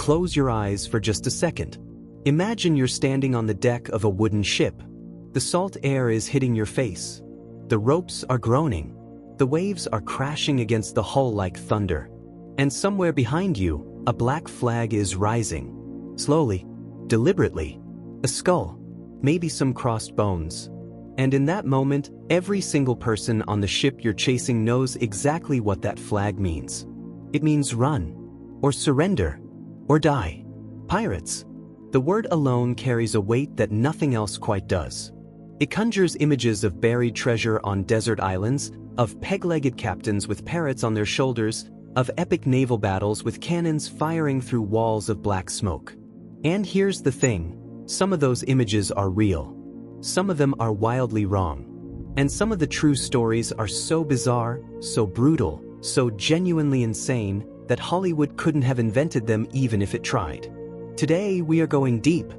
close your eyes for just a second. Imagine you're standing on the deck of a wooden ship. The salt air is hitting your face. The ropes are groaning. The waves are crashing against the hull like thunder. And somewhere behind you, a black flag is rising. Slowly, deliberately. A skull, maybe some crossed bones. And in that moment, every single person on the ship you're chasing knows exactly what that flag means. It means run, or surrender, or die. Pirates. The word alone carries a weight that nothing else quite does. It conjures images of buried treasure on desert islands, of peg-legged captains with parrots on their shoulders, of epic naval battles with cannons firing through walls of black smoke. And here's the thing, some of those images are real. Some of them are wildly wrong. And some of the true stories are so bizarre, so brutal, so genuinely insane, that Hollywood couldn't have invented them even if it tried. Today we are going deep.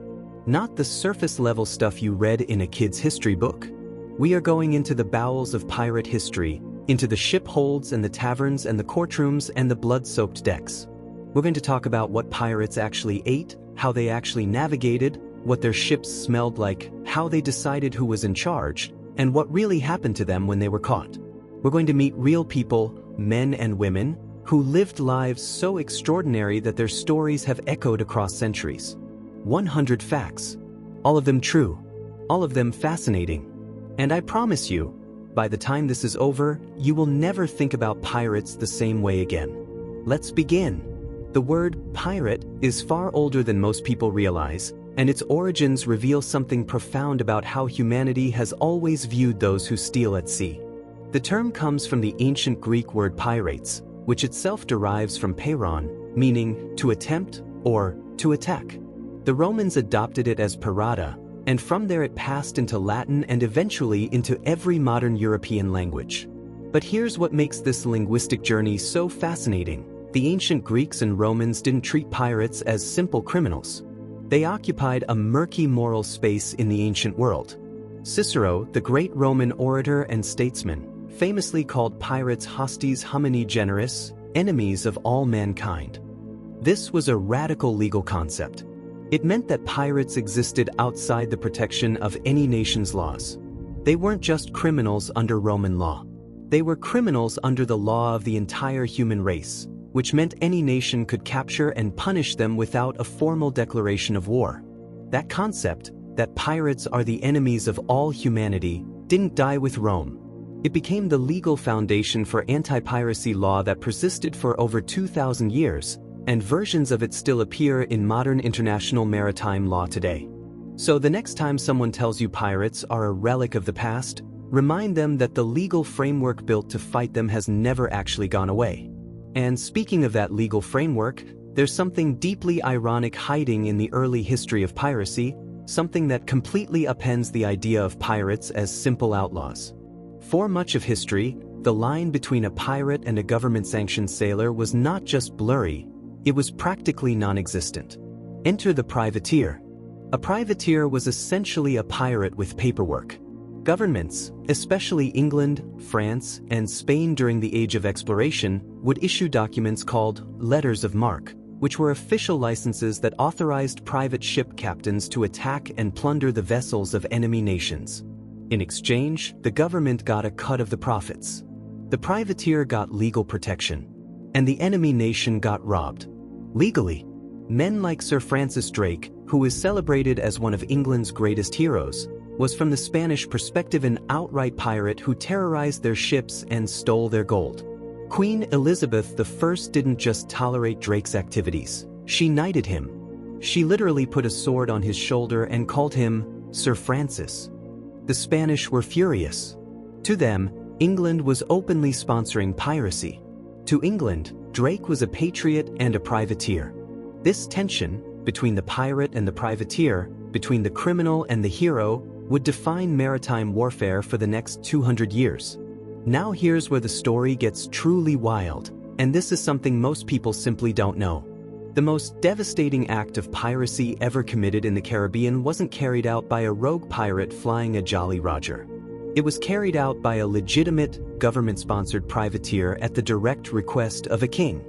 Not the surface-level stuff you read in a kid's history book. We are going into the bowels of pirate history, into the ship holds and the taverns and the courtrooms and the blood-soaked decks. We're going to talk about what pirates actually ate, how they actually navigated, what their ships smelled like, how they decided who was in charge, and what really happened to them when they were caught. We're going to meet real people, men and women, who lived lives so extraordinary that their stories have echoed across centuries. 100 facts. All of them true. All of them fascinating. And I promise you, by the time this is over, you will never think about pirates the same way again. Let's begin. The word pirate is far older than most people realize, and its origins reveal something profound about how humanity has always viewed those who steal at sea. The term comes from the ancient Greek word pirates, which itself derives from peiron, meaning to attempt or to attack. The Romans adopted it as pirata, and from there it passed into Latin and eventually into every modern European language. But here's what makes this linguistic journey so fascinating. The ancient Greeks and Romans didn't treat pirates as simple criminals. They occupied a murky moral space in the ancient world. Cicero, the great Roman orator and statesman, famously called pirates hostes homini generis, enemies of all mankind. This was a radical legal concept. It meant that pirates existed outside the protection of any nation's laws. They weren't just criminals under Roman law. They were criminals under the law of the entire human race, which meant any nation could capture and punish them without a formal declaration of war. That concept, that pirates are the enemies of all humanity, didn't die with Rome. It became the legal foundation for anti-piracy law that persisted for over 2,000 years, and versions of it still appear in modern international maritime law today. So the next time someone tells you pirates are a relic of the past, remind them that the legal framework built to fight them has never actually gone away. And speaking of that legal framework, there's something deeply ironic hiding in the early history of piracy, something that completely upends the idea of pirates as simple outlaws. For much of history, the line between a pirate and a government-sanctioned sailor was not just blurry, it was practically non-existent. Enter the privateer. A privateer was essentially a pirate with paperwork. Governments, especially England, France, and Spain during the Age of Exploration, would issue documents called letters of marque, which were official licenses that authorized private ship captains to attack and plunder the vessels of enemy nations. In exchange, the government got a cut of the profits. The privateer got legal protection, and the enemy nation got robbed. Legally, men like Sir Francis Drake, who is celebrated as one of England's greatest heroes, was from the Spanish perspective an outright pirate who terrorized their ships and stole their gold. Queen Elizabeth I didn't just tolerate Drake's activities, she knighted him. She literally put a sword on his shoulder and called him Sir Francis. The Spanish were furious. To them, England was openly sponsoring piracy. To England, Drake was a patriot and a privateer. This tension, between the pirate and the privateer, between the criminal and the hero, would define maritime warfare for the next 200 years. Now here's where the story gets truly wild, and this is something most people simply don't know. The most devastating act of piracy ever committed in the Caribbean wasn't carried out by a rogue pirate flying a Jolly Roger. It was carried out by a legitimate, government-sponsored privateer at the direct request of a king.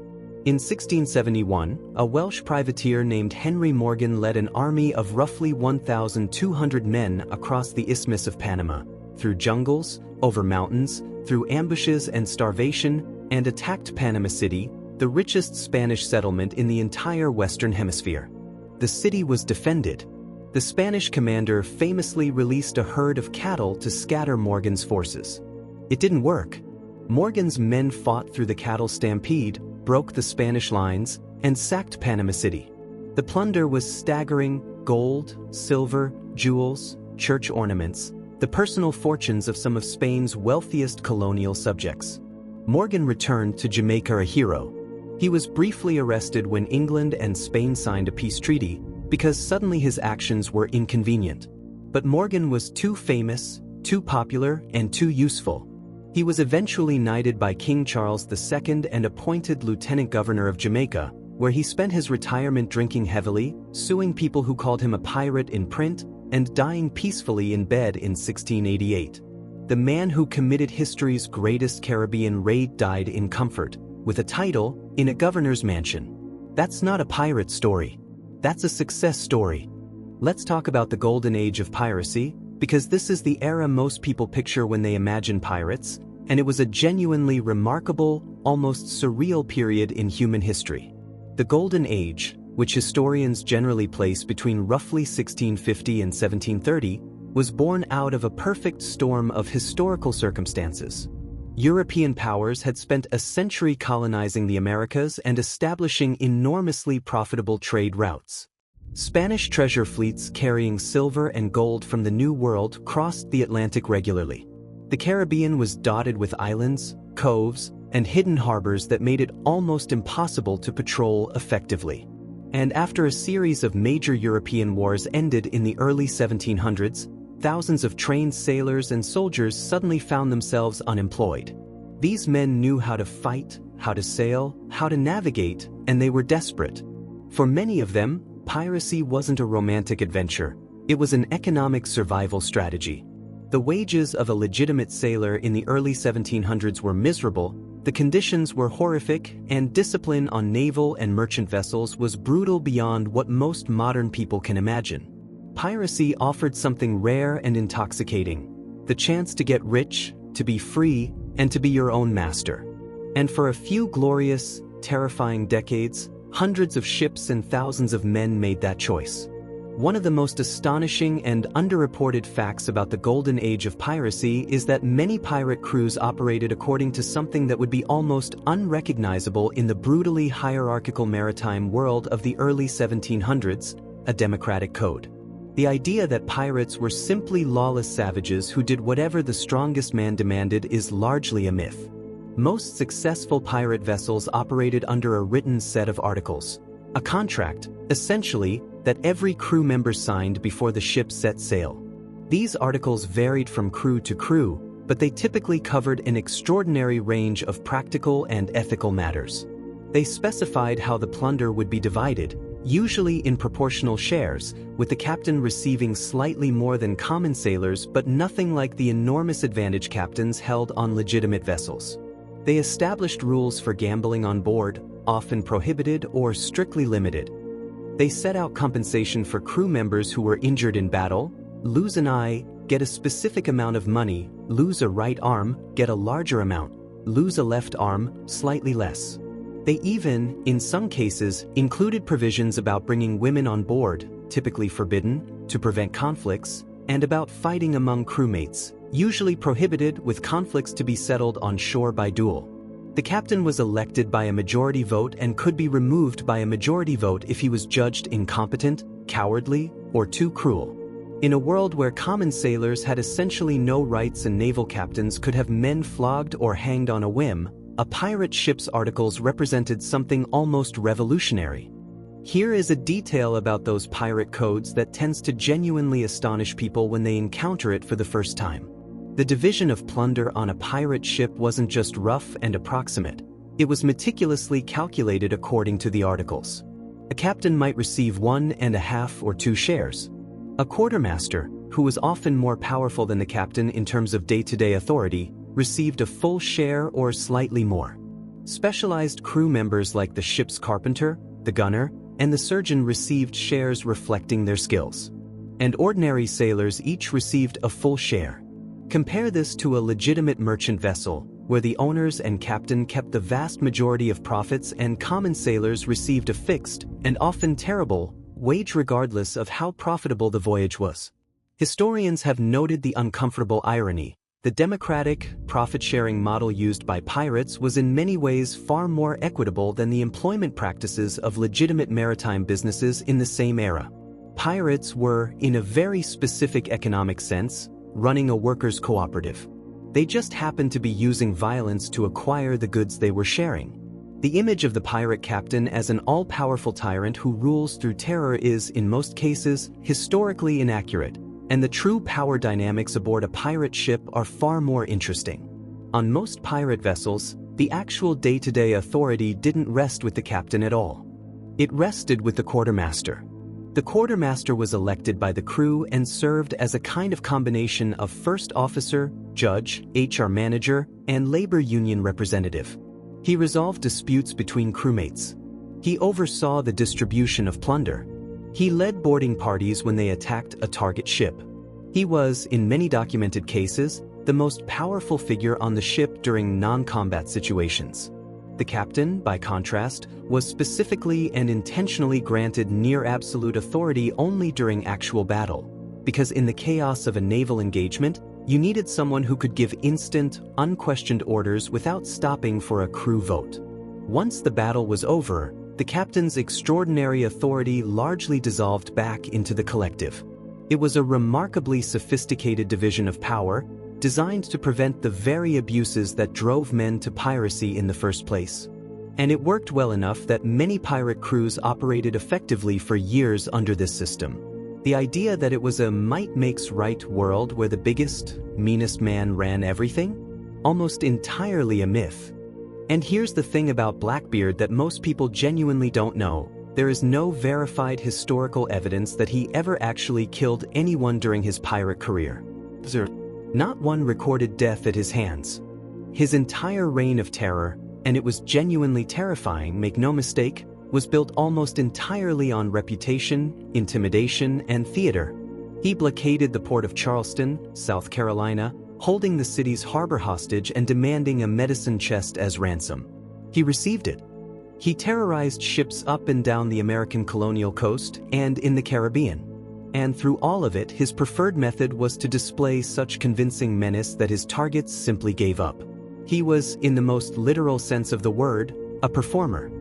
In 1671, a Welsh privateer named Henry Morgan led an army of roughly 1,200 men across the Isthmus of Panama, through jungles, over mountains, through ambushes and starvation, and attacked Panama City, the richest Spanish settlement in the entire Western Hemisphere. The city was defended. The Spanish commander famously released a herd of cattle to scatter Morgan's forces. It didn't work. Morgan's men fought through the cattle stampede, broke the Spanish lines, and sacked Panama City. The plunder was staggering: gold, silver, jewels, church ornaments, the personal fortunes of some of Spain's wealthiest colonial subjects. Morgan returned to Jamaica a hero. He was briefly arrested when England and Spain signed a peace treaty because suddenly his actions were inconvenient. But Morgan was too famous, too popular, and too useful. He was eventually knighted by King Charles II and appointed Lieutenant Governor of Jamaica, where he spent his retirement drinking heavily, suing people who called him a pirate in print, and dying peacefully in bed in 1688. The man who committed history's greatest Caribbean raid died in comfort, with a title, in a governor's mansion. That's not a pirate story. That's a success story. Let's talk about the Golden Age of Piracy, because this is the era most people picture when they imagine pirates, and it was a genuinely remarkable, almost surreal period in human history. The Golden Age, which historians generally place between roughly 1650 and 1730, was born out of a perfect storm of historical circumstances. European powers had spent a century colonizing the Americas and establishing enormously profitable trade routes. Spanish treasure fleets carrying silver and gold from the New World crossed the Atlantic regularly. The Caribbean was dotted with islands, coves, and hidden harbors that made it almost impossible to patrol effectively. And after a series of major European wars ended in the early 1700s, thousands of trained sailors and soldiers suddenly found themselves unemployed. These men knew how to fight, how to sail, how to navigate, and they were desperate. For many of them, piracy wasn't a romantic adventure, it was an economic survival strategy. The wages of a legitimate sailor in the early 1700s were miserable, the conditions were horrific, and discipline on naval and merchant vessels was brutal beyond what most modern people can imagine. Piracy offered something rare and intoxicating: the chance to get rich, to be free, and to be your own master. And for a few glorious, terrifying decades, hundreds of ships and thousands of men made that choice. One of the most astonishing and underreported facts about the Golden Age of Piracy is that many pirate crews operated according to something that would be almost unrecognizable in the brutally hierarchical maritime world of the early 1700s, a democratic code. The idea that pirates were simply lawless savages who did whatever the strongest man demanded is largely a myth. Most successful pirate vessels operated under a written set of articles, a contract, essentially, that every crew member signed before the ship set sail. These articles varied from crew to crew, but they typically covered an extraordinary range of practical and ethical matters. They specified how the plunder would be divided, usually in proportional shares, with the captain receiving slightly more than common sailors but nothing like the enormous advantage captains held on legitimate vessels. They established rules for gambling on board, often prohibited or strictly limited. They set out compensation for crew members who were injured in battle: lose an eye, get a specific amount of money; lose a right arm, get a larger amount; lose a left arm, slightly less. They even, in some cases, included provisions about bringing women on board, typically forbidden, to prevent conflicts, and about fighting among crewmates, usually prohibited, with conflicts to be settled on shore by duel. The captain was elected by a majority vote and could be removed by a majority vote if he was judged incompetent, cowardly, or too cruel. In a world where common sailors had essentially no rights and naval captains could have men flogged or hanged on a whim, a pirate ship's articles represented something almost revolutionary. Here is a detail about those pirate codes that tends to genuinely astonish people when they encounter it for the first time. The division of plunder on a pirate ship wasn't just rough and approximate, it was meticulously calculated according to the articles. A captain might receive 1.5 or 2 shares. A quartermaster, who was often more powerful than the captain in terms of day-to-day authority, received a full share or slightly more. Specialized crew members like the ship's carpenter, the gunner, and the surgeon received shares reflecting their skills. And ordinary sailors each received a full share. Compare this to a legitimate merchant vessel, where the owners and captain kept the vast majority of profits and common sailors received a fixed, and often terrible, wage regardless of how profitable the voyage was. Historians have noted the uncomfortable irony. The democratic, profit-sharing model used by pirates was in many ways far more equitable than the employment practices of legitimate maritime businesses in the same era. Pirates were, in a very specific economic sense, running a workers' cooperative. They just happened to be using violence to acquire the goods they were sharing. The image of the pirate captain as an all-powerful tyrant who rules through terror is, in most cases, historically inaccurate, and the true power dynamics aboard a pirate ship are far more interesting. On most pirate vessels, the actual day-to-day authority didn't rest with the captain at all. It rested with the quartermaster. The quartermaster was elected by the crew and served as a kind of combination of first officer, judge, HR manager, and labor union representative. He resolved disputes between crewmates. He oversaw the distribution of plunder. He led boarding parties when they attacked a target ship. He was, in many documented cases, the most powerful figure on the ship during non-combat situations. The captain, by contrast, was specifically and intentionally granted near-absolute authority only during actual battle, because in the chaos of a naval engagement, you needed someone who could give instant, unquestioned orders without stopping for a crew vote. Once the battle was over, the captain's extraordinary authority largely dissolved back into the collective. It was a remarkably sophisticated division of power, designed to prevent the very abuses that drove men to piracy in the first place. And it worked well enough that many pirate crews operated effectively for years under this system. The idea that it was a might-makes-right world where the biggest, meanest man ran everything? Almost entirely a myth. And here's the thing about Blackbeard that most people genuinely don't know. There is no verified historical evidence that he ever actually killed anyone during his pirate career. Not one recorded death at his hands. His entire reign of terror, and it was genuinely terrifying, make no mistake, was built almost entirely on reputation, intimidation, and theater. He blockaded the port of Charleston, South Carolina, holding the city's harbor hostage and demanding a medicine chest as ransom. He received it. He terrorized ships up and down the American colonial coast and in the Caribbean. And through all of it, his preferred method was to display such convincing menace that his targets simply gave up. He was, in the most literal sense of the word, a performer.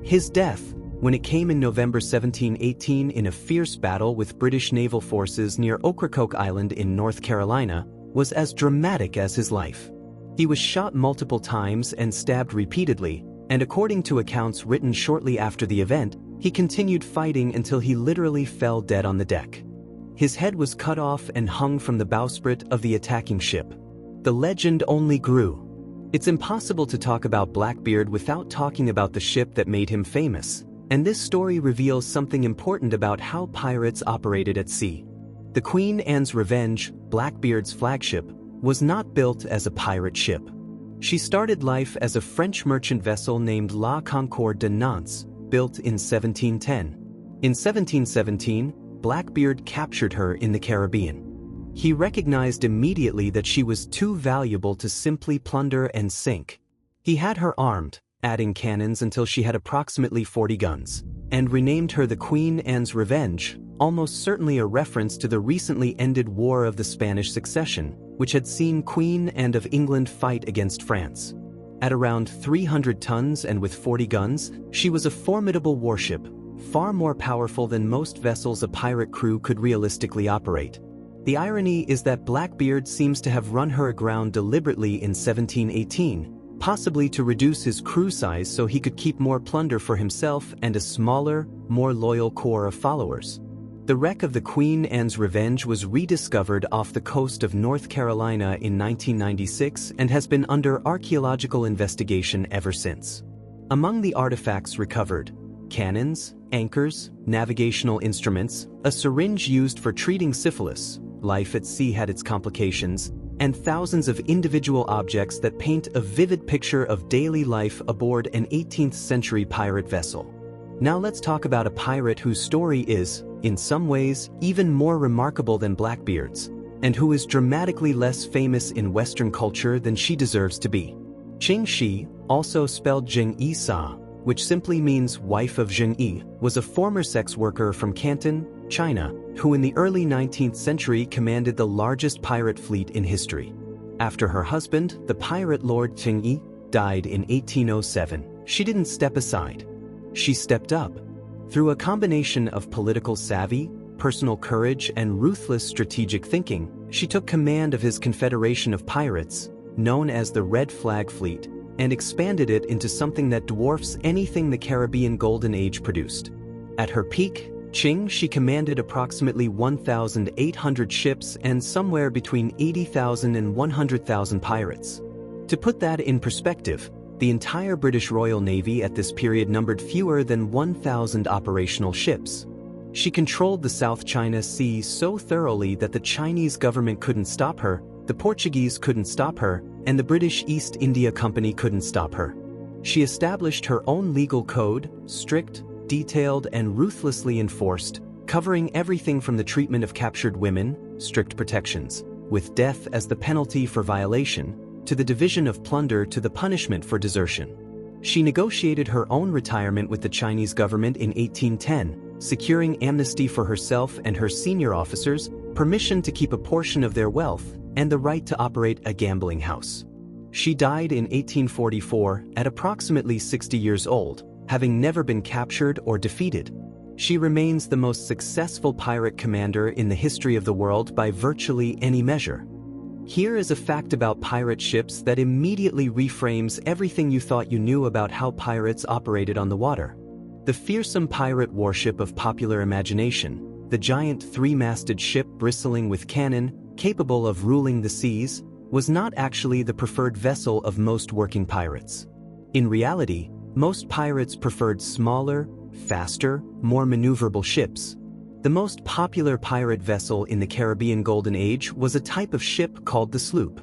His death, when it came in November 1718 in a fierce battle with British naval forces near Ocracoke Island in North Carolina, was as dramatic as his life. He was shot multiple times and stabbed repeatedly, and according to accounts written shortly after the event, he continued fighting until he literally fell dead on the deck. His head was cut off and hung from the bowsprit of the attacking ship. The legend only grew. It's impossible to talk about Blackbeard without talking about the ship that made him famous, and this story reveals something important about how pirates operated at sea. The Queen Anne's Revenge, Blackbeard's flagship, was not built as a pirate ship. She started life as a French merchant vessel named La Concorde de Nantes, built in 1710. In 1717, Blackbeard captured her in the Caribbean. He recognized immediately that she was too valuable to simply plunder and sink. He had her armed, adding cannons until she had approximately 40 guns, and renamed her the Queen Anne's Revenge, almost certainly a reference to the recently ended War of the Spanish Succession, which had seen Queen Anne of England fight against France. At around 300 tons and with 40 guns, she was a formidable warship, far more powerful than most vessels a pirate crew could realistically operate. The irony is that Blackbeard seems to have run her aground deliberately in 1718, possibly to reduce his crew size so he could keep more plunder for himself and a smaller, more loyal core of followers. The wreck of the Queen Anne's Revenge was rediscovered off the coast of North Carolina in 1996 and has been under archaeological investigation ever since. Among the artifacts recovered, cannons, anchors, navigational instruments, a syringe used for treating syphilis, life at sea had its complications, and thousands of individual objects that paint a vivid picture of daily life aboard an 18th century pirate vessel. Now let's talk about a pirate whose story is, in some ways, even more remarkable than Blackbeard's, and who is dramatically less famous in Western culture than she deserves to be. Ching Shih, also spelled Ching Shih, which simply means wife of Ching Yi, was a former sex worker from Canton, China, who in the early 19th century commanded the largest pirate fleet in history. After her husband, the pirate lord Ching Yi, died in 1807, she didn't step aside. She stepped up. Through a combination of political savvy, personal courage, and ruthless strategic thinking, she took command of his confederation of pirates, known as the Red Flag Fleet, and expanded it into something that dwarfs anything the Caribbean Golden Age produced. At her peak, she commanded approximately 1,800 ships and somewhere between 80,000 and 100,000 pirates. To put that in perspective, the entire British Royal Navy at this period numbered fewer than 1,000 operational ships. She controlled the South China Sea so thoroughly that the Chinese government couldn't stop her, the Portuguese couldn't stop her, and the British East India Company couldn't stop her. She established her own legal code, strict, detailed, and ruthlessly enforced, covering everything from the treatment of captured women, strict protections, with death as the penalty for violation, to the division of plunder to the punishment for desertion. She negotiated her own retirement with the Chinese government in 1810, securing amnesty for herself and her senior officers, permission to keep a portion of their wealth, and the right to operate a gambling house. She died in 1844 at approximately 60 years old, having never been captured or defeated. She remains the most successful pirate commander in the history of the world by virtually any measure. Here is a fact about pirate ships that immediately reframes everything you thought you knew about how pirates operated on the water. The fearsome pirate warship of popular imagination, the giant three-masted ship bristling with cannon, capable of ruling the seas, was not actually the preferred vessel of most working pirates. In reality, most pirates preferred smaller, faster, more maneuverable ships. The most popular pirate vessel in the Caribbean Golden Age was a type of ship called the sloop.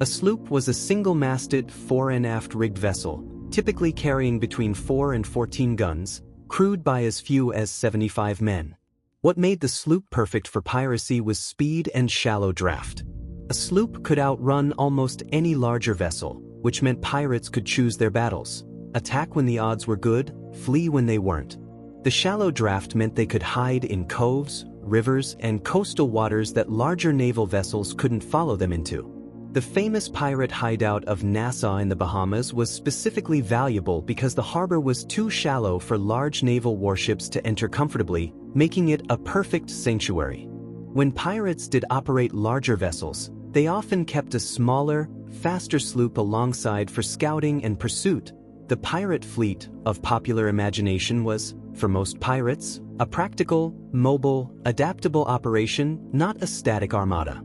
A sloop was a single-masted, fore and aft rigged vessel, typically carrying between 4 and 14 guns, crewed by as few as 75 men. What made the sloop perfect for piracy was speed and shallow draft. A sloop could outrun almost any larger vessel, which meant pirates could choose their battles. Attack when the odds were good, flee when they weren't. The shallow draft meant they could hide in coves, rivers, and coastal waters that larger naval vessels couldn't follow them into. The famous pirate hideout of Nassau in the Bahamas was specifically valuable because the harbor was too shallow for large naval warships to enter comfortably, making it a perfect sanctuary. When pirates did operate larger vessels, they often kept a smaller, faster sloop alongside for scouting and pursuit. The pirate fleet of popular imagination was, for most pirates, a practical, mobile, adaptable operation, not a static armada.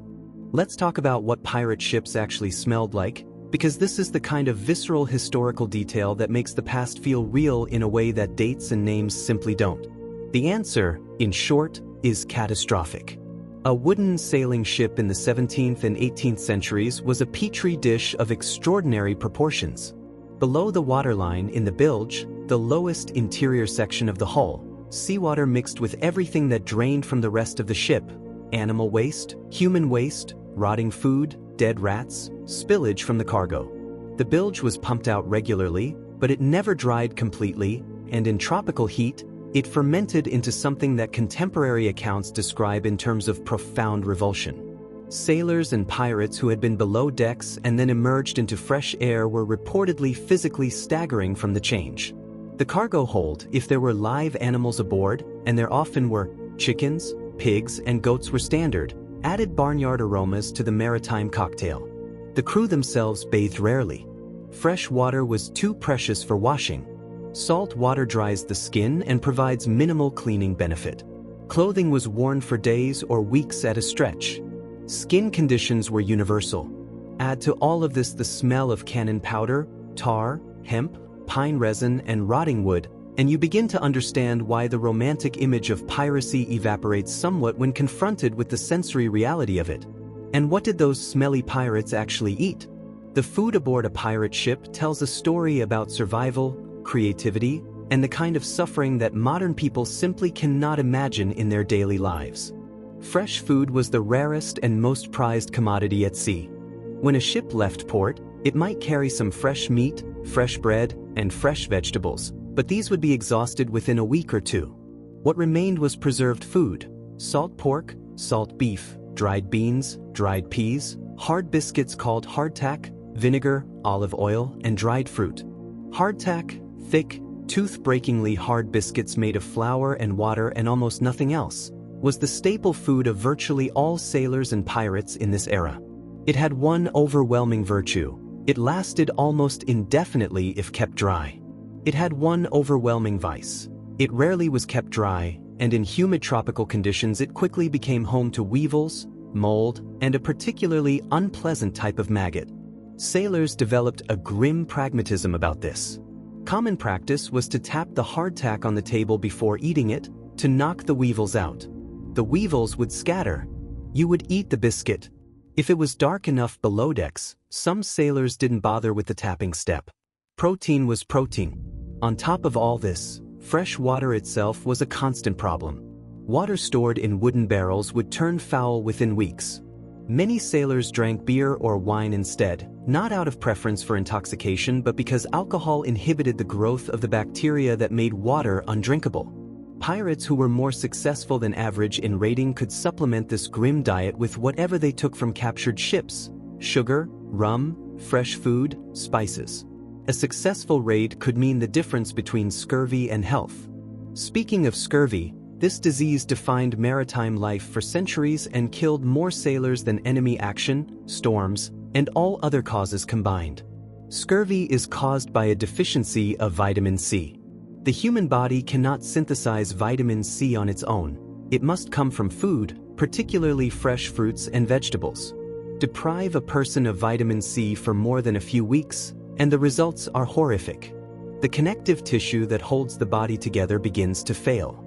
Let's talk about what pirate ships actually smelled like, because this is the kind of visceral historical detail that makes the past feel real in a way that dates and names simply don't. The answer, in short, is catastrophic. A wooden sailing ship in the 17th and 18th centuries was a petri dish of extraordinary proportions. Below the waterline in the bilge, the lowest interior section of the hull, seawater mixed with everything that drained from the rest of the ship: animal waste, human waste, rotting food, dead rats, spillage from the cargo. The bilge was pumped out regularly, but it never dried completely, and in tropical heat, it fermented into something that contemporary accounts describe in terms of profound revulsion. Sailors and pirates who had been below decks and then emerged into fresh air were reportedly physically staggering from the change. The cargo hold, if there were live animals aboard, and there often were, chickens, pigs, and goats were standard, added barnyard aromas to the maritime cocktail. The crew themselves bathed rarely. Fresh water was too precious for washing. Salt water dries the skin and provides minimal cleaning benefit. Clothing was worn for days or weeks at a stretch. Skin conditions were universal. Add to all of this the smell of cannon powder, tar, hemp, pine resin, and rotting wood, and you begin to understand why the romantic image of piracy evaporates somewhat when confronted with the sensory reality of it. And what did those smelly pirates actually eat? The food aboard a pirate ship tells a story about survival, creativity, and the kind of suffering that modern people simply cannot imagine in their daily lives. Fresh food was the rarest and most prized commodity at sea. When a ship left port, it might carry some fresh meat, fresh bread, and fresh vegetables, but these would be exhausted within a week or two. What remained was preserved food: salt pork, salt beef, dried beans, dried peas, hard biscuits called hardtack, vinegar, olive oil, and dried fruit. Hardtack, thick, tooth-breakingly hard biscuits made of flour and water and almost nothing else, was the staple food of virtually all sailors and pirates in this era. It had one overwhelming virtue: it lasted almost indefinitely if kept dry. It had one overwhelming vice: it rarely was kept dry, and in humid tropical conditions it quickly became home to weevils, mold, and a particularly unpleasant type of maggot. Sailors developed a grim pragmatism about this. Common practice was to tap the hardtack on the table before eating it, to knock the weevils out. The weevils would scatter. You would eat the biscuit. If it was dark enough below decks, some sailors didn't bother with the tapping step. Protein was protein. On top of all this, fresh water itself was a constant problem. Water stored in wooden barrels would turn foul within weeks. Many sailors drank beer or wine instead, not out of preference for intoxication but because alcohol inhibited the growth of the bacteria that made water undrinkable. Pirates who were more successful than average in raiding could supplement this grim diet with whatever they took from captured ships: sugar, rum, fresh food, spices. A successful raid could mean the difference between scurvy and health. Speaking of scurvy, this disease defined maritime life for centuries and killed more sailors than enemy action, storms, and all other causes combined. Scurvy is caused by a deficiency of vitamin C. The human body cannot synthesize vitamin C on its own. It must come from food, particularly fresh fruits and vegetables. Deprive a person of vitamin C for more than a few weeks, and the results are horrific. The connective tissue that holds the body together begins to fail.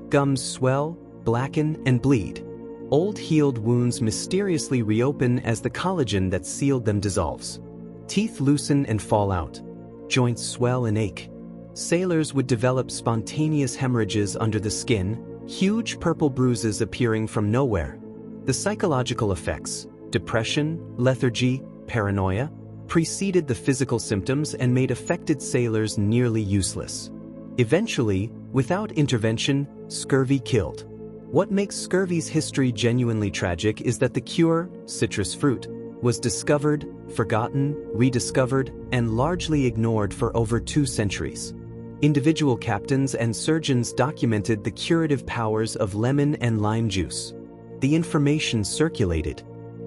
Gums swell, blacken, and bleed. Old healed wounds mysteriously reopen as the collagen that sealed them dissolves. Teeth loosen and fall out. Joints swell and ache. Sailors would develop spontaneous hemorrhages under the skin, huge purple bruises appearing from nowhere. The psychological effects, depression, lethargy, paranoia, preceded the physical symptoms and made affected sailors nearly useless. Eventually, without intervention, scurvy killed. What makes scurvy's history genuinely tragic is that the cure, citrus fruit, was discovered, forgotten, rediscovered, and largely ignored for over 2 centuries. Individual captains and surgeons documented the curative powers of lemon and lime juice. The information circulated,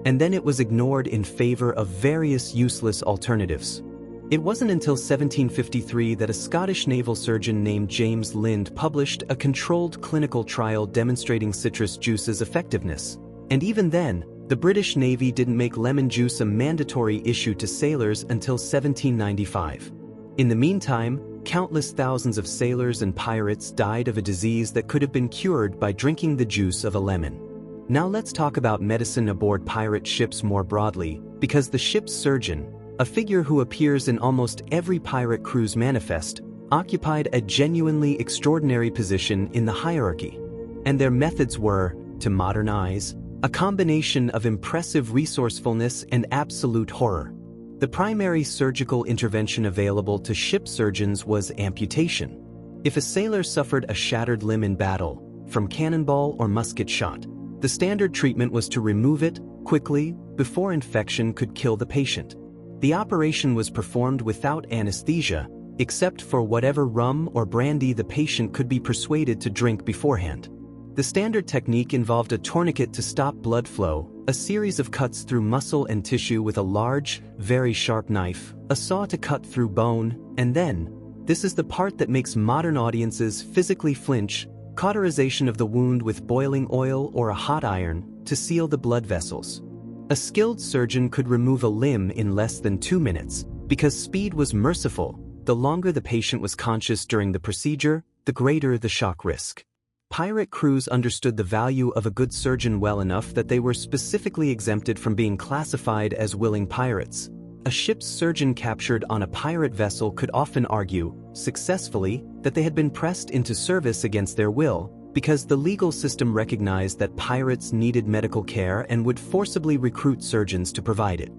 and then it was ignored in favor of various useless alternatives. It wasn't until 1753 that a Scottish naval surgeon named James Lind published a controlled clinical trial demonstrating citrus juice's effectiveness. And even then, the British Navy didn't make lemon juice a mandatory issue to sailors until 1795. In the meantime, countless thousands of sailors and pirates died of a disease that could have been cured by drinking the juice of a lemon. Now let's talk about medicine aboard pirate ships more broadly, because the ship's surgeon, a figure who appears in almost every pirate crew's manifest, occupied a genuinely extraordinary position in the hierarchy. And their methods were, to modernize, a combination of impressive resourcefulness and absolute horror. The primary surgical intervention available to ship surgeons was amputation. If a sailor suffered a shattered limb in battle, from cannonball or musket shot, the standard treatment was to remove it quickly before infection could kill the patient. The operation was performed without anesthesia, except for whatever rum or brandy the patient could be persuaded to drink beforehand. The standard technique involved a tourniquet to stop blood flow, a series of cuts through muscle and tissue with a large, very sharp knife, a saw to cut through bone, and then, this is the part that makes modern audiences physically flinch, cauterization of the wound with boiling oil or a hot iron to seal the blood vessels. A skilled surgeon could remove a limb in less than 2 minutes. Because speed was merciful, the longer the patient was conscious during the procedure, the greater the shock risk. Pirate crews understood the value of a good surgeon well enough that they were specifically exempted from being classified as willing pirates. A ship's surgeon captured on a pirate vessel could often argue, successfully, that they had been pressed into service against their will, because the legal system recognized that pirates needed medical care and would forcibly recruit surgeons to provide it.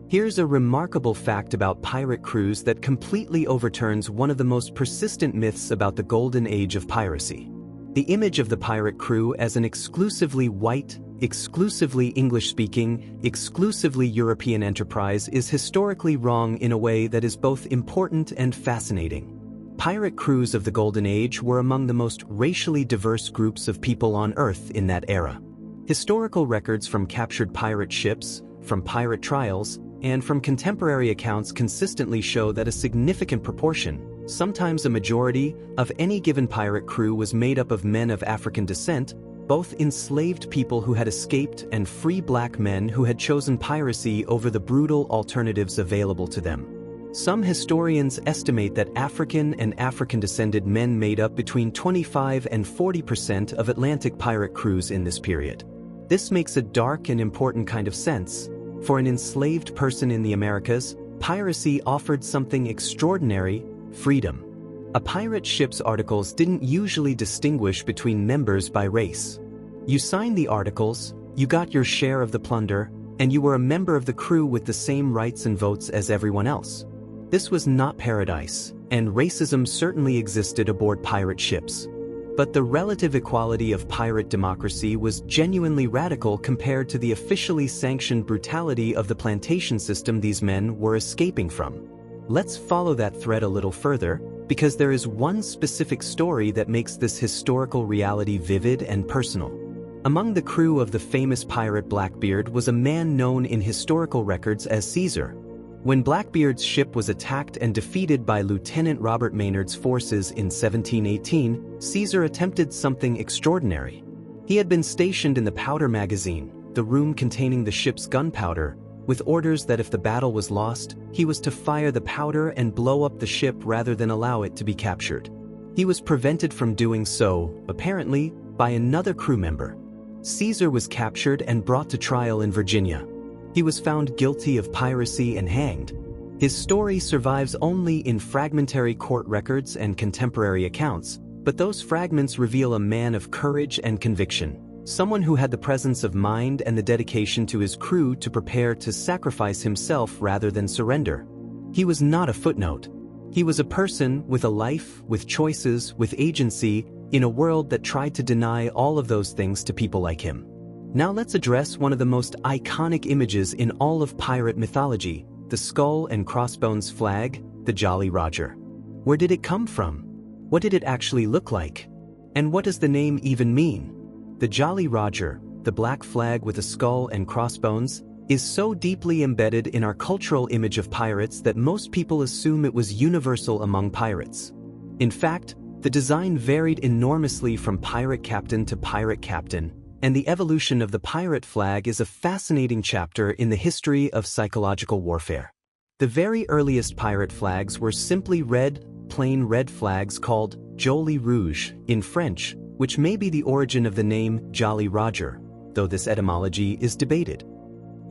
Here's a remarkable fact about pirate crews that completely overturns one of the most persistent myths about the Golden Age of Piracy. The image of the pirate crew as an exclusively white, exclusively English-speaking, exclusively European enterprise is historically wrong in a way that is both important and fascinating. Pirate crews of the Golden Age were among the most racially diverse groups of people on Earth in that era. Historical records from captured pirate ships, from pirate trials, and from contemporary accounts consistently show that a significant proportion, sometimes a majority, of any given pirate crew was made up of men of African descent, both enslaved people who had escaped and free black men who had chosen piracy over the brutal alternatives available to them. Some historians estimate that African and African-descended men made up between 25 and 40% of Atlantic pirate crews in this period. This makes a dark and important kind of sense. For an enslaved person in the Americas, piracy offered something extraordinary: freedom. A pirate ship's articles didn't usually distinguish between members by race. You signed the articles, you got your share of the plunder, and you were a member of the crew with the same rights and votes as everyone else. This was not paradise, and racism certainly existed aboard pirate ships. But the relative equality of pirate democracy was genuinely radical compared to the officially sanctioned brutality of the plantation system these men were escaping from. Let's follow that thread a little further, because there is one specific story that makes this historical reality vivid and personal. Among the crew of the famous pirate Blackbeard was a man known in historical records as Caesar. When Blackbeard's ship was attacked and defeated by Lieutenant Robert Maynard's forces in 1718, Caesar attempted something extraordinary. He had been stationed in the powder magazine, the room containing the ship's gunpowder, with orders that if the battle was lost, he was to fire the powder and blow up the ship rather than allow it to be captured. He was prevented from doing so, apparently, by another crew member. Caesar was captured and brought to trial in Virginia. He was found guilty of piracy and hanged. His story survives only in fragmentary court records and contemporary accounts, but those fragments reveal a man of courage and conviction, someone who had the presence of mind and the dedication to his crew to prepare to sacrifice himself rather than surrender. He was not a footnote. He was a person with a life, with choices, with agency, in a world that tried to deny all of those things to people like him. Now let's address one of the most iconic images in all of pirate mythology, the skull and crossbones flag, the Jolly Roger. Where did it come from? What did it actually look like? And what does the name even mean? The Jolly Roger, the black flag with a skull and crossbones, is so deeply embedded in our cultural image of pirates that most people assume it was universal among pirates. In fact, the design varied enormously from pirate captain to pirate captain, and the evolution of the pirate flag is a fascinating chapter in the history of psychological warfare. The very earliest pirate flags were simply red, plain red flags called Jolly Rouge in French, which may be the origin of the name Jolly Roger, though this etymology is debated.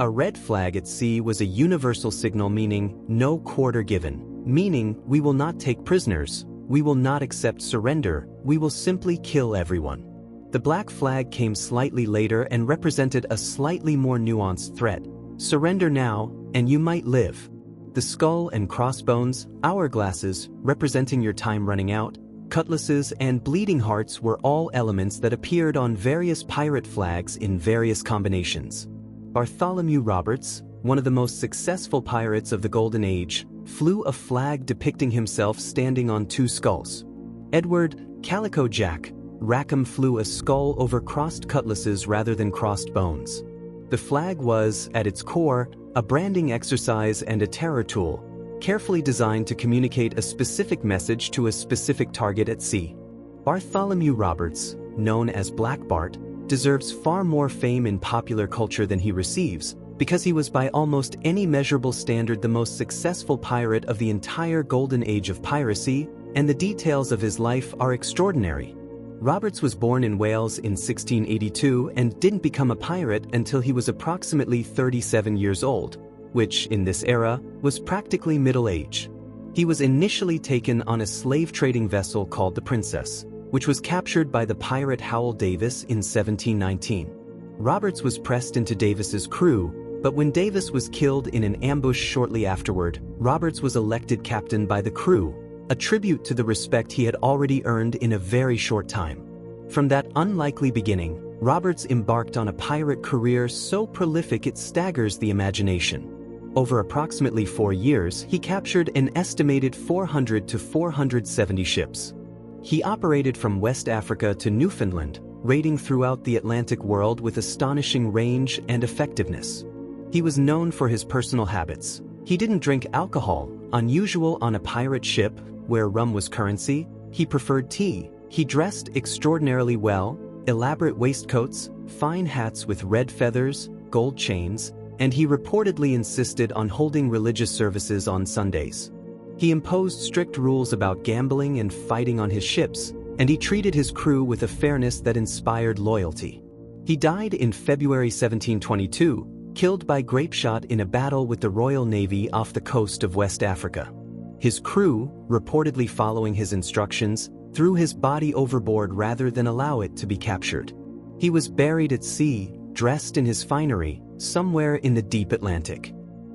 A red flag at sea was a universal signal meaning no quarter given, meaning we will not take prisoners, we will not accept surrender, we will simply kill everyone. The black flag came slightly later and represented a slightly more nuanced threat. Surrender now, and you might live. The skull and crossbones, hourglasses, representing your time running out, cutlasses, and bleeding hearts were all elements that appeared on various pirate flags in various combinations. Bartholomew Roberts, one of the most successful pirates of the Golden Age, flew a flag depicting himself standing on two skulls. Edward Calico Jack Rackham flew a skull over crossed cutlasses rather than crossed bones. The flag was, at its core, a branding exercise and a terror tool, carefully designed to communicate a specific message to a specific target at sea. Bartholomew Roberts, known as Black Bart, deserves far more fame in popular culture than he receives, because he was by almost any measurable standard the most successful pirate of the entire Golden Age of Piracy, and the details of his life are extraordinary. Roberts was born in Wales in 1682 and didn't become a pirate until he was approximately 37 years old, which, in this era, was practically middle age. He was initially taken on a slave-trading vessel called the Princess, which was captured by the pirate Howell Davis in 1719. Roberts was pressed into Davis's crew, but when Davis was killed in an ambush shortly afterward, Roberts was elected captain by the crew, a tribute to the respect he had already earned in a very short time. From that unlikely beginning, Roberts embarked on a pirate career so prolific it staggers the imagination. Over approximately 4 years, he captured an estimated 400 to 470 ships. He operated from West Africa to Newfoundland, raiding throughout the Atlantic world with astonishing range and effectiveness. He was known for his personal habits. He didn't drink alcohol, unusual on a pirate ship, where rum was currency. He preferred tea. He dressed extraordinarily well, elaborate waistcoats, fine hats with red feathers, gold chains, and he reportedly insisted on holding religious services on Sundays. He imposed strict rules about gambling and fighting on his ships, and he treated his crew with a fairness that inspired loyalty. He died in February 1722, killed by grapeshot in a battle with the Royal Navy off the coast of West Africa. His crew, reportedly following his instructions, threw his body overboard rather than allow it to be captured. He was buried at sea, dressed in his finery, somewhere in the deep Atlantic.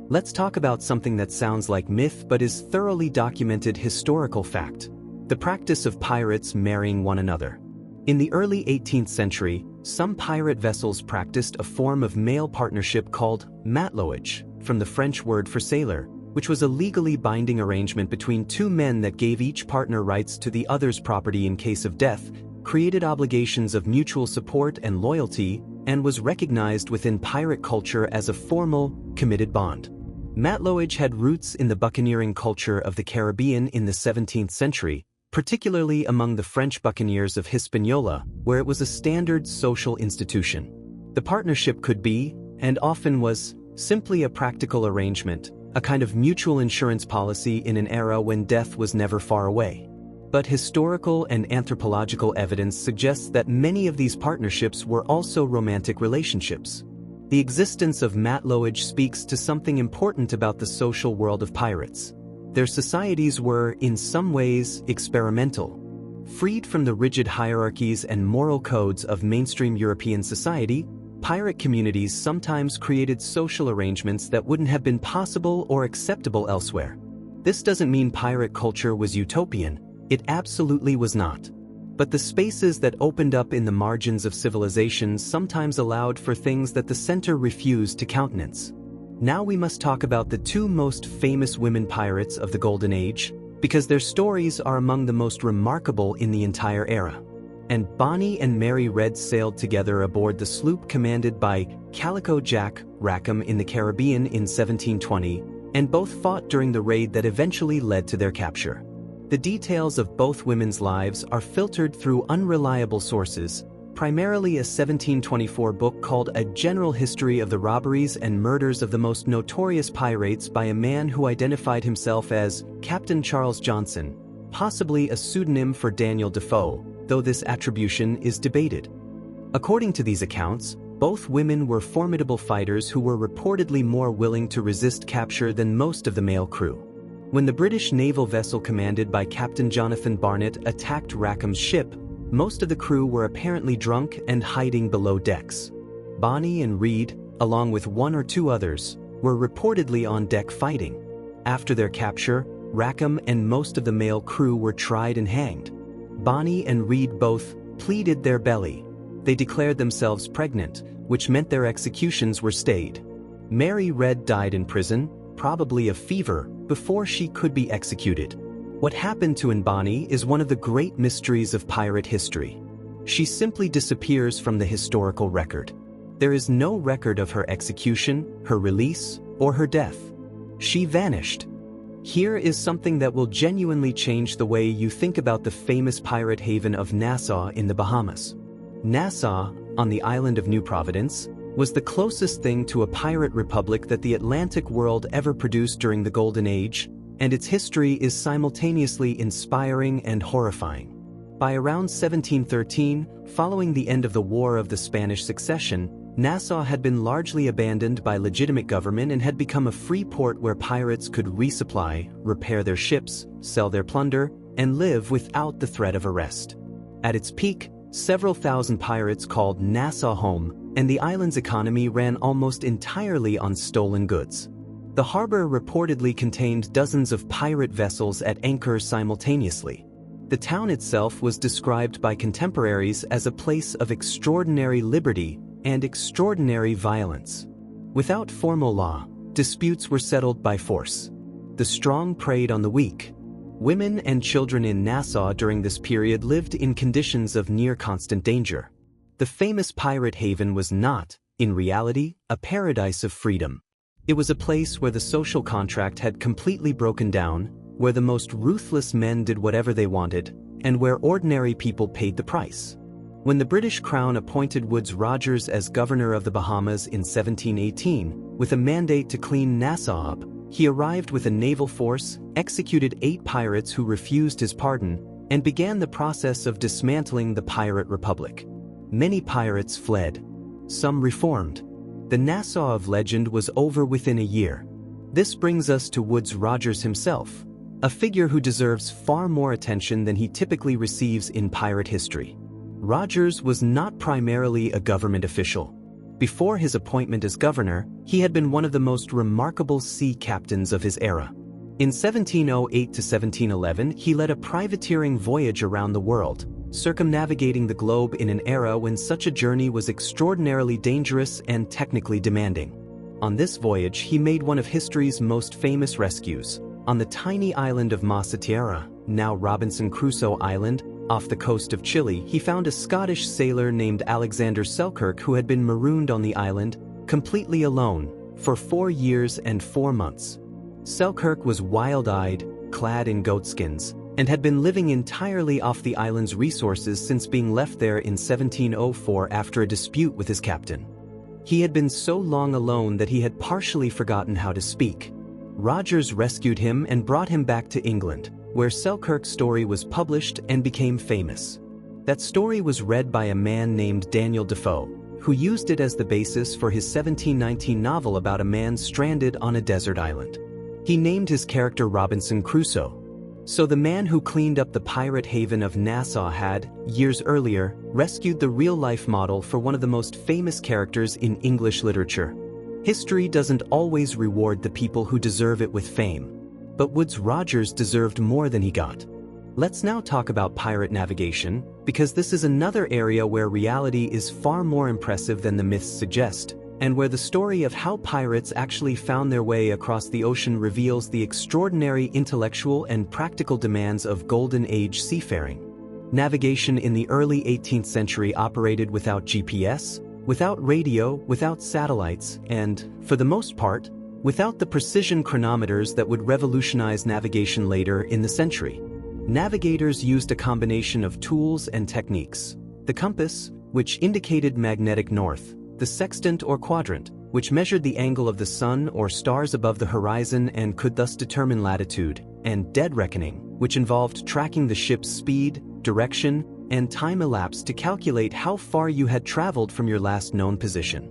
Let's talk about something that sounds like myth but is thoroughly documented historical fact: the practice of pirates marrying one another. In the early 18th century, some pirate vessels practiced a form of male partnership called matelowage, from the French word for sailor, which was a legally binding arrangement between two men that gave each partner rights to the other's property in case of death, created obligations of mutual support and loyalty, and was recognized within pirate culture as a formal, committed bond. Matelowage had roots in the buccaneering culture of the Caribbean in the 17th century, particularly among the French buccaneers of Hispaniola, where it was a standard social institution. The partnership could be, and often was, simply a practical arrangement, a kind of mutual insurance policy in an era when death was never far away. But historical and anthropological evidence suggests that many of these partnerships were also romantic relationships. The existence of matelowage speaks to something important about the social world of pirates. Their societies were, in some ways, experimental. Freed from the rigid hierarchies and moral codes of mainstream European society, pirate communities sometimes created social arrangements that wouldn't have been possible or acceptable elsewhere. This doesn't mean pirate culture was utopian. It absolutely was not. But the spaces that opened up in the margins of civilization sometimes allowed for things that the center refused to countenance. Now we must talk about the two most famous women pirates of the Golden Age, because their stories are among the most remarkable in the entire era. And Bonnie and Mary Red sailed together aboard the sloop commanded by Calico Jack Rackham in the Caribbean in 1720, and both fought during the raid that eventually led to their capture. The details of both women's lives are filtered through unreliable sources, primarily a 1724 book called A General History of the Robberies and Murders of the Most Notorious Pirates by a man who identified himself as Captain Charles Johnson, possibly a pseudonym for Daniel Defoe, though this attribution is debated. According to these accounts, both women were formidable fighters who were reportedly more willing to resist capture than most of the male crew. When the British naval vessel commanded by Captain Jonathan Barnett attacked Rackham's ship, most of the crew were apparently drunk and hiding below decks. Bonnie and Reed, along with one or two others, were reportedly on deck fighting. After their capture, Rackham and most of the male crew were tried and hanged. Bonnie and Reed both pleaded their belly. They declared themselves pregnant, which meant their executions were stayed. Mary Red died in prison, probably of fever, before she could be executed. What happened to Bonnie is one of the great mysteries of pirate history. She simply disappears from the historical record. There is no record of her execution, her release, or her death. She vanished. Here is something that will genuinely change the way you think about the famous pirate haven of Nassau in the Bahamas. Nassau, on the island of New Providence, was the closest thing to a pirate republic that the Atlantic world ever produced during the Golden Age, and its history is simultaneously inspiring and horrifying. By around 1713, following the end of the War of the Spanish Succession, Nassau had been largely abandoned by legitimate government and had become a free port where pirates could resupply, repair their ships, sell their plunder, and live without the threat of arrest. At its peak, several thousand pirates called Nassau home, and the island's economy ran almost entirely on stolen goods. The harbor reportedly contained dozens of pirate vessels at anchor simultaneously. The town itself was described by contemporaries as a place of extraordinary liberty and extraordinary violence. Without formal law, disputes were settled by force. The strong preyed on the weak. Women and children in Nassau during this period lived in conditions of near constant danger. The famous pirate haven was not, in reality, a paradise of freedom. It was a place where the social contract had completely broken down, where the most ruthless men did whatever they wanted, and where ordinary people paid the price. When the British Crown appointed Woodes Rogers as governor of the Bahamas in 1718, with a mandate to clean Nassau up, he arrived with a naval force, executed 8 pirates who refused his pardon, and began the process of dismantling the pirate republic. Many pirates fled. Some reformed. The Nassau of legend was over within a year. This brings us to Woodes Rogers himself, a figure who deserves far more attention than he typically receives in pirate history. Rogers was not primarily a government official. Before his appointment as governor, he had been one of the most remarkable sea captains of his era. In 1708 to 1711, he led a privateering voyage around the world, circumnavigating the globe in an era when such a journey was extraordinarily dangerous and technically demanding. On this voyage, he made one of history's most famous rescues. On the tiny island of Masa Tierra, now Robinson Crusoe Island, off the coast of Chile, he found a Scottish sailor named Alexander Selkirk who had been marooned on the island, completely alone, for 4 years and 4 months. Selkirk was wild-eyed, clad in goatskins, and had been living entirely off the island's resources since being left there in 1704 after a dispute with his captain. He had been so long alone that he had partially forgotten how to speak. Rogers rescued him and brought him back to England, where Selkirk's story was published and became famous. That story was read by a man named Daniel Defoe, who used it as the basis for his 1719 novel about a man stranded on a desert island. He named his character Robinson Crusoe. So the man who cleaned up the pirate haven of Nassau had, years earlier, rescued the real-life model for one of the most famous characters in English literature. History doesn't always reward the people who deserve it with fame. But Woodes Rogers deserved more than he got. Let's now talk about pirate navigation, because this is another area where reality is far more impressive than the myths suggest, and where the story of how pirates actually found their way across the ocean reveals the extraordinary intellectual and practical demands of Golden Age seafaring. Navigation in the early 18th century operated without GPS, without radio, without satellites, and, for the most part, without the precision chronometers that would revolutionize navigation later in the century. Navigators used a combination of tools and techniques. The compass, which indicated magnetic north, the sextant or quadrant, which measured the angle of the sun or stars above the horizon and could thus determine latitude, and dead reckoning, which involved tracking the ship's speed, direction, and time elapsed to calculate how far you had traveled from your last known position.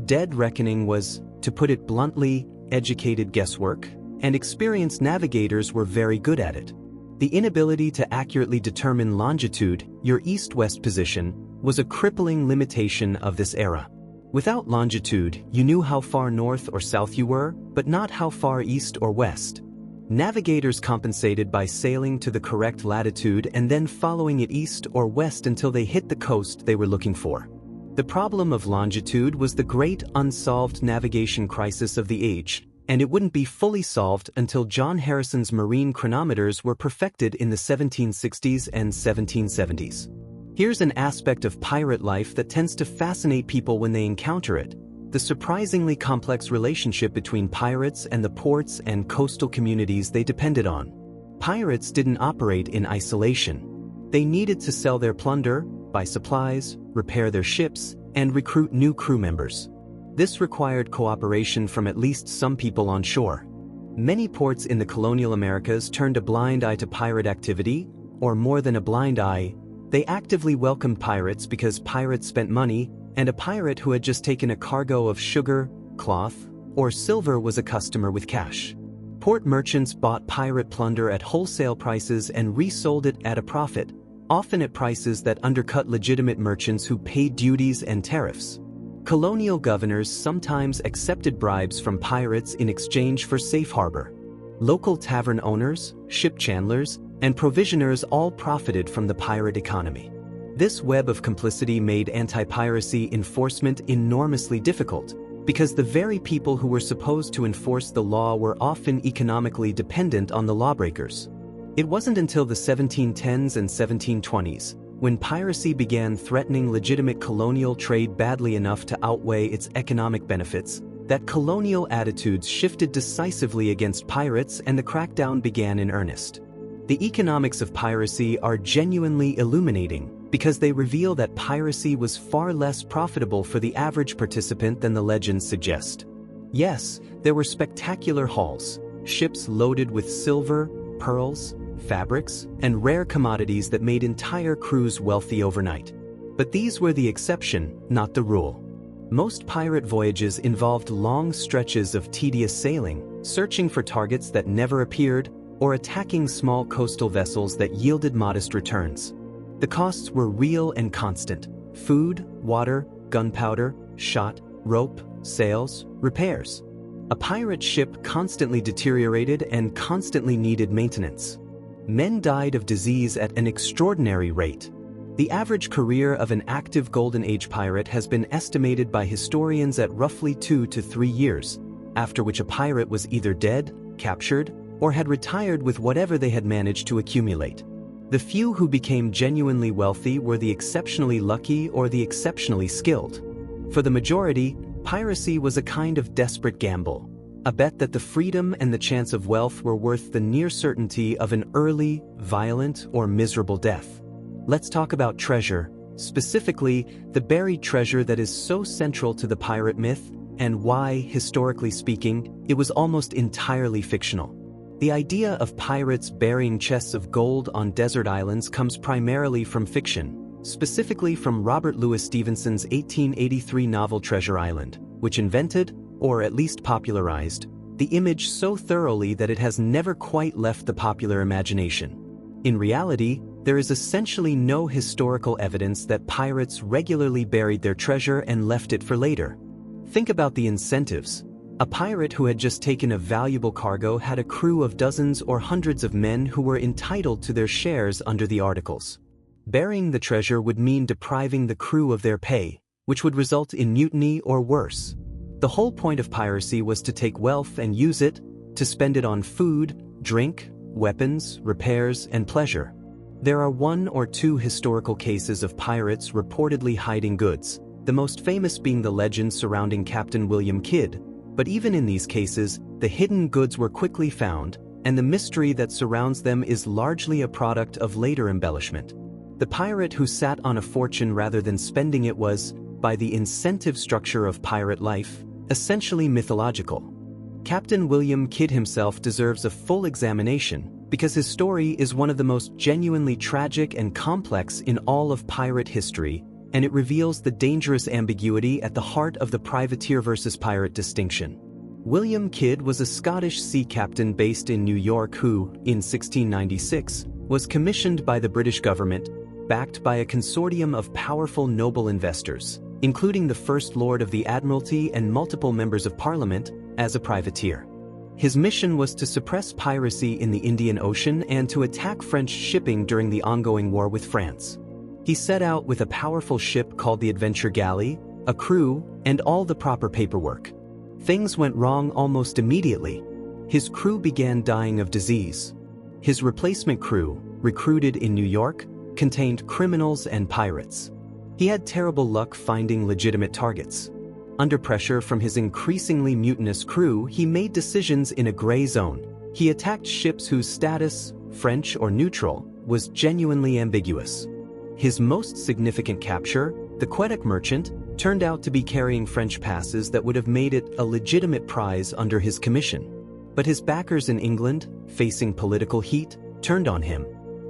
Dead reckoning was, to put it bluntly, educated guesswork, and experienced navigators were very good at it. The inability to accurately determine longitude, your east-west position, was a crippling limitation of this era. Without longitude, you knew how far north or south you were, but not how far east or west. Navigators compensated by sailing to the correct latitude and then following it east or west until they hit the coast they were looking for. The problem of longitude was the great unsolved navigation crisis of the age, and it wouldn't be fully solved until John Harrison's marine chronometers were perfected in the 1760s and 1770s. Here's an aspect of pirate life that tends to fascinate people when they encounter it: the surprisingly complex relationship between pirates and the ports and coastal communities they depended on. Pirates didn't operate in isolation. They needed to sell their plunder, buy supplies, repair their ships, and recruit new crew members. This required cooperation from at least some people on shore. Many ports in the colonial Americas turned a blind eye to pirate activity, or more than a blind eye, They actively welcomed pirates because pirates spent money, and a pirate who had just taken a cargo of sugar, cloth, or silver was a customer with cash. Port merchants bought pirate plunder at wholesale prices and resold it at a profit, often at prices that undercut legitimate merchants who paid duties and tariffs. Colonial governors sometimes accepted bribes from pirates in exchange for safe harbor. Local tavern owners, ship chandlers, and provisioners all profited from the pirate economy. This web of complicity made anti-piracy enforcement enormously difficult, because the very people who were supposed to enforce the law were often economically dependent on the lawbreakers. It wasn't until the 1710s and 1720s, when piracy began threatening legitimate colonial trade badly enough to outweigh its economic benefits, that colonial attitudes shifted decisively against pirates and the crackdown began in earnest. The economics of piracy are genuinely illuminating, because they reveal that piracy was far less profitable for the average participant than the legends suggest. Yes, there were spectacular hauls, ships loaded with silver, pearls, fabrics, and rare commodities that made entire crews wealthy overnight. But these were the exception, not the rule. Most pirate voyages involved long stretches of tedious sailing, searching for targets that never appeared, or attacking small coastal vessels that yielded modest returns. The costs were real and constant: food, water, gunpowder, shot, rope, sails, repairs. A pirate ship constantly deteriorated and constantly needed maintenance. Men died of disease at an extraordinary rate. The average career of an active Golden Age pirate has been estimated by historians at roughly 2 to 3 years, after which a pirate was either dead, captured, or had retired with whatever they had managed to accumulate. The few who became genuinely wealthy were the exceptionally lucky or the exceptionally skilled. For the majority, piracy was a kind of desperate gamble, a bet that the freedom and the chance of wealth were worth the near certainty of an early, violent, or miserable death. Let's talk about treasure, specifically the buried treasure that is so central to the pirate myth, and why, historically speaking, it was almost entirely fictional. The idea of pirates burying chests of gold on desert islands comes primarily from fiction, specifically from Robert Louis Stevenson's 1883 novel Treasure Island, which invented, or at least popularized, the image so thoroughly that it has never quite left the popular imagination. In reality, there is essentially no historical evidence that pirates regularly buried their treasure and left it for later. Think about the incentives. A pirate who had just taken a valuable cargo had a crew of dozens or hundreds of men who were entitled to their shares under the articles. Burying the treasure would mean depriving the crew of their pay, which would result in mutiny or worse. The whole point of piracy was to take wealth and use it, to spend it on food, drink, weapons, repairs, and pleasure. There are 1 or 2 historical cases of pirates reportedly hiding goods, the most famous being the legend surrounding Captain William Kidd. But even in these cases, the hidden goods were quickly found, and the mystery that surrounds them is largely a product of later embellishment. The pirate who sat on a fortune rather than spending it was, by the incentive structure of pirate life, essentially mythological. Captain William Kidd himself deserves a full examination, because his story is one of the most genuinely tragic and complex in all of pirate history, and it reveals the dangerous ambiguity at the heart of the privateer versus pirate distinction. William Kidd was a Scottish sea captain based in New York who, in 1696, was commissioned by the British government, backed by a consortium of powerful noble investors, including the First Lord of the Admiralty and multiple members of Parliament, as a privateer. His mission was to suppress piracy in the Indian Ocean and to attack French shipping during the ongoing war with France. He set out with a powerful ship called the Adventure Galley, a crew, and all the proper paperwork. Things went wrong almost immediately. His crew began dying of disease. His replacement crew, recruited in New York, contained criminals and pirates. He had terrible luck finding legitimate targets. Under pressure from his increasingly mutinous crew, he made decisions in a gray zone. He attacked ships whose status, French or neutral, was genuinely ambiguous. His most significant capture, the Quebec merchant, turned out to be carrying French passes that would have made it a legitimate prize under his commission. But his backers in England, facing political heat, turned on him.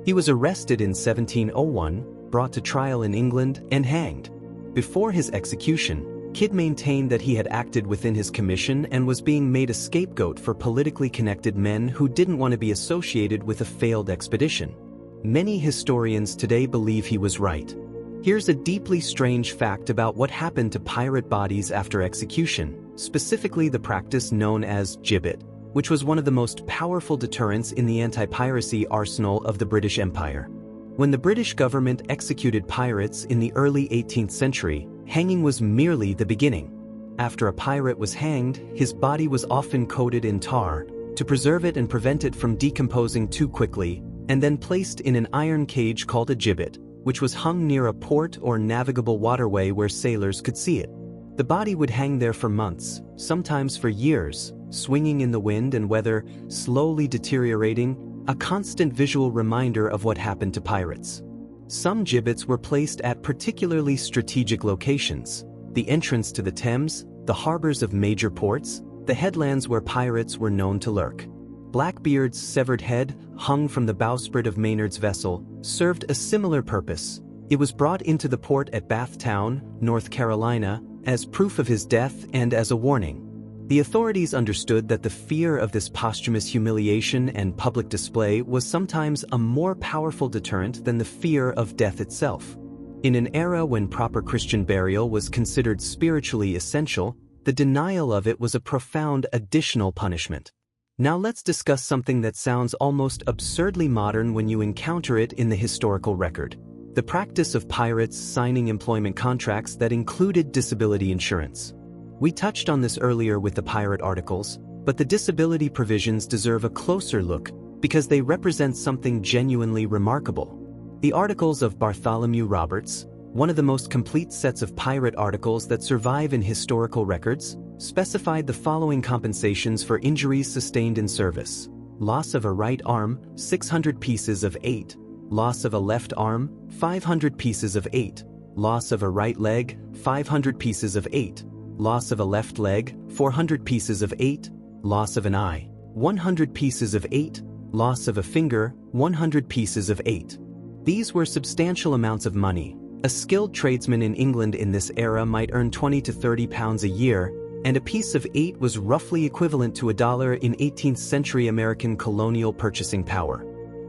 He was arrested in 1701, brought to trial in England and hanged. Before his execution, Kidd maintained that he had acted within his commission and was being made a scapegoat for politically connected men who didn't want to be associated with a failed expedition. Many historians today believe he was right. Here's a deeply strange fact about what happened to pirate bodies after execution, specifically the practice known as gibbet, which was one of the most powerful deterrents in the anti-piracy arsenal of the British Empire. When the British government executed pirates in the early 18th century, hanging was merely the beginning. After a pirate was hanged, his body was often coated in tar to preserve it and prevent it from decomposing too quickly, and then placed in an iron cage called a gibbet, which was hung near a port or navigable waterway where sailors could see it. The body would hang there for months, sometimes for years, swinging in the wind and weather, slowly deteriorating, a constant visual reminder of what happened to pirates. Some gibbets were placed at particularly strategic locations: the entrance to the Thames, the harbors of major ports, the headlands where pirates were known to lurk. Blackbeard's severed head, hung from the bowsprit of Maynard's vessel, served a similar purpose. It was brought into the port at Bathtown, North Carolina, as proof of his death and as a warning. The authorities understood that the fear of this posthumous humiliation and public display was sometimes a more powerful deterrent than the fear of death itself. In an era when proper Christian burial was considered spiritually essential, the denial of it was a profound additional punishment. Now let's discuss something that sounds almost absurdly modern when you encounter it in the historical record: the practice of pirates signing employment contracts that included disability insurance. We touched on this earlier with the pirate articles, but the disability provisions deserve a closer look because they represent something genuinely remarkable. The Articles of Bartholomew Roberts, one of the most complete sets of pirate articles that survive in historical records, specified the following compensations for injuries sustained in service: loss of a right arm, 600 pieces of 8, loss of a left arm, 500 pieces of 8, loss of a right leg, 500 pieces of 8, loss of a left leg, 400 pieces of 8, loss of an eye, 100 pieces of 8, loss of a finger, 100 pieces of 8. These were substantial amounts of money. A skilled tradesman in England in this era might earn 20 to 30 pounds a year, and a piece of 8 was roughly equivalent to $1 in 18th century American colonial purchasing power.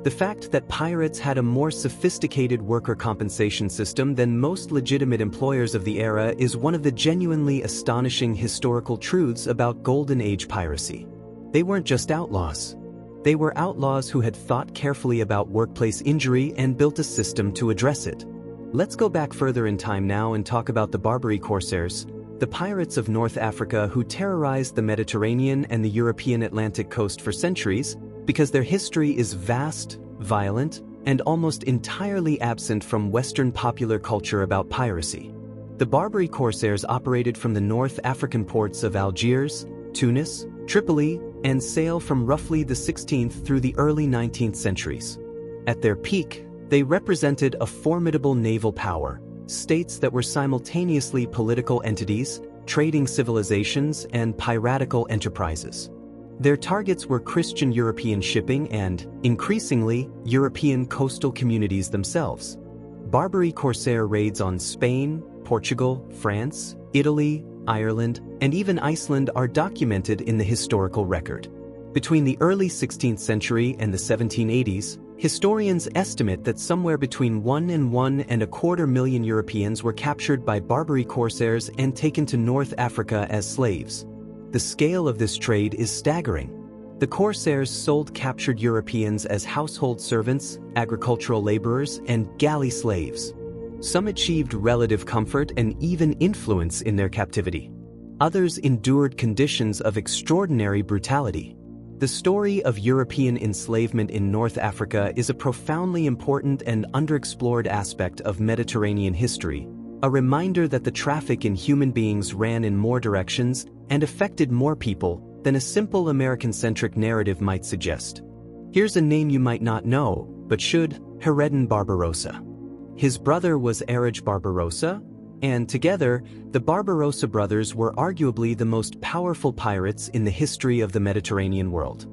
The fact that pirates had a more sophisticated worker compensation system than most legitimate employers of the era is one of the genuinely astonishing historical truths about Golden Age piracy. They weren't just outlaws. They were outlaws who had thought carefully about workplace injury and built a system to address it. Let's go back further in time now and talk about the Barbary corsairs, the pirates of North Africa who terrorized the Mediterranean and the European Atlantic coast for centuries, because their history is vast, violent, and almost entirely absent from Western popular culture about piracy. The Barbary corsairs operated from the North African ports of Algiers, Tunis, Tripoli, and sail from roughly the 16th through the early 19th centuries. At their peak, they represented a formidable naval power, states that were simultaneously political entities, trading civilizations, and piratical enterprises. Their targets were Christian European shipping and, increasingly, European coastal communities themselves. Barbary corsair raids on Spain, Portugal, France, Italy, Ireland, and even Iceland are documented in the historical record. Between the early 16th century and the 1780s, historians estimate that somewhere between 1 and 1.25 million Europeans were captured by Barbary corsairs and taken to North Africa as slaves. The scale of this trade is staggering. The corsairs sold captured Europeans as household servants, agricultural laborers, and galley slaves. Some achieved relative comfort and even influence in their captivity. Others endured conditions of extraordinary brutality. The story of European enslavement in North Africa is a profoundly important and underexplored aspect of Mediterranean history, a reminder that the traffic in human beings ran in more directions and affected more people than a simple American-centric narrative might suggest. Here's a name you might not know, but should: Heredin Barbarossa. His brother was Erige Barbarossa, and together, the Barbarossa brothers were arguably the most powerful pirates in the history of the Mediterranean world.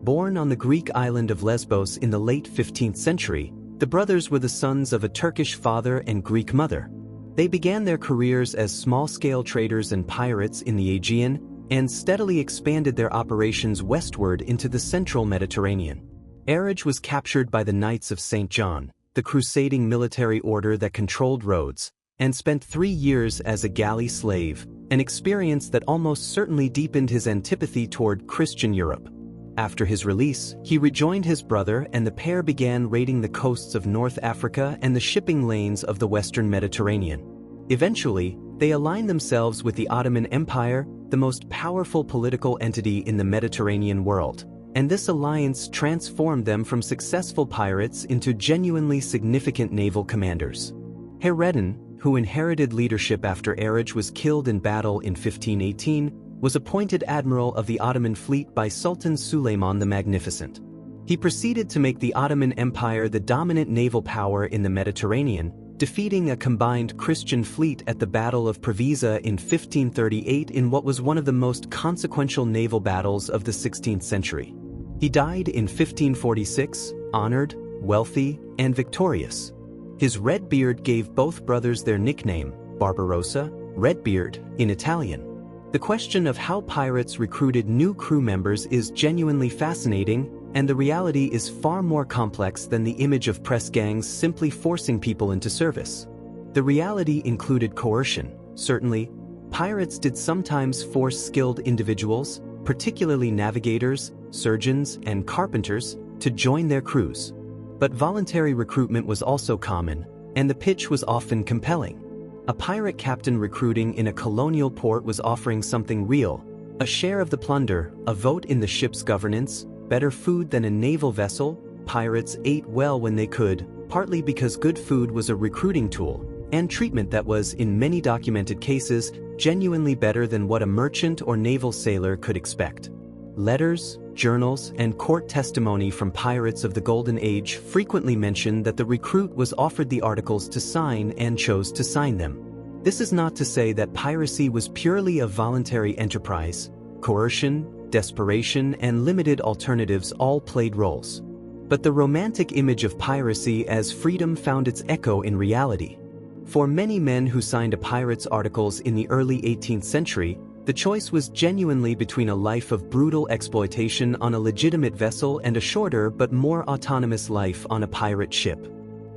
Born on the Greek island of Lesbos in the late 15th century, the The brothers were the sons of a Turkish father and Greek mother. They began their careers as small-scale traders and pirates in the Aegean and steadily expanded their operations westward into the central Mediterranean. Araj was captured by the Knights of St. John, the crusading military order that controlled Rhodes, and spent 3 years as a galley slave, an experience that almost certainly deepened his antipathy toward Christian Europe. After his release, he rejoined his brother and the pair began raiding the coasts of North Africa and the shipping lanes of the Western Mediterranean. Eventually, they aligned themselves with the Ottoman Empire, the most powerful political entity in the Mediterranean world, and this alliance transformed them from successful pirates into genuinely significant naval commanders. Hayreddin, who inherited leadership after Araj was killed in battle in 1518, was appointed admiral of the Ottoman fleet by Sultan Suleiman the Magnificent. He proceeded to make the Ottoman Empire the dominant naval power in the Mediterranean, defeating a combined Christian fleet at the Battle of Preveza in 1538 in what was one of the most consequential naval battles of the 16th century. He died in 1546, honored, wealthy, and victorious. His red beard gave both brothers their nickname, Barbarossa, Redbeard, in Italian. The question of how pirates recruited new crew members is genuinely fascinating, and the reality is far more complex than the image of press gangs simply forcing people into service. The reality included coercion. Certainly, pirates did sometimes force skilled individuals, particularly navigators, surgeons, and carpenters, to join their crews. But voluntary recruitment was also common, and the pitch was often compelling. A pirate captain recruiting in a colonial port was offering something real: a share of the plunder, a vote in the ship's governance, better food than a naval vessel. Pirates ate well when they could, partly because good food was a recruiting tool, and treatment that was, in many documented cases, genuinely better than what a merchant or naval sailor could expect. Letters, journals, and court testimony from pirates of the Golden Age frequently mention that the recruit was offered the articles to sign and chose to sign them. This is not to say that piracy was purely a voluntary enterprise. Coercion, desperation, and limited alternatives all played roles. But the romantic image of piracy as freedom found its echo in reality. For many men who signed a pirate's articles in the early 18th century, the choice was genuinely between a life of brutal exploitation on a legitimate vessel and a shorter but more autonomous life on a pirate ship.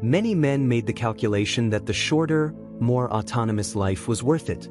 Many men made the calculation that the shorter, more autonomous life was worth it.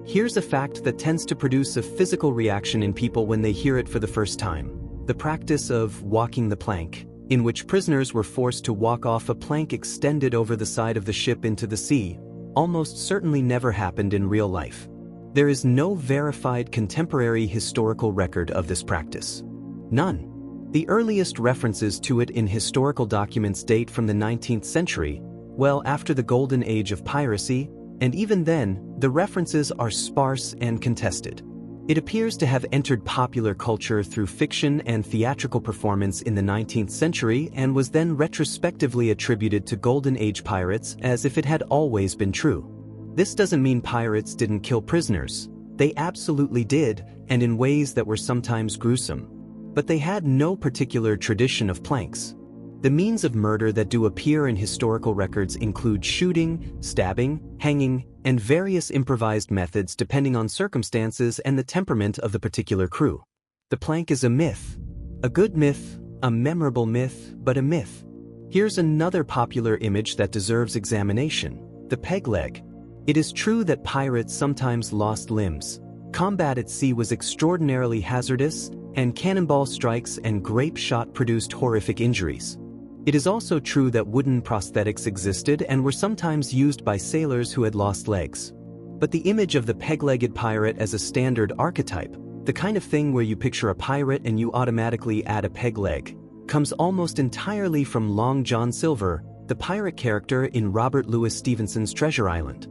Here's a fact that tends to produce a physical reaction in people when they hear it for the first time: the practice of walking the plank, in which prisoners were forced to walk off a plank extended over the side of the ship into the sea, almost certainly never happened in real life. There is no verified contemporary historical record of this practice. None. The earliest references to it in historical documents date from the 19th century, well after the Golden Age of Piracy, and even then, the references are sparse and contested. It appears to have entered popular culture through fiction and theatrical performance in the 19th century and was then retrospectively attributed to Golden Age pirates as if it had always been true. This doesn't mean pirates didn't kill prisoners. They absolutely did, and in ways that were sometimes gruesome. But they had no particular tradition of planks. The means of murder that do appear in historical records include shooting, stabbing, hanging, and various improvised methods depending on circumstances and the temperament of the particular crew. The plank is a myth. A good myth, a memorable myth, but a myth. Here's another popular image that deserves examination: the peg leg. It is true that pirates sometimes lost limbs. Combat at sea was extraordinarily hazardous, and cannonball strikes and grape shot produced horrific injuries. It is also true that wooden prosthetics existed and were sometimes used by sailors who had lost legs. But the image of the peg-legged pirate as a standard archetype, the kind of thing where you picture a pirate and you automatically add a peg leg, comes almost entirely from Long John Silver, the pirate character in Robert Louis Stevenson's Treasure Island.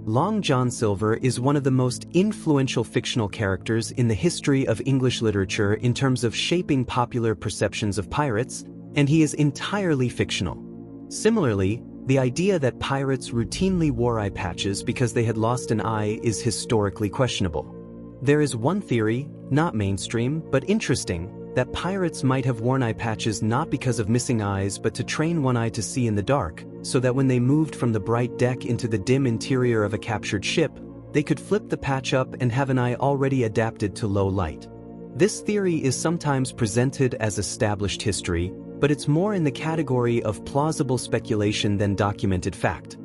Long John Silver is one of the most influential fictional characters in the history of English literature in terms of shaping popular perceptions of pirates, and he is entirely fictional. Similarly, the idea that pirates routinely wore eye patches because they had lost an eye is historically questionable. There is one theory, not mainstream but interesting, that pirates might have worn eye patches not because of missing eyes but to train one eye to see in the dark, so that when they moved from the bright deck into the dim interior of a captured ship, they could flip the patch up and have an eye already adapted to low light. This theory is sometimes presented as established history, but it's more in the category of plausible speculation than documented fact.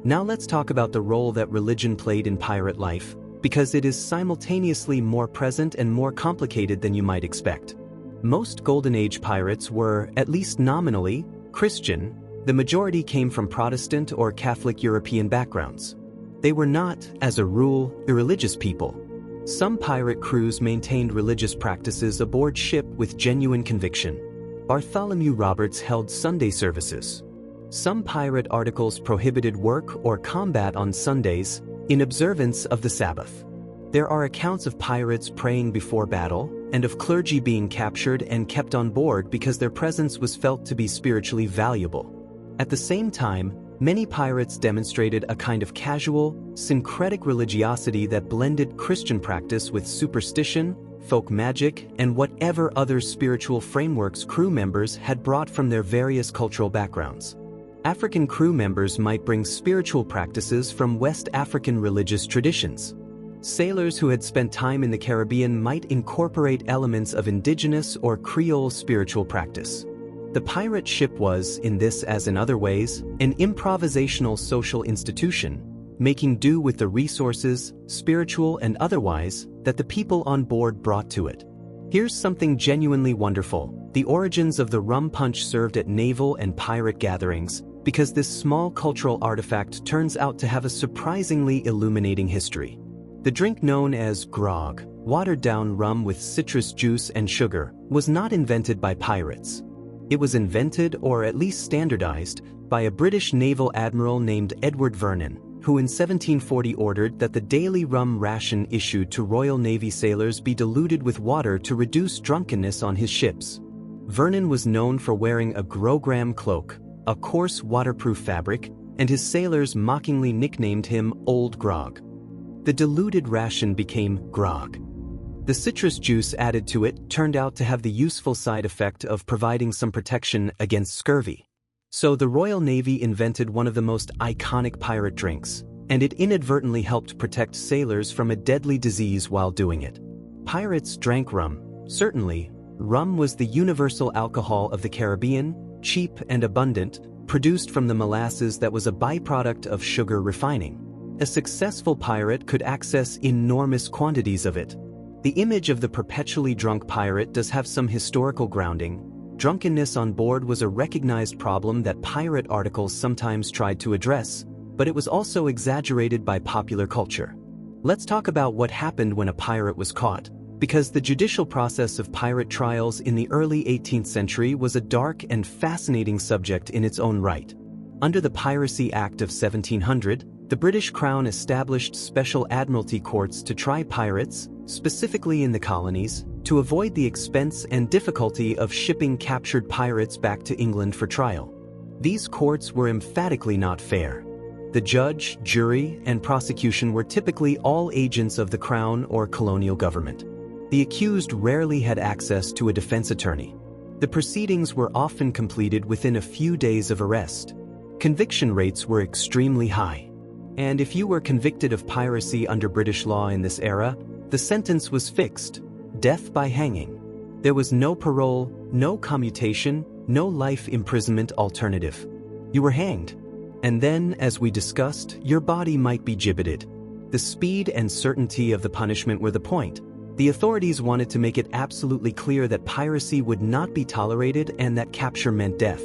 Now let's talk about the role that religion played in pirate life, because it is simultaneously more present and more complicated than you might expect. Most Golden Age pirates were, at least nominally, Christian. The majority came from Protestant or Catholic European backgrounds. They were not, as a rule, irreligious people. Some pirate crews maintained religious practices aboard ship with genuine conviction. Bartholomew Roberts held Sunday services. Some pirate articles prohibited work or combat on Sundays, in observance of the Sabbath. There are accounts of pirates praying before battle, and of clergy being captured and kept on board because their presence was felt to be spiritually valuable. At the same time, many pirates demonstrated a kind of casual, syncretic religiosity that blended Christian practice with superstition, folk magic, and whatever other spiritual frameworks crew members had brought from their various cultural backgrounds. African crew members might bring spiritual practices from West African religious traditions. Sailors who had spent time in the Caribbean might incorporate elements of indigenous or Creole spiritual practice. The pirate ship was, in this as in other ways, an improvisational social institution, making do with the resources, spiritual and otherwise, that the people on board brought to it. Here's something genuinely wonderful: the origins of the rum punch served at naval and pirate gatherings, because this small cultural artifact turns out to have a surprisingly illuminating history. The drink known as grog, watered-down rum with citrus juice and sugar, was not invented by pirates. It was invented, or at least standardized, by a British naval admiral named Edward Vernon, who in 1740 ordered that the daily rum ration issued to Royal Navy sailors be diluted with water to reduce drunkenness on his ships. Vernon was known for wearing a grogram cloak, a coarse waterproof fabric, and his sailors mockingly nicknamed him Old Grog. The diluted ration became grog. The citrus juice added to it turned out to have the useful side effect of providing some protection against scurvy. So the Royal Navy invented one of the most iconic pirate drinks, and it inadvertently helped protect sailors from a deadly disease while doing it. Pirates drank rum. Certainly, rum was the universal alcohol of the Caribbean, cheap and abundant, produced from the molasses that was a byproduct of sugar refining. A successful pirate could access enormous quantities of it. The image of the perpetually drunk pirate does have some historical grounding. Drunkenness on board was a recognized problem that pirate articles sometimes tried to address, but it was also exaggerated by popular culture. Let's talk about what happened when a pirate was caught, because the judicial process of pirate trials in the early 18th century was a dark and fascinating subject in its own right. Under the Piracy Act of 1700, the British Crown established special admiralty courts to try pirates, specifically in the colonies, to avoid the expense and difficulty of shipping captured pirates back to England for trial. These courts were emphatically not fair. The judge, jury, and prosecution were typically all agents of the Crown or colonial government. The accused rarely had access to a defense attorney. The proceedings were often completed within a few days of arrest. Conviction rates were extremely high. And if you were convicted of piracy under British law in this era, the sentence was fixed: death by hanging. There was no parole, no commutation, no life imprisonment alternative. You were hanged. And then, as we discussed, your body might be gibbeted. The speed and certainty of the punishment were the point. The authorities wanted to make it absolutely clear that piracy would not be tolerated and that capture meant death.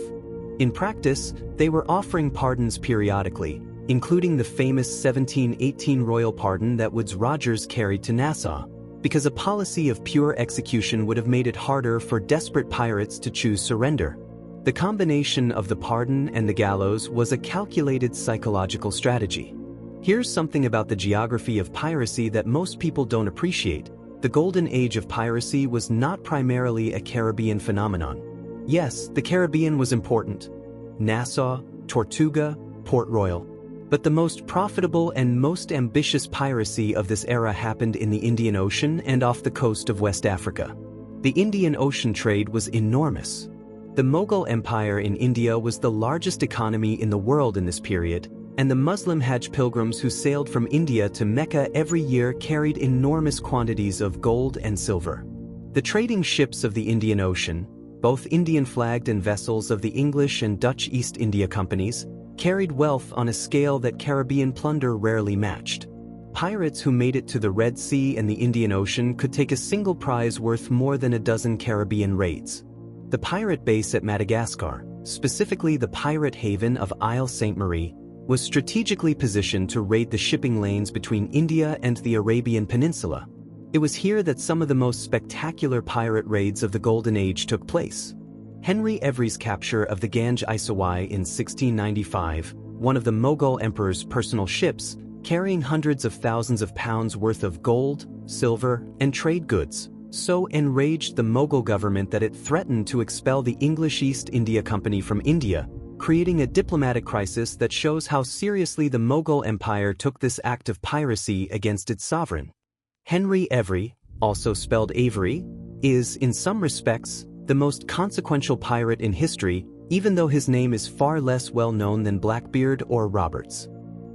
In practice, they were offering pardons periodically, including the famous 1718 royal pardon that Woodes Rogers carried to Nassau, because a policy of pure execution would have made it harder for desperate pirates to choose surrender. The combination of the pardon and the gallows was a calculated psychological strategy. Here's something about the geography of piracy that most people don't appreciate. The Golden Age of Piracy was not primarily a Caribbean phenomenon. Yes, the Caribbean was important: Nassau, Tortuga, Port Royal. But the most profitable and most ambitious piracy of this era happened in the Indian Ocean and off the coast of West Africa. The Indian Ocean trade was enormous. The Mughal Empire in India was the largest economy in the world in this period, and the Muslim Hajj pilgrims who sailed from India to Mecca every year carried enormous quantities of gold and silver. The trading ships of the Indian Ocean, both Indian-flagged and vessels of the English and Dutch East India Companies, carried wealth on a scale that Caribbean plunder rarely matched. Pirates who made it to the Red Sea and the Indian Ocean could take a single prize worth more than a dozen Caribbean raids. The pirate base at Madagascar, specifically the pirate haven of Isle Sainte-Marie, was strategically positioned to raid the shipping lanes between India and the Arabian Peninsula. It was here that some of the most spectacular pirate raids of the Golden Age took place. Henry Every's capture of the Ganj Isawai in 1695, one of the Mughal emperor's personal ships, carrying hundreds of thousands of pounds worth of gold, silver, and trade goods, so enraged the Mughal government that it threatened to expel the English East India Company from India, creating a diplomatic crisis that shows how seriously the Mughal Empire took this act of piracy against its sovereign. Henry Every, also spelled Avery, is, in some respects, the most consequential pirate in history, even though his name is far less well known than Blackbeard or Roberts.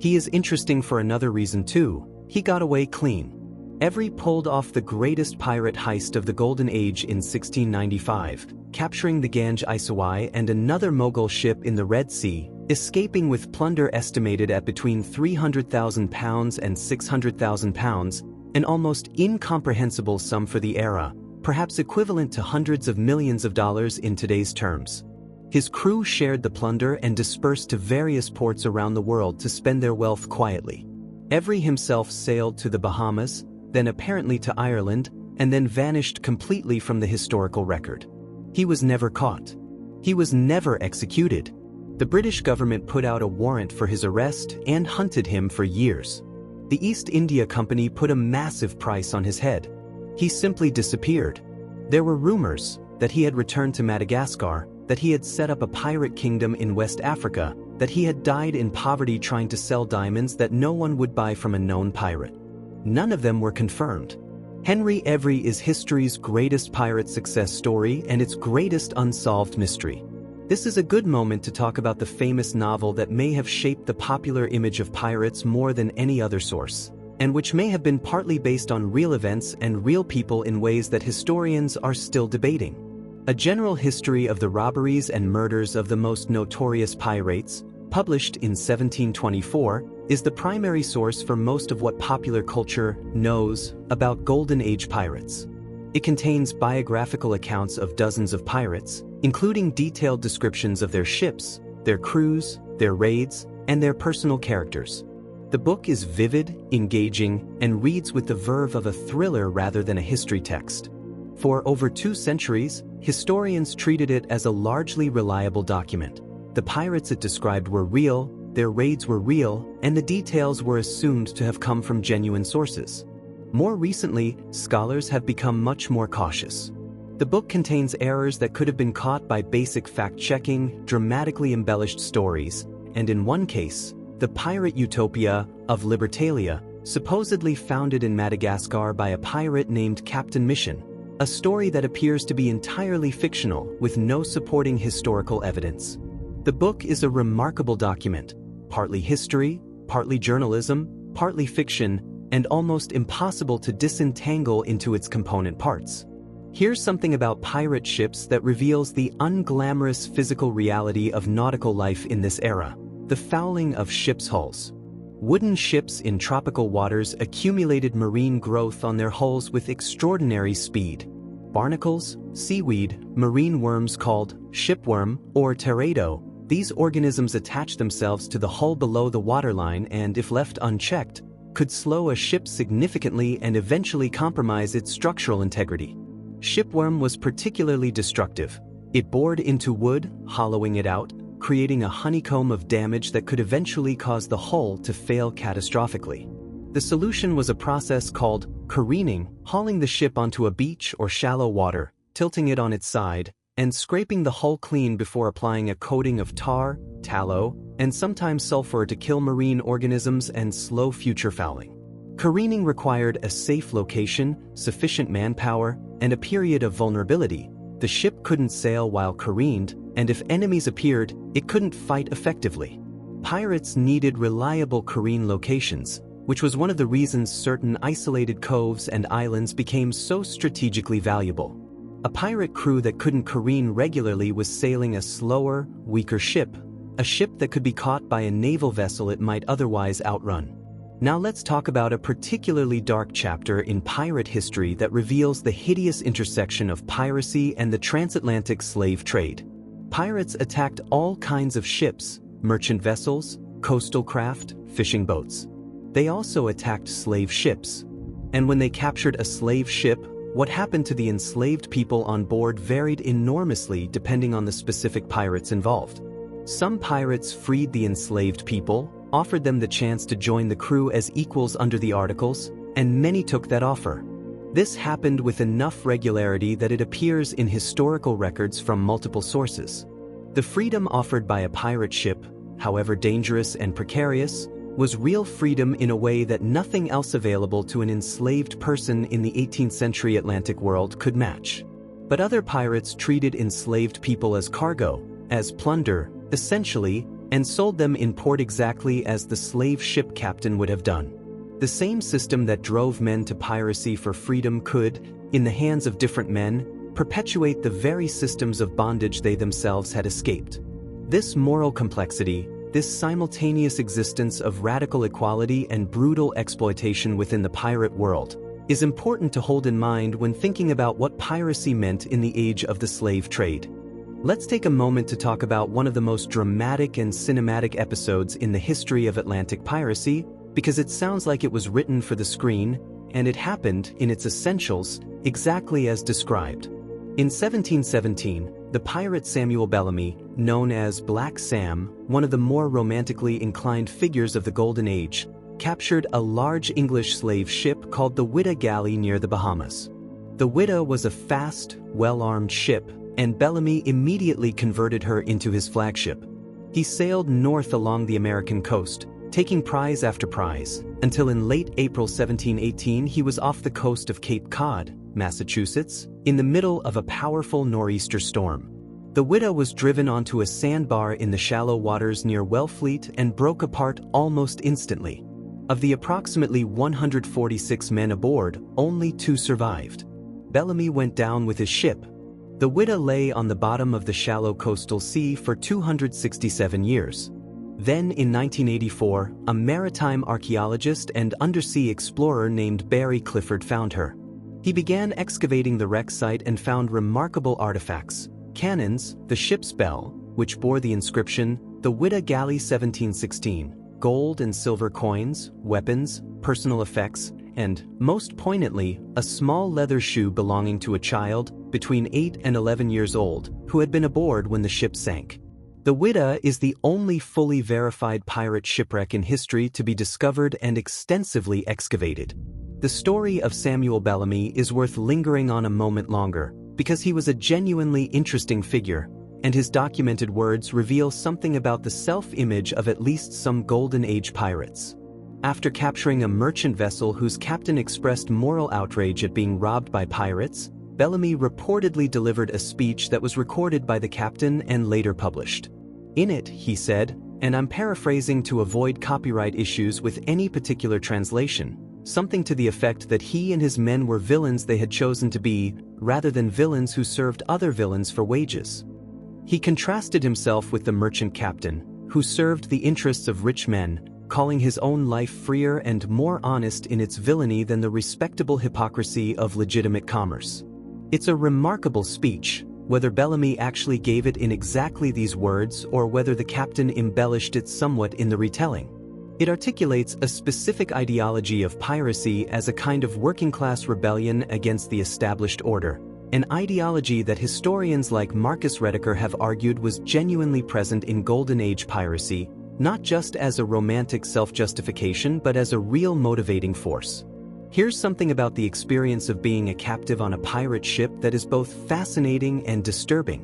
He is interesting for another reason too: he got away clean. Every pulled off the greatest pirate heist of the Golden Age in 1695, capturing the Ganj Isawai and another Mughal ship in the Red Sea, escaping with plunder estimated at between £300,000 and £600,000, an almost incomprehensible sum for the era, perhaps equivalent to hundreds of millions of dollars in today's terms. His crew shared the plunder and dispersed to various ports around the world to spend their wealth quietly. Every himself sailed to the Bahamas, then apparently to Ireland, and then vanished completely from the historical record. He was never caught. He was never executed. The British government put out a warrant for his arrest and hunted him for years. The East India Company put a massive price on his head. He simply disappeared. There were rumors that he had returned to Madagascar, that he had set up a pirate kingdom in West Africa, that he had died in poverty trying to sell diamonds that no one would buy from a known pirate. None of them were confirmed. Henry Every is history's greatest pirate success story and its greatest unsolved mystery. This is a good moment to talk about the famous novel that may have shaped the popular image of pirates more than any other source, and which may have been partly based on real events and real people in ways that historians are still debating. A general history of the robberies and murders of the most notorious pirates, published in 1724, is the primary source for most of what popular culture knows about Golden Age pirates. It contains biographical accounts of dozens of pirates, including detailed descriptions of their ships, their crews, their raids, and their personal characters. The book is vivid, engaging, and reads with the verve of a thriller rather than a history text. For over 2 centuries, historians treated it as a largely reliable document. The pirates it described were real, their raids were real, and the details were assumed to have come from genuine sources. More recently, scholars have become much more cautious. The book contains errors that could have been caught by basic fact-checking, dramatically embellished stories, and in one case, the pirate utopia of Libertalia, supposedly founded in Madagascar by a pirate named Captain Mission, a story that appears to be entirely fictional with no supporting historical evidence. The book is a remarkable document, partly history, partly journalism, partly fiction, and almost impossible to disentangle into its component parts. Here's something about pirate ships that reveals the unglamorous physical reality of nautical life in this era: the fouling of ships' hulls. Wooden ships in tropical waters accumulated marine growth on their hulls with extraordinary speed. Barnacles, seaweed, marine worms called shipworm or teredo. These organisms attach themselves to the hull below the waterline and, if left unchecked, could slow a ship significantly and eventually compromise its structural integrity. Shipworm was particularly destructive. It bored into wood, hollowing it out, creating a honeycomb of damage that could eventually cause the hull to fail catastrophically. The solution was a process called careening, hauling the ship onto a beach or shallow water, tilting it on its side, and scraping the hull clean before applying a coating of tar, tallow, and sometimes sulfur to kill marine organisms and slow future fouling. Careening required a safe location, sufficient manpower, and a period of vulnerability. The ship couldn't sail while careened, and if enemies appeared, it couldn't fight effectively. Pirates needed reliable careen locations, which was one of the reasons certain isolated coves and islands became so strategically valuable. A pirate crew that couldn't careen regularly was sailing a slower, weaker ship, a ship that could be caught by a naval vessel it might otherwise outrun. Now let's talk about a particularly dark chapter in pirate history that reveals the hideous intersection of piracy and the transatlantic slave trade. Pirates attacked all kinds of ships, merchant vessels, coastal craft, fishing boats. They also attacked slave ships. And when they captured a slave ship, what happened to the enslaved people on board varied enormously depending on the specific pirates involved. Some pirates freed the enslaved people, offered them the chance to join the crew as equals under the Articles, and many took that offer. This happened with enough regularity that it appears in historical records from multiple sources. The freedom offered by a pirate ship, however dangerous and precarious, was real freedom in a way that nothing else available to an enslaved person in the 18th century Atlantic world could match. But other pirates treated enslaved people as cargo, as plunder, essentially, and sold them in port exactly as the slave ship captain would have done. The same system that drove men to piracy for freedom could, in the hands of different men, perpetuate the very systems of bondage they themselves had escaped. This moral complexity, this simultaneous existence of radical equality and brutal exploitation within the pirate world, is important to hold in mind when thinking about what piracy meant in the age of the slave trade. Let's take a moment to talk about one of the most dramatic and cinematic episodes in the history of Atlantic piracy, because it sounds like it was written for the screen, and it happened, in its essentials, exactly as described. In 1717, the pirate Samuel Bellamy, known as Black Sam, one of the more romantically inclined figures of the Golden Age, captured a large English slave ship called the Widow Galley near the Bahamas. The Widow was a fast, well-armed ship, and Bellamy immediately converted her into his flagship. He sailed north along the American coast, taking prize after prize, until in late April 1718 he was off the coast of Cape Cod, Massachusetts, in the middle of a powerful nor'easter storm. The Widow was driven onto a sandbar in the shallow waters near Wellfleet and broke apart almost instantly. Of the approximately 146 men aboard, only 2 survived. Bellamy went down with his ship. The Widow lay on the bottom of the shallow coastal sea for 267 years. Then in 1984, a maritime archaeologist and undersea explorer named Barry Clifford found her. He began excavating the wreck site and found remarkable artifacts: cannons, the ship's bell, which bore the inscription, "The Widow Galley 1716, gold and silver coins, weapons, personal effects, and, most poignantly, a small leather shoe belonging to a child, between 8 and 11 years old, who had been aboard when the ship sank. The Widow is the only fully verified pirate shipwreck in history to be discovered and extensively excavated. The story of Samuel Bellamy is worth lingering on a moment longer, because he was a genuinely interesting figure, and his documented words reveal something about the self-image of at least some Golden Age pirates. After capturing a merchant vessel whose captain expressed moral outrage at being robbed by pirates, Bellamy reportedly delivered a speech that was recorded by the captain and later published. In it, he said, and I'm paraphrasing to avoid copyright issues with any particular translation, something to the effect that he and his men were villains they had chosen to be, rather than villains who served other villains for wages. He contrasted himself with the merchant captain, who served the interests of rich men, calling his own life freer and more honest in its villainy than the respectable hypocrisy of legitimate commerce. It's a remarkable speech, whether Bellamy actually gave it in exactly these words or whether the captain embellished it somewhat in the retelling. It articulates a specific ideology of piracy as a kind of working-class rebellion against the established order, an ideology that historians like Marcus Rediker have argued was genuinely present in Golden Age piracy, not just as a romantic self-justification but as a real motivating force. Here's something about the experience of being a captive on a pirate ship that is both fascinating and disturbing.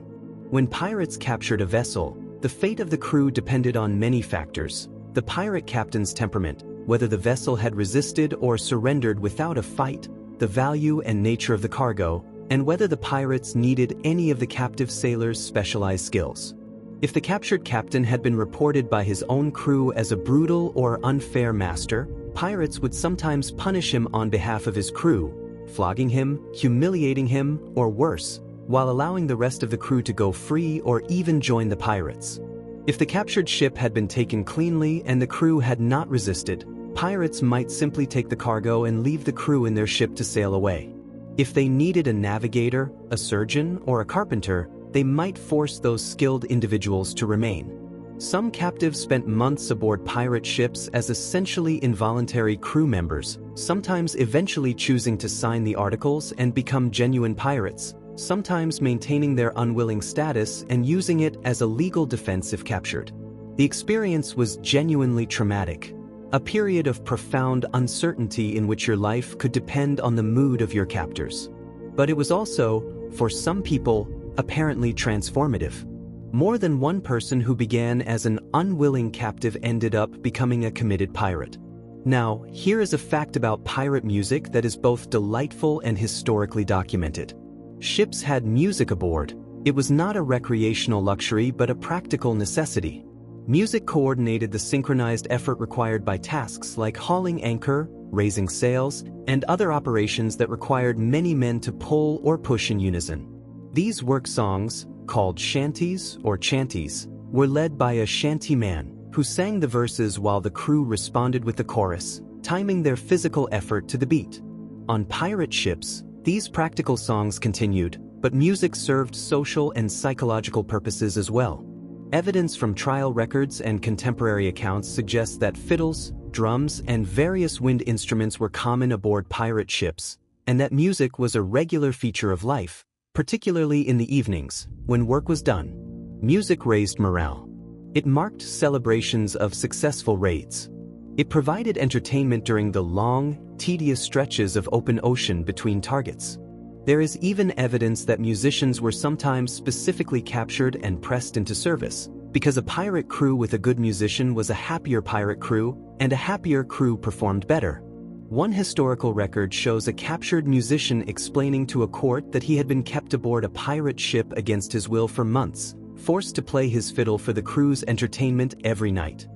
When pirates captured a vessel, the fate of the crew depended on many factors: the pirate captain's temperament, whether the vessel had resisted or surrendered without a fight, the value and nature of the cargo, and whether the pirates needed any of the captive sailors' specialized skills. If the captured captain had been reported by his own crew as a brutal or unfair master, pirates would sometimes punish him on behalf of his crew, flogging him, humiliating him, or worse, while allowing the rest of the crew to go free or even join the pirates. If the captured ship had been taken cleanly and the crew had not resisted, pirates might simply take the cargo and leave the crew in their ship to sail away. If they needed a navigator, a surgeon, or a carpenter, they might force those skilled individuals to remain. Some captives spent months aboard pirate ships as essentially involuntary crew members, sometimes eventually choosing to sign the articles and become genuine pirates, sometimes maintaining their unwilling status and using it as a legal defense if captured. The experience was genuinely traumatic, a period of profound uncertainty in which your life could depend on the mood of your captors. But it was also, for some people, apparently transformative. More than one person who began as an unwilling captive ended up becoming a committed pirate. Now, here is a fact about pirate music that is both delightful and historically documented. Ships had music aboard. It was not a recreational luxury but a practical necessity. Music coordinated the synchronized effort required by tasks like hauling anchor, raising sails, and other operations that required many men to pull or push in unison. These work songs, called shanties or chanties, were led by a shanty man who sang the verses while the crew responded with the chorus, timing their physical effort to the beat. On pirate ships, these practical songs continued, but music served social and psychological purposes as well. Evidence from trial records and contemporary accounts suggests that fiddles, drums, and various wind instruments were common aboard pirate ships, and that music was a regular feature of life, particularly in the evenings, when work was done. Music raised morale. It marked celebrations of successful raids. It provided entertainment during the long, tedious stretches of open ocean between targets. There is even evidence that musicians were sometimes specifically captured and pressed into service, because a pirate crew with a good musician was a happier pirate crew, and a happier crew performed better. One historical record shows a captured musician explaining to a court that he had been kept aboard a pirate ship against his will for months, forced to play his fiddle for the crew's entertainment every night.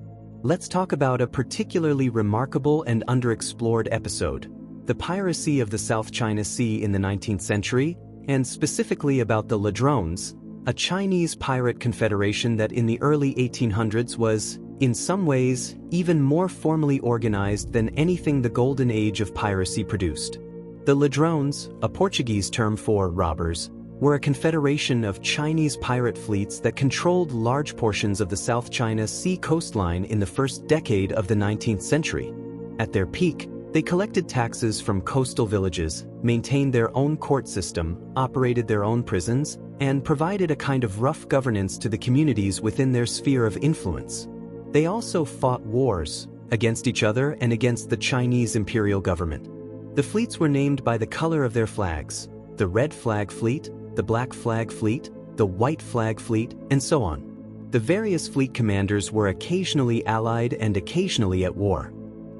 Let's talk about a particularly remarkable and underexplored episode: the piracy of the South China Sea in the 19th century, and specifically about the Ladrones, a Chinese pirate confederation that in the early 1800s was, in some ways, even more formally organized than anything the Golden Age of Piracy produced. The Ladrones, a Portuguese term for robbers, were a confederation of Chinese pirate fleets that controlled large portions of the South China Sea coastline in the first decade of the 19th century. At their peak, they collected taxes from coastal villages, maintained their own court system, operated their own prisons, and provided a kind of rough governance to the communities within their sphere of influence. They also fought wars against each other and against the Chinese imperial government. The fleets were named by the color of their flags: the Red Flag Fleet, the Black Flag Fleet, the White Flag Fleet, and so on. The various fleet commanders were occasionally allied and occasionally at war.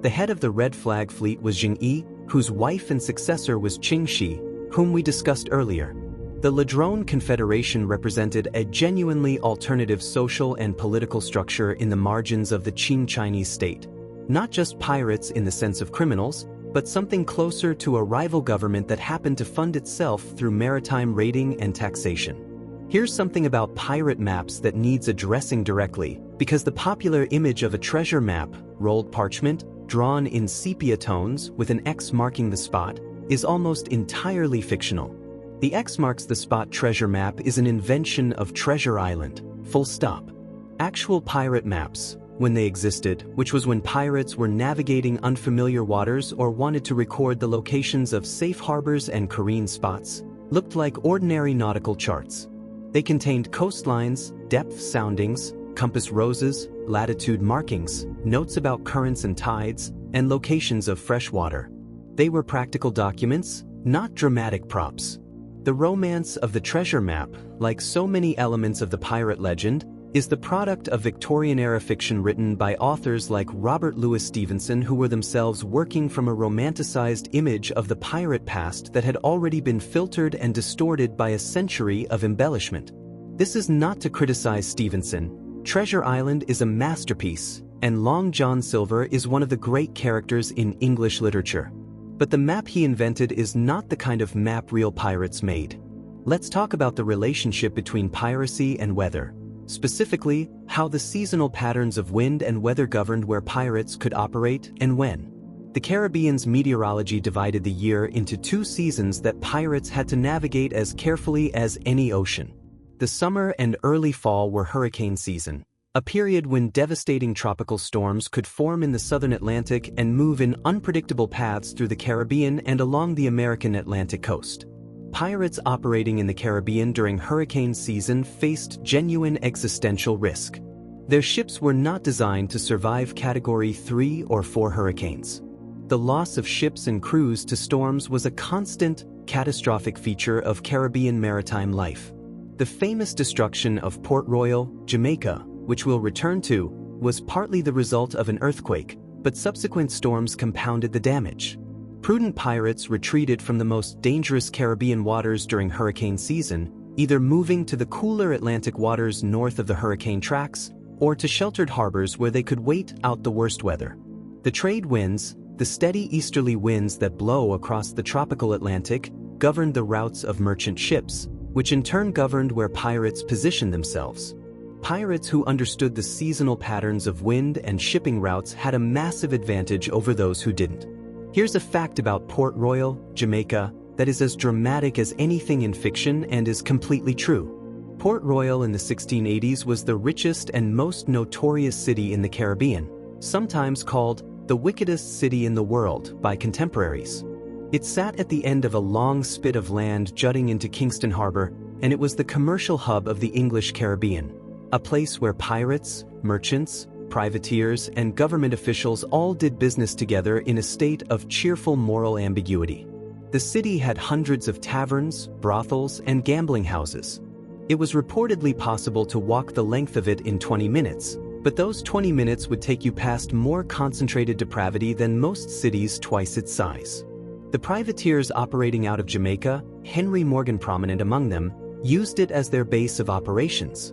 The head of the Red Flag Fleet was Ching Shih, whose wife and successor was Ching Shih, whom we discussed earlier. The Ladrone Confederation represented a genuinely alternative social and political structure in the margins of the Qing Chinese state. Not just pirates in the sense of criminals, but something closer to a rival government that happened to fund itself through maritime raiding and taxation. Here's something about pirate maps that needs addressing directly, because the popular image of a treasure map, rolled parchment, drawn in sepia tones with an X marking the spot, is almost entirely fictional. The X marks the spot treasure map is an invention of Treasure Island, full stop. Actual pirate maps, when they existed, which was when pirates were navigating unfamiliar waters or wanted to record the locations of safe harbors and careen spots, looked like ordinary nautical charts. They contained coastlines, depth soundings, compass roses, latitude markings, notes about currents and tides, and locations of fresh water. They were practical documents, not dramatic props. The romance of the treasure map, like so many elements of the pirate legend, is the product of Victorian-era fiction written by authors like Robert Louis Stevenson, who were themselves working from a romanticized image of the pirate past that had already been filtered and distorted by a century of embellishment. This is not to criticize Stevenson. Treasure Island is a masterpiece, and Long John Silver is one of the great characters in English literature. But the map he invented is not the kind of map real pirates made. Let's talk about the relationship between piracy and weather. Specifically, how the seasonal patterns of wind and weather governed where pirates could operate and when. The Caribbean's meteorology divided the year into two seasons that pirates had to navigate as carefully as any ocean. The summer and early fall were hurricane season, a period when devastating tropical storms could form in the southern Atlantic and move in unpredictable paths through the Caribbean and along the American Atlantic coast. Pirates operating in the Caribbean during hurricane season faced genuine existential risk. Their ships were not designed to survive Category 3 or 4 hurricanes. The loss of ships and crews to storms was a constant, catastrophic feature of Caribbean maritime life. The famous destruction of Port Royal, Jamaica, which we'll return to, was partly the result of an earthquake, but subsequent storms compounded the damage. Prudent pirates retreated from the most dangerous Caribbean waters during hurricane season, either moving to the cooler Atlantic waters north of the hurricane tracks, or to sheltered harbors where they could wait out the worst weather. The trade winds, the steady easterly winds that blow across the tropical Atlantic, governed the routes of merchant ships, which in turn governed where pirates positioned themselves. Pirates who understood the seasonal patterns of wind and shipping routes had a massive advantage over those who didn't. Here's a fact about Port Royal, Jamaica, that is as dramatic as anything in fiction and is completely true. Port Royal in the 1680s was the richest and most notorious city in the Caribbean, sometimes called the wickedest city in the world by contemporaries. It sat at the end of a long spit of land jutting into Kingston Harbor, and it was the commercial hub of the English Caribbean, a place where pirates, merchants, privateers, and government officials all did business together in a state of cheerful moral ambiguity. The city had hundreds of taverns, brothels, and gambling houses. It was reportedly possible to walk the length of it in 20 minutes, but those 20 minutes would take you past more concentrated depravity than most cities twice its size. The privateers operating out of Jamaica, Henry Morgan prominent among them, used it as their base of operations.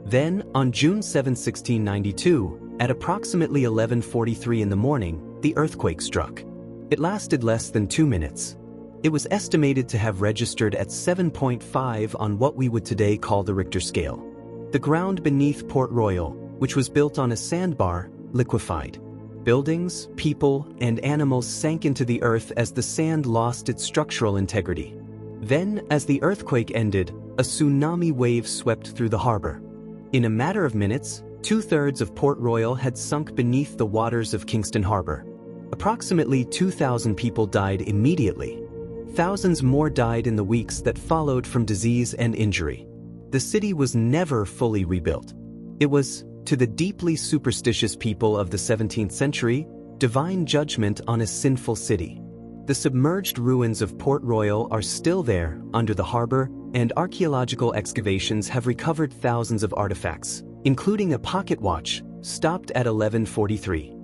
Then, on June 7, 1692, at approximately 11:43 in the morning, the earthquake struck. It lasted less than 2 minutes. It was estimated to have registered at 7.5 on what we would today call the Richter scale. The ground beneath Port Royal, which was built on a sandbar, liquefied. Buildings, people, and animals sank into the earth as the sand lost its structural integrity. Then, as the earthquake ended, a tsunami wave swept through the harbor. In a matter of minutes, 2/3 of Port Royal had sunk beneath the waters of Kingston Harbor. Approximately 2,000 people died immediately. Thousands more died in the weeks that followed from disease and injury. The city was never fully rebuilt. It was, to the deeply superstitious people of the 17th century, divine judgment on a sinful city. The submerged ruins of Port Royal are still there, under the harbor, and archaeological excavations have recovered thousands of artifacts, including a pocket watch, stopped at 11:43.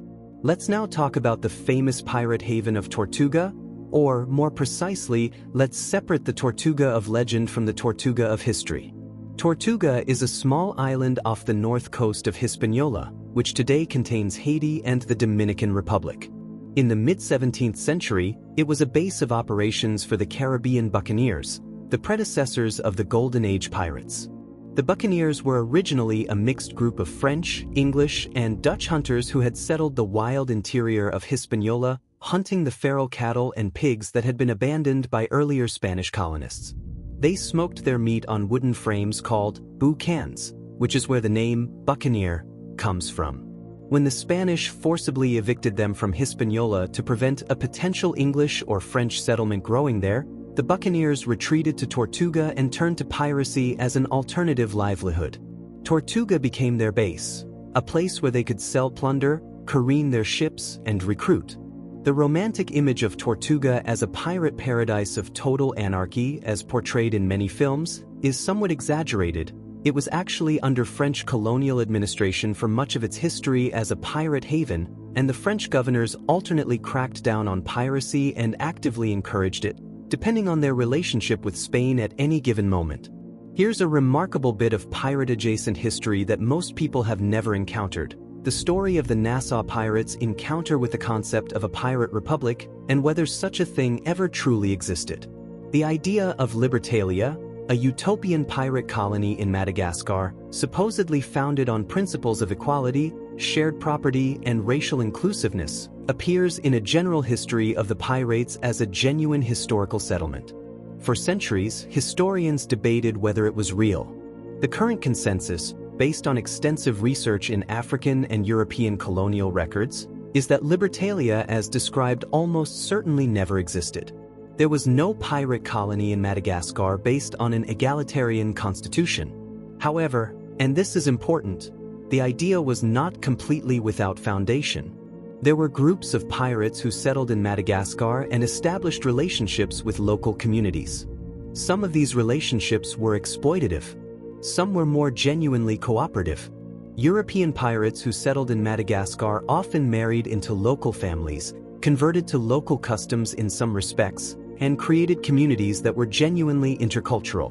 Let's now talk about the famous pirate haven of Tortuga, or more precisely, let's separate the Tortuga of legend from the Tortuga of history. Tortuga is a small island off the north coast of Hispaniola, which today contains Haiti and the Dominican Republic. In the mid-17th century, it was a base of operations for the Caribbean buccaneers, the predecessors of the Golden Age pirates. The buccaneers were originally a mixed group of French, English, and Dutch hunters who had settled the wild interior of Hispaniola, hunting the feral cattle and pigs that had been abandoned by earlier Spanish colonists. They smoked their meat on wooden frames called boucans, which is where the name buccaneer comes from. When the Spanish forcibly evicted them from Hispaniola to prevent a potential English or French settlement growing there, the buccaneers retreated to Tortuga and turned to piracy as an alternative livelihood. Tortuga became their base, a place where they could sell plunder, careen their ships, and recruit. The romantic image of Tortuga as a pirate paradise of total anarchy, as portrayed in many films, is somewhat exaggerated, It was actually under French colonial administration for much of its history as a pirate haven, and the French governors alternately cracked down on piracy and actively encouraged it, depending on their relationship with Spain at any given moment. Here's a remarkable bit of pirate-adjacent history that most people have never encountered: the story of the Nassau pirates' encounter with the concept of a pirate republic and whether such a thing ever truly existed. The idea of Libertalia, a utopian pirate colony in Madagascar, supposedly founded on principles of equality, shared property, and racial inclusiveness, appears in a general history of the pirates as a genuine historical settlement. For centuries, historians debated whether it was real. The current consensus, based on extensive research in African and European colonial records, is that Libertalia as described almost certainly never existed. There was no pirate colony in Madagascar based on an egalitarian constitution. However, and this is important, the idea was not completely without foundation. There were groups of pirates who settled in Madagascar and established relationships with local communities. Some of these relationships were exploitative. Some were more genuinely cooperative. European pirates who settled in Madagascar often married into local families, converted to local customs in some respects, and created communities that were genuinely intercultural.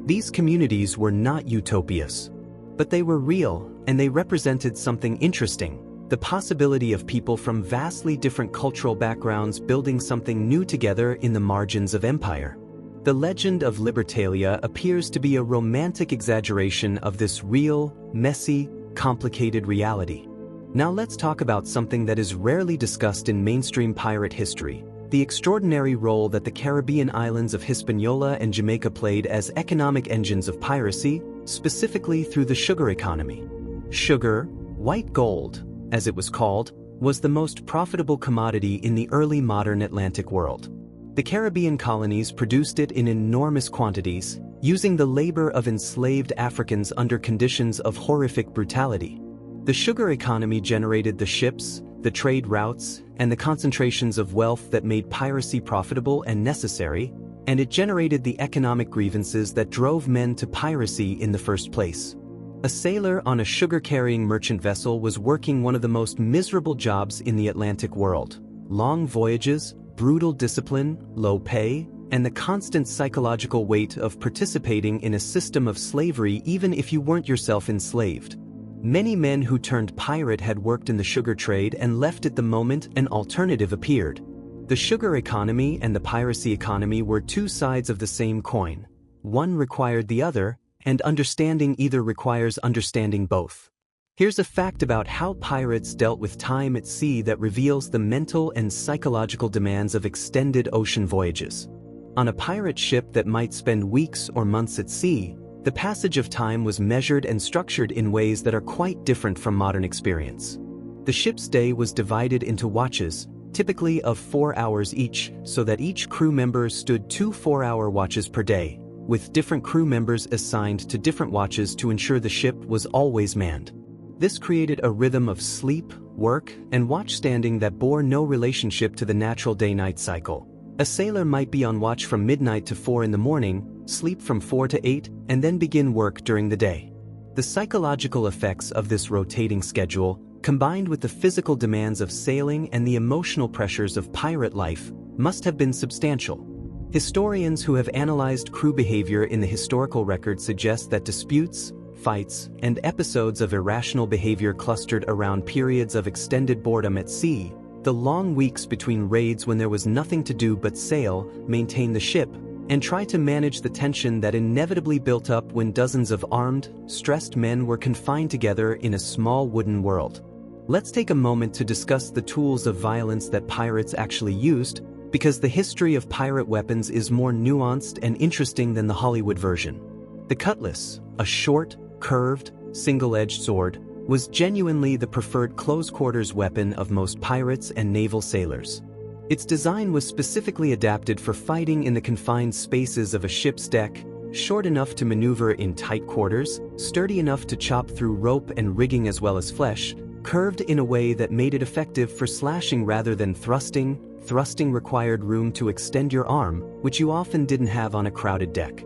These communities were not utopias, but they were real, and they represented something interesting: the possibility of people from vastly different cultural backgrounds building something new together in the margins of empire. The legend of Libertalia appears to be a romantic exaggeration of this real, messy, complicated reality. Now let's talk about something that is rarely discussed in mainstream pirate history: the extraordinary role that the Caribbean islands of Hispaniola and Jamaica played as economic engines of piracy, specifically through the sugar economy. Sugar, white gold, as it was called, was the most profitable commodity in the early modern Atlantic world. The Caribbean colonies produced it in enormous quantities, using the labor of enslaved Africans under conditions of horrific brutality. The sugar economy generated the ships, the trade routes, and the concentrations of wealth that made piracy profitable and necessary, and it generated the economic grievances that drove men to piracy in the first place. A sailor on a sugar-carrying merchant vessel was working one of the most miserable jobs in the Atlantic world: long voyages, brutal discipline, low pay, and the constant psychological weight of participating in a system of slavery even if you weren't yourself enslaved. Many men who turned pirate had worked in the sugar trade and left at the moment an alternative appeared. The sugar economy and the piracy economy were two sides of the same coin. One required the other, and understanding either requires understanding both. Here's a fact about how pirates dealt with time at sea that reveals the mental and psychological demands of extended ocean voyages. On a pirate ship that might spend weeks or months at sea, the passage of time was measured and structured in ways that are quite different from modern experience. The ship's day was divided into watches, typically of 4 hours each, so that each crew member stood 2 4-hour watches per day, with different crew members assigned to different watches to ensure the ship was always manned. This created a rhythm of sleep, work, and watch-standing that bore no relationship to the natural day-night cycle. A sailor might be on watch from midnight to 4 in the morning, sleep from 4 to 8, and then begin work during the day. The psychological effects of this rotating schedule, combined with the physical demands of sailing and the emotional pressures of pirate life, must have been substantial. Historians who have analyzed crew behavior in the historical record suggest that disputes, fights, and episodes of irrational behavior clustered around periods of extended boredom at sea, the long weeks between raids when there was nothing to do but sail, maintain the ship, and try to manage the tension that inevitably built up when dozens of armed, stressed men were confined together in a small wooden world. Let's take a moment to discuss the tools of violence that pirates actually used, because the history of pirate weapons is more nuanced and interesting than the Hollywood version. The cutlass, a short, curved, single-edged sword, was genuinely the preferred close-quarters weapon of most pirates and naval sailors. Its design was specifically adapted for fighting in the confined spaces of a ship's deck, short enough to maneuver in tight quarters, sturdy enough to chop through rope and rigging as well as flesh, curved in a way that made it effective for slashing rather than thrusting. Thrusting required room to extend your arm, which you often didn't have on a crowded deck.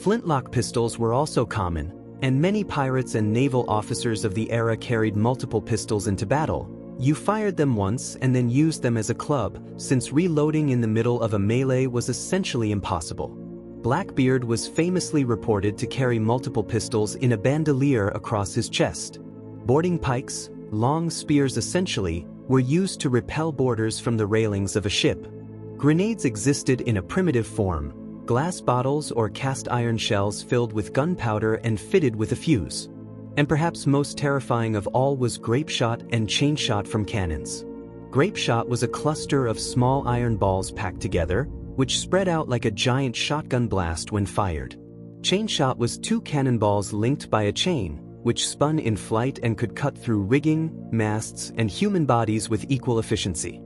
Flintlock pistols were also common, and many pirates and naval officers of the era carried multiple pistols into battle. You fired them once and then used them as a club, since reloading in the middle of a melee was essentially impossible. Blackbeard was famously reported to carry multiple pistols in a bandolier across his chest. Boarding pikes, long spears essentially, were used to repel boarders from the railings of a ship. Grenades existed in a primitive form, glass bottles or cast iron shells filled with gunpowder and fitted with a fuse. And perhaps most terrifying of all was grape shot and chain shot from cannons. Grape shot was a cluster of small iron balls packed together, which spread out like a giant shotgun blast when fired. Chain shot was two cannonballs linked by a chain, which spun in flight and could cut through rigging, masts, and human bodies with equal efficiency.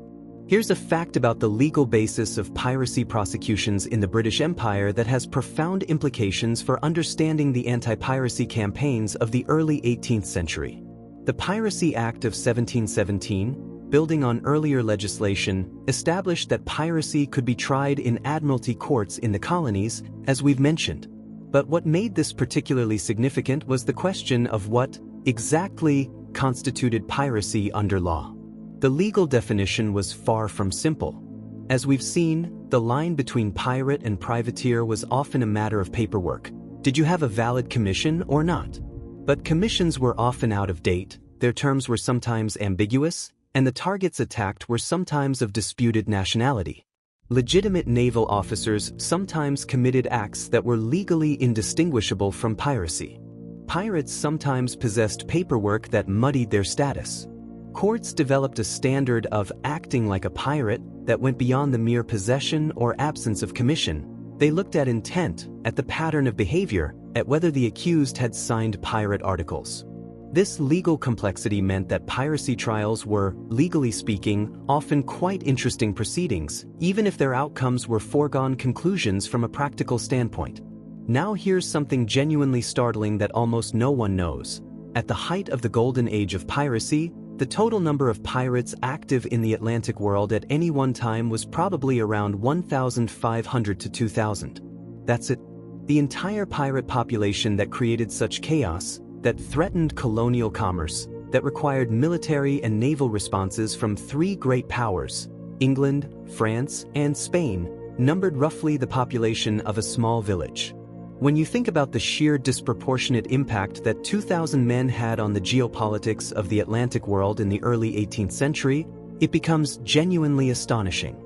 Here's a fact about the legal basis of piracy prosecutions in the British Empire that has profound implications for understanding the anti-piracy campaigns of the early 18th century. The Piracy Act of 1717, building on earlier legislation, established that piracy could be tried in admiralty courts in the colonies, as we've mentioned. But what made this particularly significant was the question of what exactly constituted piracy under law. The legal definition was far from simple. As we've seen, the line between pirate and privateer was often a matter of paperwork. Did you have a valid commission or not? But commissions were often out of date, their terms were sometimes ambiguous, and the targets attacked were sometimes of disputed nationality. Legitimate naval officers sometimes committed acts that were legally indistinguishable from piracy. Pirates sometimes possessed paperwork that muddied their status. Courts developed a standard of acting like a pirate that went beyond the mere possession or absence of commission. They looked at intent, at the pattern of behavior, at whether the accused had signed pirate articles. This legal complexity meant that piracy trials were, legally speaking, often quite interesting proceedings, even if their outcomes were foregone conclusions from a practical standpoint. Now here's something genuinely startling that almost no one knows. At the height of the Golden Age of Piracy, the total number of pirates active in the Atlantic world at any one time was probably around 1,500 to 2,000. That's it. The entire pirate population that created such chaos, that threatened colonial commerce, that required military and naval responses from three great powers, England, France, and Spain, numbered roughly the population of a small village. When you think about the sheer disproportionate impact that 2,000 men had on the geopolitics of the Atlantic world in the early 18th century, it becomes genuinely astonishing.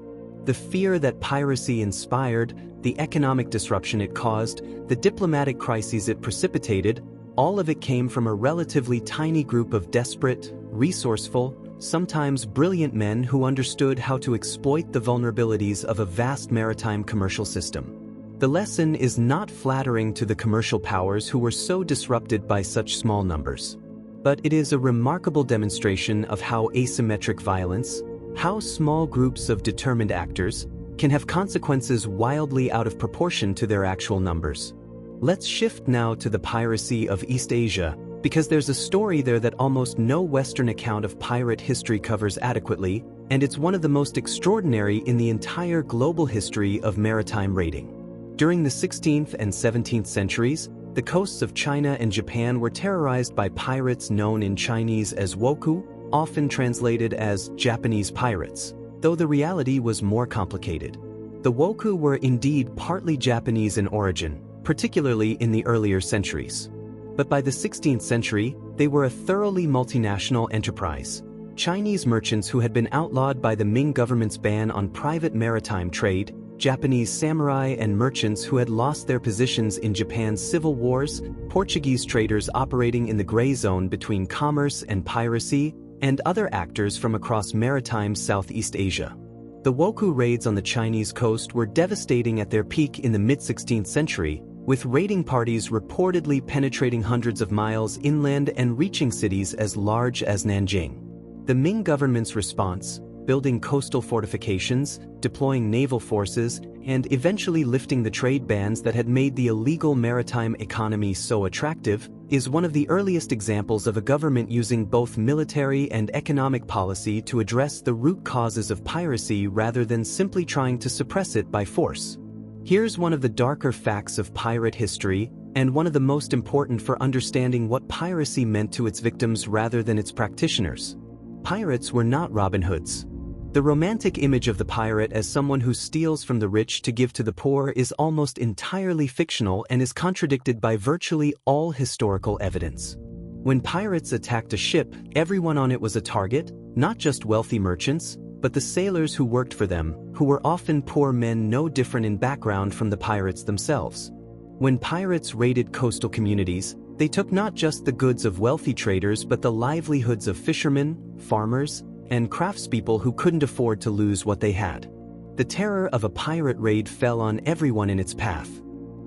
The fear that piracy inspired, the economic disruption it caused, the diplomatic crises it precipitated, all of it came from a relatively tiny group of desperate, resourceful, sometimes brilliant men who understood how to exploit the vulnerabilities of a vast maritime commercial system. The lesson is not flattering to the commercial powers who were so disrupted by such small numbers. But it is a remarkable demonstration of how asymmetric violence, how small groups of determined actors, can have consequences wildly out of proportion to their actual numbers. Let's shift now to the piracy of East Asia, because there's a story there that almost no Western account of pirate history covers adequately, and it's one of the most extraordinary in the entire global history of maritime raiding. During the 16th and 17th centuries, the coasts of China and Japan were terrorized by pirates known in Chinese as woku, often translated as Japanese pirates, though the reality was more complicated. The woku were indeed partly Japanese in origin, particularly in the earlier centuries. But by the 16th century, they were a thoroughly multinational enterprise. Chinese merchants who had been outlawed by the Ming government's ban on private maritime trade, Japanese samurai and merchants who had lost their positions in Japan's civil wars, Portuguese traders operating in the gray zone between commerce and piracy, and other actors from across maritime Southeast Asia. The woku raids on the Chinese coast were devastating at their peak in the mid-16th century, with raiding parties reportedly penetrating hundreds of miles inland and reaching cities as large as Nanjing. The Ming government's response, building coastal fortifications, deploying naval forces, and eventually lifting the trade bans that had made the illegal maritime economy so attractive, is one of the earliest examples of a government using both military and economic policy to address the root causes of piracy rather than simply trying to suppress it by force. Here's one of the darker facts of pirate history, and one of the most important for understanding what piracy meant to its victims rather than its practitioners. Pirates were not Robin Hoods. The romantic image of the pirate as someone who steals from the rich to give to the poor is almost entirely fictional and is contradicted by virtually all historical evidence. When pirates attacked a ship, everyone on it was a target, not just wealthy merchants, but the sailors who worked for them, who were often poor men no different in background from the pirates themselves. When pirates raided coastal communities, they took not just the goods of wealthy traders but the livelihoods of fishermen, farmers, and craftspeople who couldn't afford to lose what they had. The terror of a pirate raid fell on everyone in its path.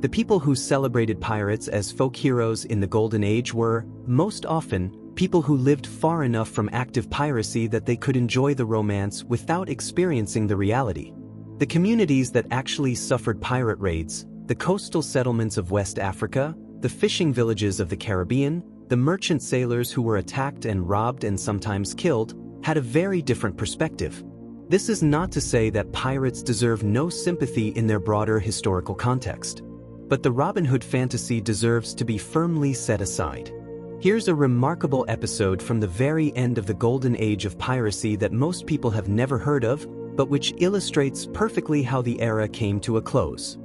The people who celebrated pirates as folk heroes in the Golden Age were, most often, people who lived far enough from active piracy that they could enjoy the romance without experiencing the reality. The communities that actually suffered pirate raids, the coastal settlements of West Africa, the fishing villages of the Caribbean, the merchant sailors who were attacked and robbed and sometimes killed, had a very different perspective. This is not to say that pirates deserve no sympathy in their broader historical context. But the Robin Hood fantasy deserves to be firmly set aside. Here's a remarkable episode from the very end of the Golden Age of Piracy that most people have never heard of, but which illustrates perfectly how the era came to a close.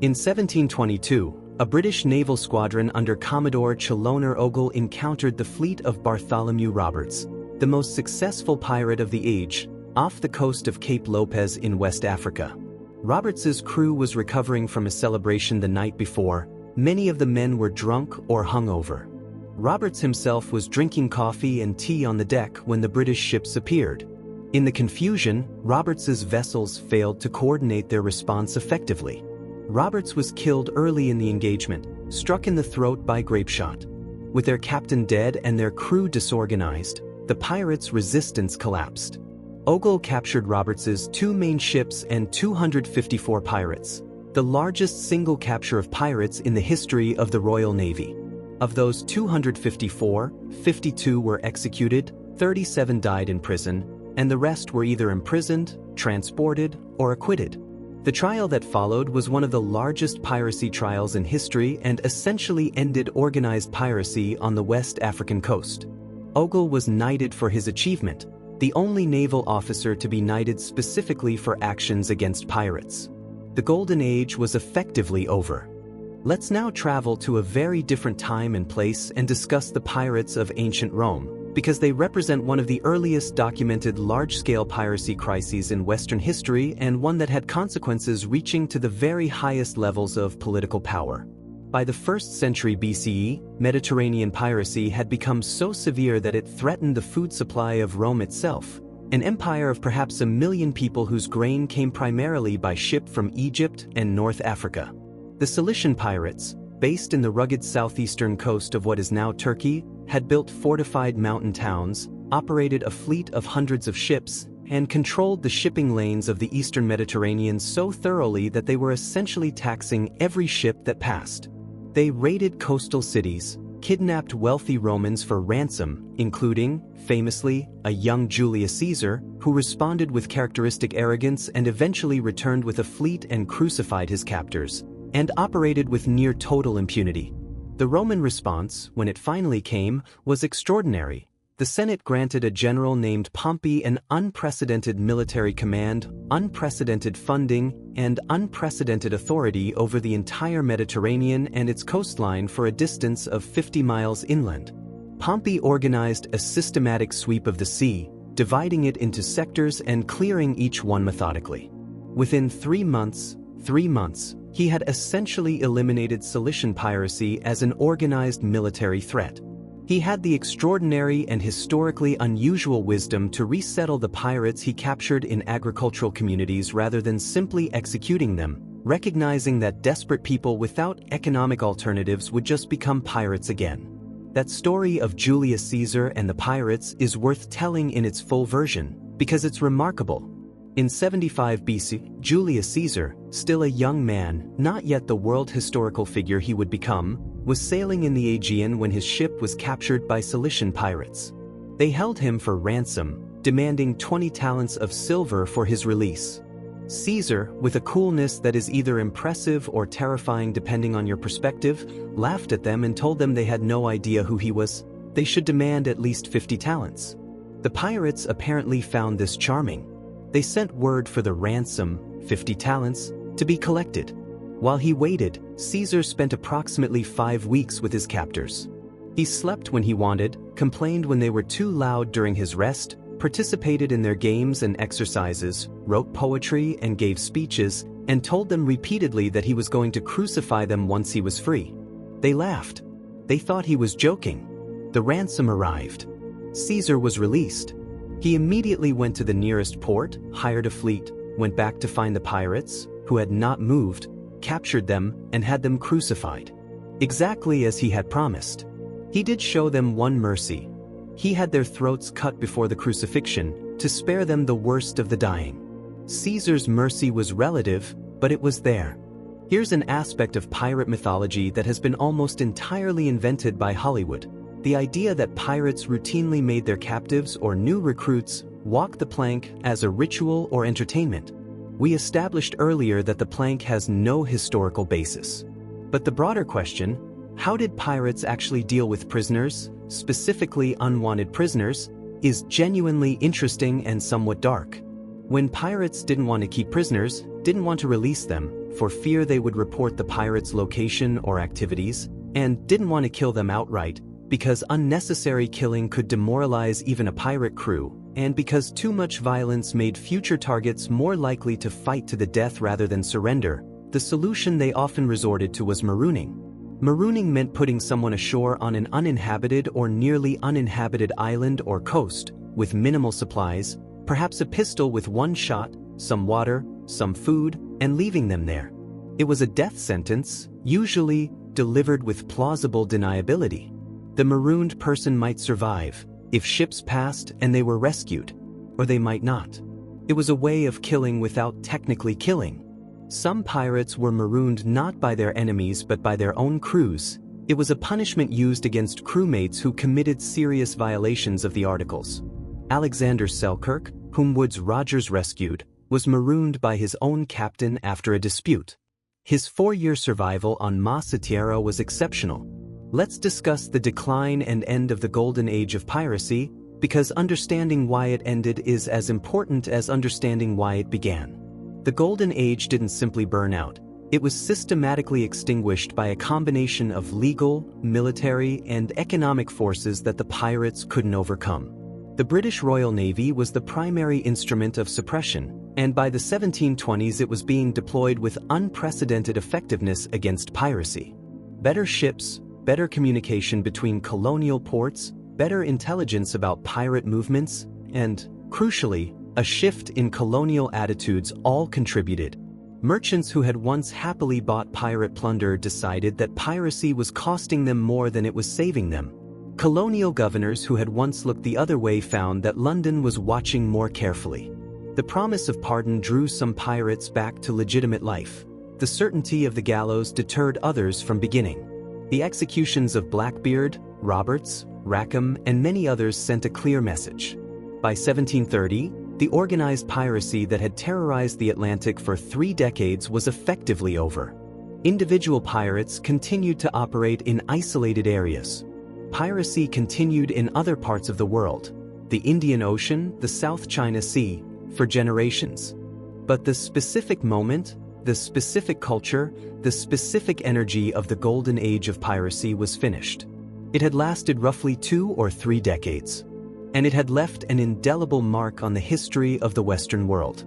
In 1722, a British naval squadron under Commodore Chaloner Ogle encountered the fleet of Bartholomew Roberts, the most successful pirate of the age, off the coast of Cape Lopez in West Africa. Roberts's crew was recovering from a celebration the night before. Many of the men were drunk or hungover. Roberts himself was drinking coffee and tea on the deck when the British ships appeared. In the confusion, Roberts's vessels failed to coordinate their response effectively. Roberts was killed early in the engagement, struck in the throat by grapeshot. With their captain dead and their crew disorganized, the pirates' resistance collapsed. Ogle captured Roberts's 2 main ships and 254 pirates, the largest single capture of pirates in the history of the Royal Navy. Of those 254, 52 were executed, 37 died in prison, and the rest were either imprisoned, transported, or acquitted. The trial that followed was one of the largest piracy trials in history and essentially ended organized piracy on the West African coast. Ogle was knighted for his achievement, the only naval officer to be knighted specifically for actions against pirates. The Golden Age was effectively over. Let's now travel to a very different time and place and discuss the pirates of ancient Rome, because they represent one of the earliest documented large-scale piracy crises in Western history and one that had consequences reaching to the very highest levels of political power. By the 1st century BCE, Mediterranean piracy had become so severe that it threatened the food supply of Rome itself, an empire of perhaps 1 million people whose grain came primarily by ship from Egypt and North Africa. The Cilician pirates, based in the rugged southeastern coast of what is now Turkey, had built fortified mountain towns, operated a fleet of hundreds of ships, and controlled the shipping lanes of the eastern Mediterranean so thoroughly that they were essentially taxing every ship that passed. They raided coastal cities, kidnapped wealthy Romans for ransom, including, famously, a young Julius Caesar, who responded with characteristic arrogance and eventually returned with a fleet and crucified his captors, and operated with near total impunity. The Roman response, when it finally came, was extraordinary. The Senate granted a general named Pompey an unprecedented military command, unprecedented funding, and unprecedented authority over the entire Mediterranean and its coastline for a distance of 50 miles inland. Pompey organized a systematic sweep of the sea, dividing it into sectors and clearing each one methodically. Within 3 months, he had essentially eliminated Cilician piracy as an organized military threat. He had the extraordinary and historically unusual wisdom to resettle the pirates he captured in agricultural communities rather than simply executing them, recognizing that desperate people without economic alternatives would just become pirates again. That story of Julius Caesar and the pirates is worth telling in its full version, because it's remarkable. In 75 BC, Julius Caesar, still a young man, not yet the world historical figure he would become, was sailing in the Aegean when his ship was captured by Cilician pirates. They held him for ransom, demanding 20 talents of silver for his release. Caesar, with a coolness that is either impressive or terrifying depending on your perspective, laughed at them and told them they had no idea who he was. They should demand at least 50 talents. The pirates apparently found this charming. They sent word for the ransom, 50 talents, to be collected. While he waited, Caesar spent approximately 5 weeks with his captors. He slept when he wanted, complained when they were too loud during his rest, participated in their games and exercises, wrote poetry and gave speeches, and told them repeatedly that he was going to crucify them once he was free. They laughed. They thought he was joking. The ransom arrived. Caesar was released. He immediately went to the nearest port, hired a fleet, went back to find the pirates, who had not moved, captured them, and had them crucified. Exactly as he had promised. He did show them one mercy. He had their throats cut before the crucifixion, to spare them the worst of the dying. Caesar's mercy was relative, but it was there. Here's an aspect of pirate mythology that has been almost entirely invented by Hollywood. The idea that pirates routinely made their captives or new recruits walk the plank as a ritual or entertainment. We established earlier that the plank has no historical basis. But the broader question, how did pirates actually deal with prisoners, specifically unwanted prisoners, is genuinely interesting and somewhat dark. When pirates didn't want to keep prisoners, didn't want to release them, for fear they would report the pirates' location or activities, and didn't want to kill them outright, because unnecessary killing could demoralize even a pirate crew, and because too much violence made future targets more likely to fight to the death rather than surrender, the solution they often resorted to was marooning. Marooning meant putting someone ashore on an uninhabited or nearly uninhabited island or coast, with minimal supplies, perhaps a pistol with one shot, some water, some food, and leaving them there. It was a death sentence, usually delivered with plausible deniability. The marooned person might survive, if ships passed and they were rescued, or they might not. It was a way of killing without technically killing. Some pirates were marooned not by their enemies but by their own crews. It was a punishment used against crewmates who committed serious violations of the Articles. Alexander Selkirk, whom Woodes Rogers rescued, was marooned by his own captain after a dispute. His 4-year survival on Massa Tierra was exceptional. Let's discuss the decline and end of the Golden Age of Piracy, because understanding why it ended is as important as understanding why it began. The Golden Age didn't simply burn out. It was systematically extinguished by a combination of legal, military, and economic forces that the pirates couldn't overcome. The British Royal Navy was the primary instrument of suppression, and by the 1720s it was being deployed with unprecedented effectiveness against piracy. Better ships, better communication between colonial ports, better intelligence about pirate movements, and, crucially, a shift in colonial attitudes all contributed. Merchants who had once happily bought pirate plunder decided that piracy was costing them more than it was saving them. Colonial governors who had once looked the other way found that London was watching more carefully. The promise of pardon drew some pirates back to legitimate life. The certainty of the gallows deterred others from beginning. The executions of Blackbeard, Roberts, Rackham, and many others sent a clear message. By 1730, the organized piracy that had terrorized the Atlantic for 3 decades was effectively over. Individual pirates continued to operate in isolated areas. Piracy continued in other parts of the world, the Indian Ocean, the South China Sea, for generations. But the specific moment, the specific culture, the specific energy of the Golden Age of Piracy was finished. It had lasted roughly 2 or 3 decades. And it had left an indelible mark on the history of the Western world.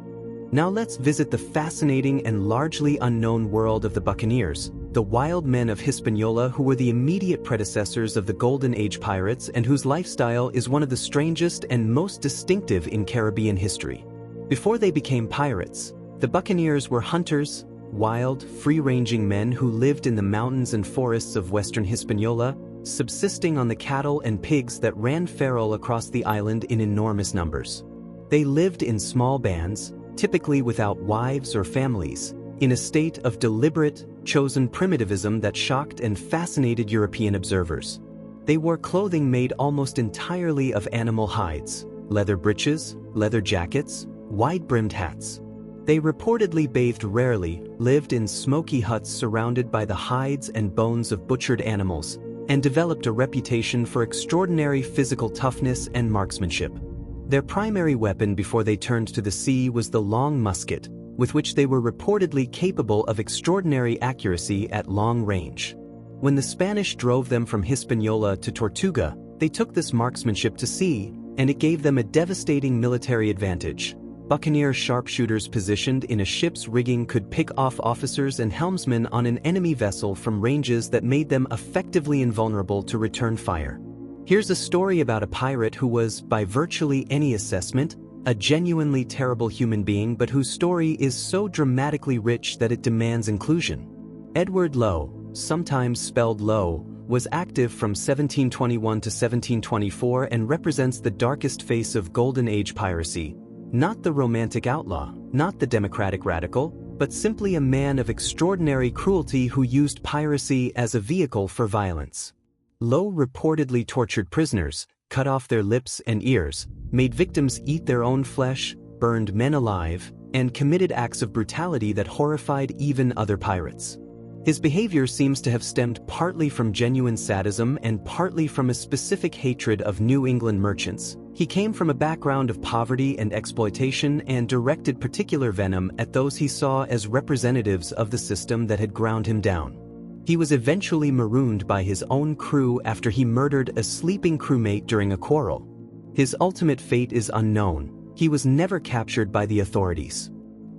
Now let's visit the fascinating and largely unknown world of the buccaneers, the wild men of Hispaniola who were the immediate predecessors of the Golden Age pirates and whose lifestyle is one of the strangest and most distinctive in Caribbean history. Before they became pirates, the buccaneers were hunters, wild, free-ranging men who lived in the mountains and forests of western Hispaniola, subsisting on the cattle and pigs that ran feral across the island in enormous numbers. They lived in small bands, typically without wives or families, in a state of deliberate, chosen primitivism that shocked and fascinated European observers. They wore clothing made almost entirely of animal hides, leather breeches, leather jackets, wide-brimmed hats. They reportedly bathed rarely, lived in smoky huts surrounded by the hides and bones of butchered animals, and developed a reputation for extraordinary physical toughness and marksmanship. Their primary weapon before they turned to the sea was the long musket, with which they were reportedly capable of extraordinary accuracy at long range. When the Spanish drove them from Hispaniola to Tortuga, they took this marksmanship to sea, and it gave them a devastating military advantage. Buccaneer sharpshooters positioned in a ship's rigging could pick off officers and helmsmen on an enemy vessel from ranges that made them effectively invulnerable to return fire. Here's a story about a pirate who was, by virtually any assessment, a genuinely terrible human being but whose story is so dramatically rich that it demands inclusion. Edward Lowe, sometimes spelled Lowe, was active from 1721 to 1724 and represents the darkest face of Golden Age piracy. Not the romantic outlaw, not the democratic radical, but simply a man of extraordinary cruelty who used piracy as a vehicle for violence. Lowe reportedly tortured prisoners, cut off their lips and ears, made victims eat their own flesh, burned men alive, and committed acts of brutality that horrified even other pirates. His behavior seems to have stemmed partly from genuine sadism and partly from a specific hatred of New England merchants. He came from a background of poverty and exploitation and directed particular venom at those he saw as representatives of the system that had ground him down. He was eventually marooned by his own crew after he murdered a sleeping crewmate during a quarrel. His ultimate fate is unknown. He was never captured by the authorities.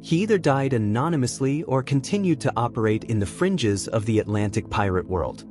He either died anonymously or continued to operate in the fringes of the Atlantic pirate world.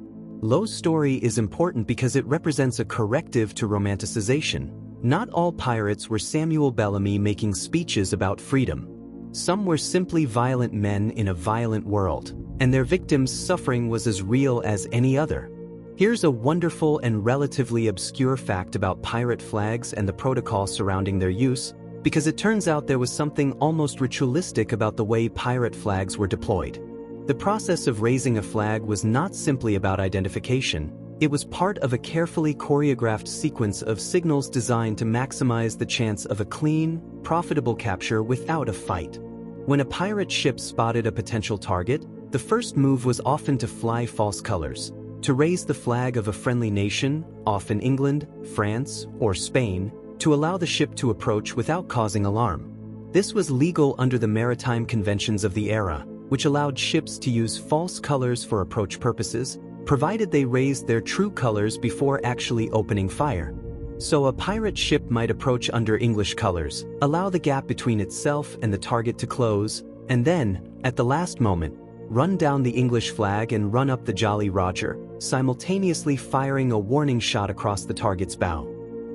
Lowe's story is important because it represents a corrective to romanticization. Not all pirates were Samuel Bellamy making speeches about freedom. Some were simply violent men in a violent world, and their victims' suffering was as real as any other. Here's a wonderful and relatively obscure fact about pirate flags and the protocol surrounding their use, because it turns out there was something almost ritualistic about the way pirate flags were deployed. The process of raising a flag was not simply about identification. It was part of a carefully choreographed sequence of signals designed to maximize the chance of a clean, profitable capture without a fight. When a pirate ship spotted a potential target, the first move was often to fly false colors, to raise the flag of a friendly nation, often England, France, or Spain, to allow the ship to approach without causing alarm. This was legal under the maritime conventions of the era, which allowed ships to use false colors for approach purposes, provided they raised their true colors before actually opening fire. So a pirate ship might approach under English colors, allow the gap between itself and the target to close, and then, at the last moment, run down the English flag and run up the Jolly Roger, simultaneously firing a warning shot across the target's bow.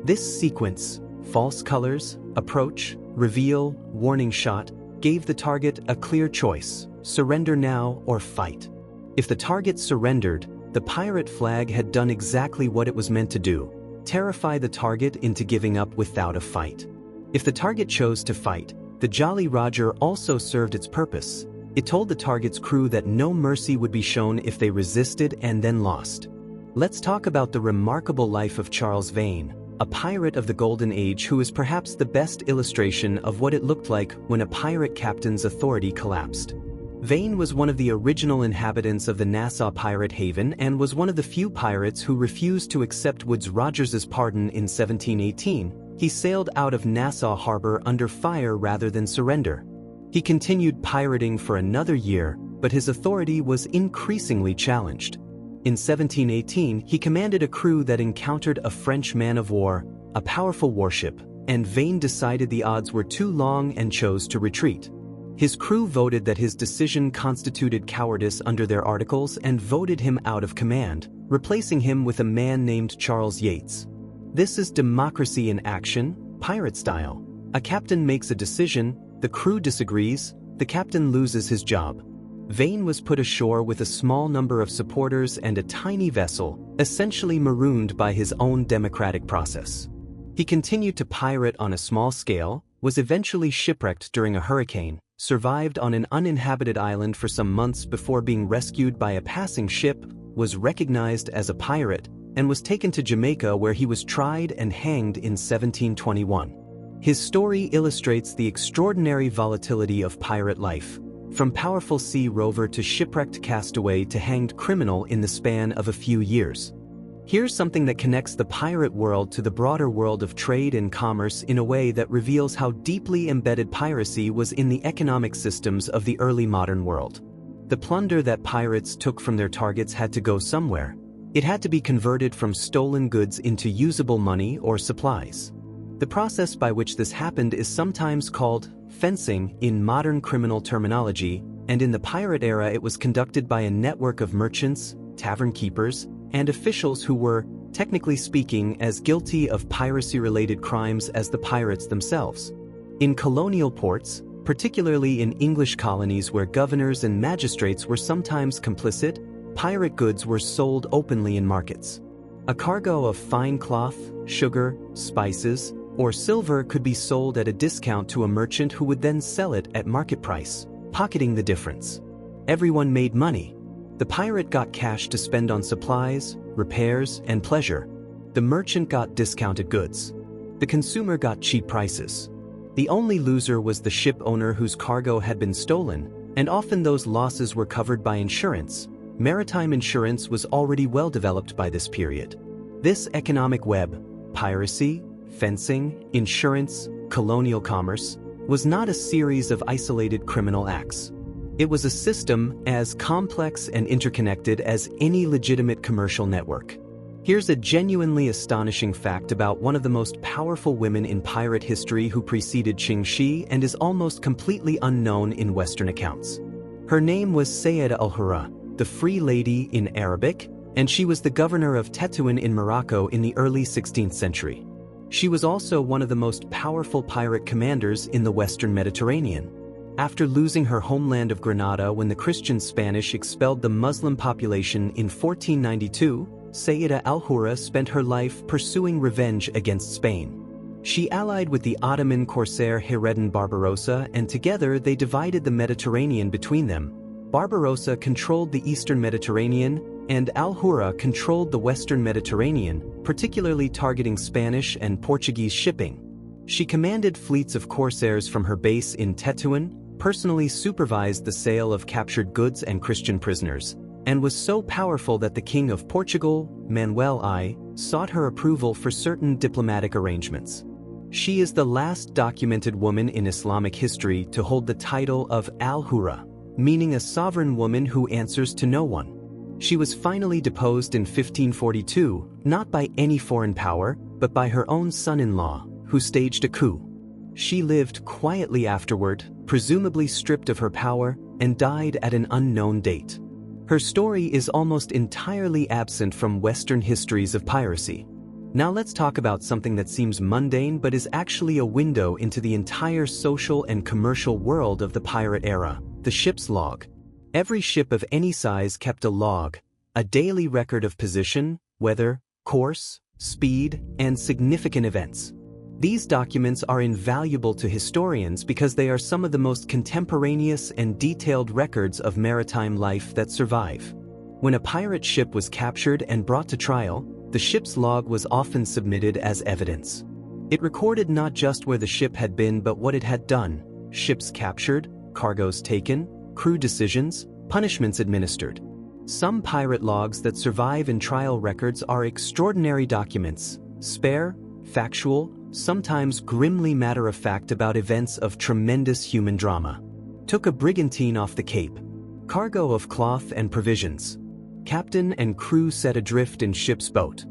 This sequence, false colors, approach, reveal, warning shot, gave the target a clear choice: surrender now or fight. If the target surrendered, the pirate flag had done exactly what it was meant to do: terrify the target into giving up without a fight. If the target chose to fight, the Jolly Roger also served its purpose. It told the target's crew that no mercy would be shown if they resisted and then lost. Let's talk about the remarkable life of Charles Vane, a pirate of the Golden Age who is perhaps the best illustration of what it looked like when a pirate captain's authority collapsed. Vane was one of the original inhabitants of the Nassau pirate haven and was one of the few pirates who refused to accept Woodes Rogers's pardon in 1718. He sailed out of Nassau harbor under fire rather than surrender. He continued pirating for another year, but his authority was increasingly challenged. In 1718, he commanded a crew that encountered a French man-of-war, a powerful warship, and Vane decided the odds were too long and chose to retreat. His crew voted that his decision constituted cowardice under their articles and voted him out of command, replacing him with a man named Charles Yates. This is democracy in action, pirate style. A captain makes a decision, the crew disagrees, the captain loses his job. Vane was put ashore with a small number of supporters and a tiny vessel, essentially marooned by his own democratic process. He continued to pirate on a small scale, was eventually shipwrecked during a hurricane, survived on an uninhabited island for some months before being rescued by a passing ship, was recognized as a pirate, and was taken to Jamaica where he was tried and hanged in 1721. His story illustrates the extraordinary volatility of pirate life, from powerful sea rover to shipwrecked castaway to hanged criminal in the span of a few years. Here's something that connects the pirate world to the broader world of trade and commerce in a way that reveals how deeply embedded piracy was in the economic systems of the early modern world. The plunder that pirates took from their targets had to go somewhere. It had to be converted from stolen goods into usable money or supplies. The process by which this happened is sometimes called fencing in modern criminal terminology, and in the pirate era it was conducted by a network of merchants, tavern keepers, and officials who were, technically speaking, as guilty of piracy-related crimes as the pirates themselves. In colonial ports, particularly in English colonies where governors and magistrates were sometimes complicit, pirate goods were sold openly in markets. A cargo of fine cloth, sugar, spices, or silver could be sold at a discount to a merchant who would then sell it at market price, pocketing the difference. Everyone made money. The pirate got cash to spend on supplies, repairs, and pleasure. The merchant got discounted goods. The consumer got cheap prices. The only loser was the ship owner whose cargo had been stolen, and often those losses were covered by insurance. Maritime insurance was already well developed by this period. This economic web, piracy, fencing, insurance, colonial commerce, was not a series of isolated criminal acts. It was a system as complex and interconnected as any legitimate commercial network. Here's a genuinely astonishing fact about one of the most powerful women in pirate history who preceded Ching Shih and is almost completely unknown in Western accounts. Her name was Sayyidah al-Hurra, the Free Lady in Arabic, and she was the governor of Tetouan in Morocco in the early 16th century. She was also one of the most powerful pirate commanders in the Western Mediterranean. After losing her homeland of Granada when the Christian Spanish expelled the Muslim population in 1492, Sayyidah al-Hurra spent her life pursuing revenge against Spain. She allied with the Ottoman corsair Hayreddin Barbarossa, and together they divided the Mediterranean between them. Barbarossa controlled the eastern Mediterranean, and al-Hurra controlled the western Mediterranean, particularly targeting Spanish and Portuguese shipping. She commanded fleets of corsairs from her base in Tetouan, personally supervised the sale of captured goods and Christian prisoners, and was so powerful that the King of Portugal, Manuel I, sought her approval for certain diplomatic arrangements. She is the last documented woman in Islamic history to hold the title of al-Hurra, meaning a sovereign woman who answers to no one. She was finally deposed in 1542, not by any foreign power, but by her own son-in-law, who staged a coup. She lived quietly afterward, presumably stripped of her power, and died at an unknown date. Her story is almost entirely absent from Western histories of piracy. Now let's talk about something that seems mundane but is actually a window into the entire social and commercial world of the pirate era: the ship's log. Every ship of any size kept a log, a daily record of position, weather, course, speed, and significant events. These documents are invaluable to historians because they are some of the most contemporaneous and detailed records of maritime life that survive. When a pirate ship was captured and brought to trial, the ship's log was often submitted as evidence. It recorded not just where the ship had been but what it had done: ships captured, cargoes taken, crew decisions, punishments administered. Some pirate logs that survive in trial records are extraordinary documents, spare, factual, sometimes grimly matter-of-fact about events of tremendous human drama. Took a brigantine off the Cape. Cargo of cloth and provisions. Captain and crew set adrift in ship's boat.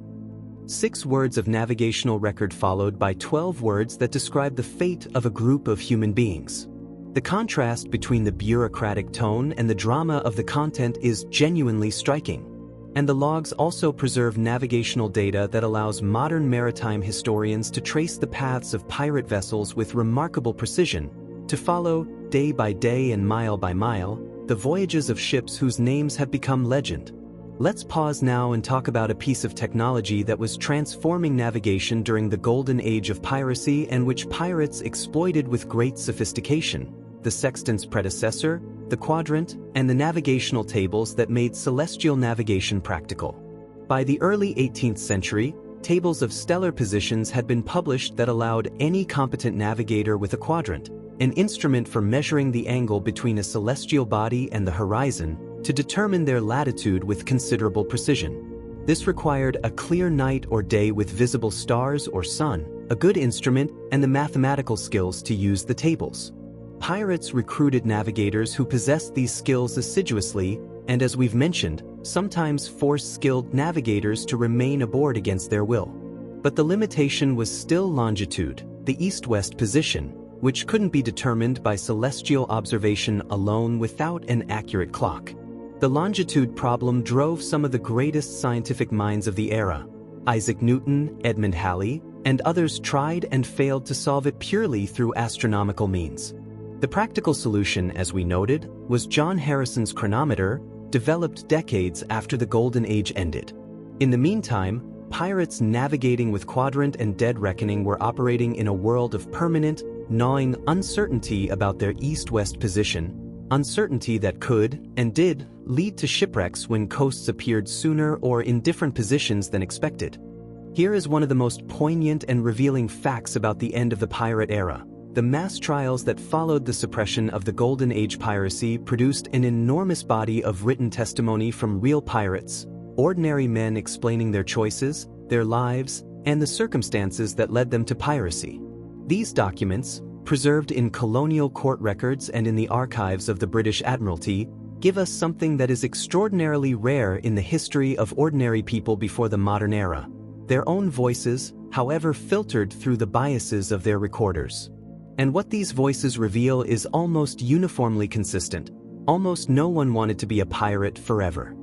6 words of navigational record followed by 12 words that describe the fate of a group of human beings. The contrast between the bureaucratic tone and the drama of the content is genuinely striking. And the logs also preserve navigational data that allows modern maritime historians to trace the paths of pirate vessels with remarkable precision, to follow, day by day and mile by mile, the voyages of ships whose names have become legend. Let's pause now and talk about a piece of technology that was transforming navigation during the Golden Age of Piracy and which pirates exploited with great sophistication: the sextant's predecessor, the quadrant, and the navigational tables that made celestial navigation practical. By the early 18th century, tables of stellar positions had been published that allowed any competent navigator with a quadrant, an instrument for measuring the angle between a celestial body and the horizon, to determine their latitude with considerable precision. This required a clear night or day with visible stars or sun, a good instrument, and the mathematical skills to use the tables. Pirates recruited navigators who possessed these skills assiduously, and as we've mentioned, sometimes forced skilled navigators to remain aboard against their will. But the limitation was still longitude, the east-west position, which couldn't be determined by celestial observation alone without an accurate clock. The longitude problem drove some of the greatest scientific minds of the era. Isaac Newton, Edmund Halley, and others tried and failed to solve it purely through astronomical means. The practical solution, as we noted, was John Harrison's chronometer, developed decades after the Golden Age ended. In the meantime, pirates navigating with quadrant and dead reckoning were operating in a world of permanent, gnawing uncertainty about their east-west position, uncertainty that could, and did, lead to shipwrecks when coasts appeared sooner or in different positions than expected. Here is one of the most poignant and revealing facts about the end of the pirate era. The mass trials that followed the suppression of the Golden Age piracy produced an enormous body of written testimony from real pirates, ordinary men explaining their choices, their lives, and the circumstances that led them to piracy. These documents, preserved in colonial court records and in the archives of the British Admiralty, give us something that is extraordinarily rare in the history of ordinary people before the modern era: their own voices, however filtered through the biases of their recorders. And what these voices reveal is almost uniformly consistent. Almost no one wanted to be a pirate forever.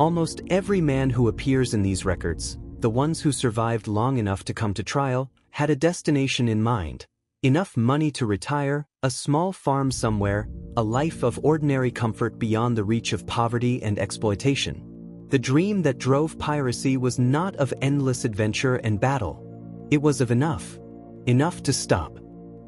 Almost every man who appears in these records, the ones who survived long enough to come to trial, had a destination in mind: enough money to retire, a small farm somewhere, a life of ordinary comfort beyond the reach of poverty and exploitation. The dream that drove piracy was not of endless adventure and battle. It was of enough. Enough to stop.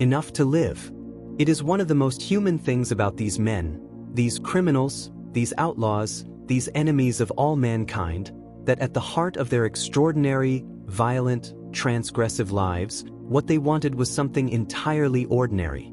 Enough to live. It is one of the most human things about these men, these criminals, these outlaws, these enemies of all mankind, that at the heart of their extraordinary, violent, transgressive lives, what they wanted was something entirely ordinary.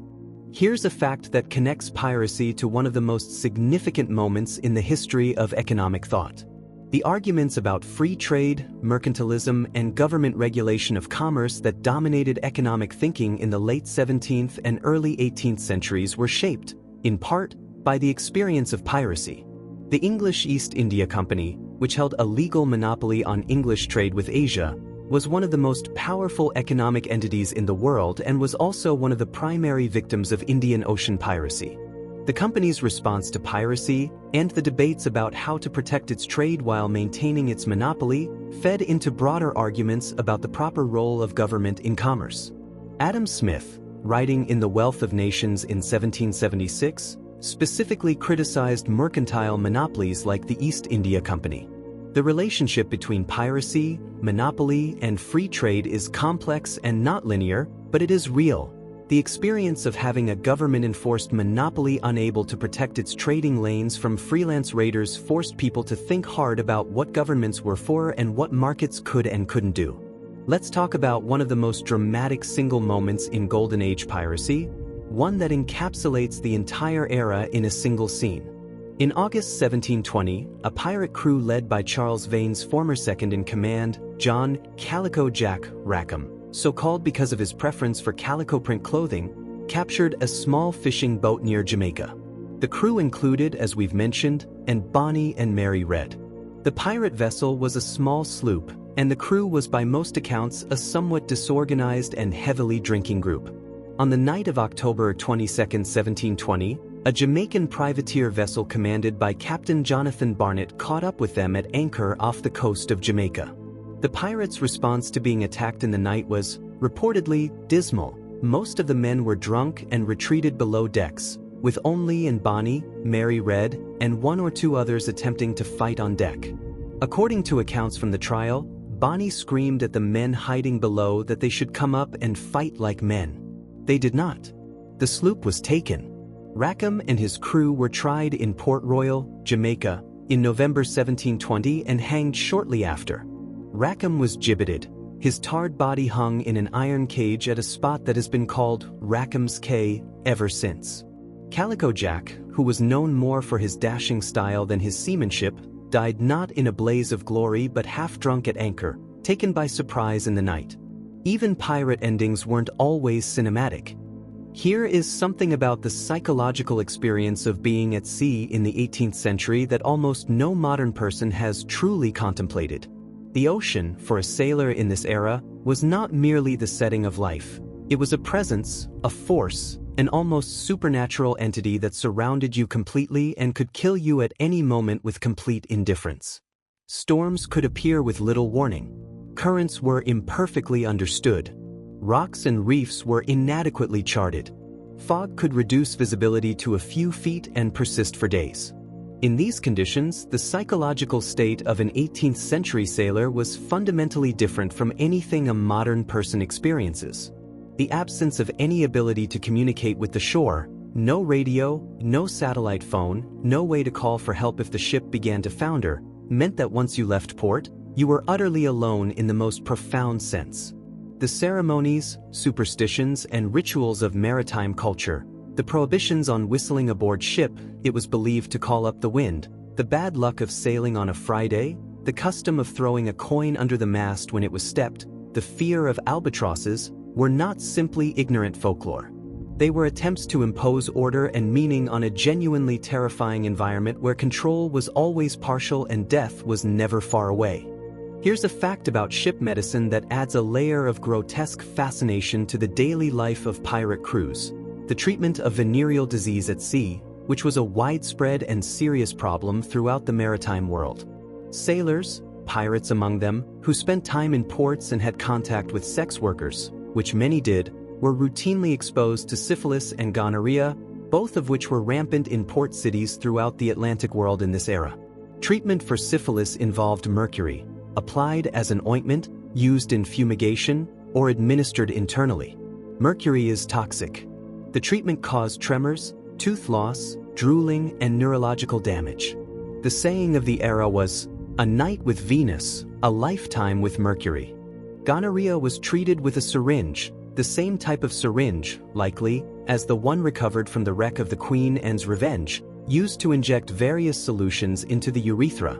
Here's a fact that connects piracy to one of the most significant moments in the history of economic thought. The arguments about free trade, mercantilism, and government regulation of commerce that dominated economic thinking in the late 17th and early 18th centuries were shaped, in part, by the experience of piracy. The English East India Company, which held a legal monopoly on English trade with Asia, was one of the most powerful economic entities in the world and was also one of the primary victims of Indian Ocean piracy. The company's response to piracy, and the debates about how to protect its trade while maintaining its monopoly, fed into broader arguments about the proper role of government in commerce. Adam Smith, writing in The Wealth of Nations in 1776, specifically criticized mercantile monopolies like the East India Company. The relationship between piracy, monopoly, and free trade is complex and not linear, but it is real. The experience of having a government-enforced monopoly unable to protect its trading lanes from freelance raiders forced people to think hard about what governments were for and what markets could and couldn't do. Let's talk about one of the most dramatic single moments in Golden Age piracy, one that encapsulates the entire era in a single scene. In August 1720, a pirate crew led by Charles Vane's former second-in-command, John "Calico Jack" Rackham, so called because of his preference for calico print clothing, captured a small fishing boat near Jamaica. The crew included, as we've mentioned, and Bonnie and Mary Red. The pirate vessel was a small sloop, and the crew was by most accounts a somewhat disorganized and heavily drinking group. On the night of October 22, 1720, a Jamaican privateer vessel commanded by Captain Jonathan Barnett caught up with them at anchor off the coast of Jamaica. The pirates' response to being attacked in the night was, reportedly, dismal. Most of the men were drunk and retreated below decks, with only and Bonnie, Mary Red, and one or two others attempting to fight on deck. According to accounts from the trial, Bonnie screamed at the men hiding below that they should come up and fight like men. They did not. The sloop was taken. Rackham and his crew were tried in Port Royal, Jamaica, in November 1720 and hanged shortly after. Rackham was gibbeted, his tarred body hung in an iron cage at a spot that has been called Rackham's Cay ever since. Calico Jack, who was known more for his dashing style than his seamanship, died not in a blaze of glory but half-drunk at anchor, taken by surprise in the night. Even pirate endings weren't always cinematic. Here is something about the psychological experience of being at sea in the 18th century that almost no modern person has truly contemplated. The ocean, for a sailor in this era, was not merely the setting of life. It was a presence, a force, an almost supernatural entity that surrounded you completely and could kill you at any moment with complete indifference. Storms could appear with little warning. Currents were imperfectly understood. Rocks and reefs were inadequately charted. Fog could reduce visibility to a few feet and persist for days. In these conditions, the psychological state of an 18th century sailor was fundamentally different from anything a modern person experiences. The absence of any ability to communicate with the shore, no radio, no satellite phone, no way to call for help if the ship began to founder, meant that once you left port, you were utterly alone in the most profound sense. The ceremonies, superstitions, and rituals of maritime culture, the prohibitions on whistling aboard ship, it was believed to call up the wind, the bad luck of sailing on a Friday, the custom of throwing a coin under the mast when it was stepped, the fear of albatrosses, were not simply ignorant folklore. They were attempts to impose order and meaning on a genuinely terrifying environment where control was always partial and death was never far away. Here's a fact about ship medicine that adds a layer of grotesque fascination to the daily life of pirate crews: the treatment of venereal disease at sea, which was a widespread and serious problem throughout the maritime world. Sailors, pirates among them, who spent time in ports and had contact with sex workers, which many did, were routinely exposed to syphilis and gonorrhea, both of which were rampant in port cities throughout the Atlantic world in this era. Treatment for syphilis involved mercury, applied as an ointment, used in fumigation, or administered internally. Mercury is toxic. The treatment caused tremors, tooth loss, drooling, and neurological damage. The saying of the era was, "A night with Venus, a lifetime with Mercury." Gonorrhea was treated with a syringe, the same type of syringe, likely, as the one recovered from the wreck of the Queen Anne's Revenge, used to inject various solutions into the urethra.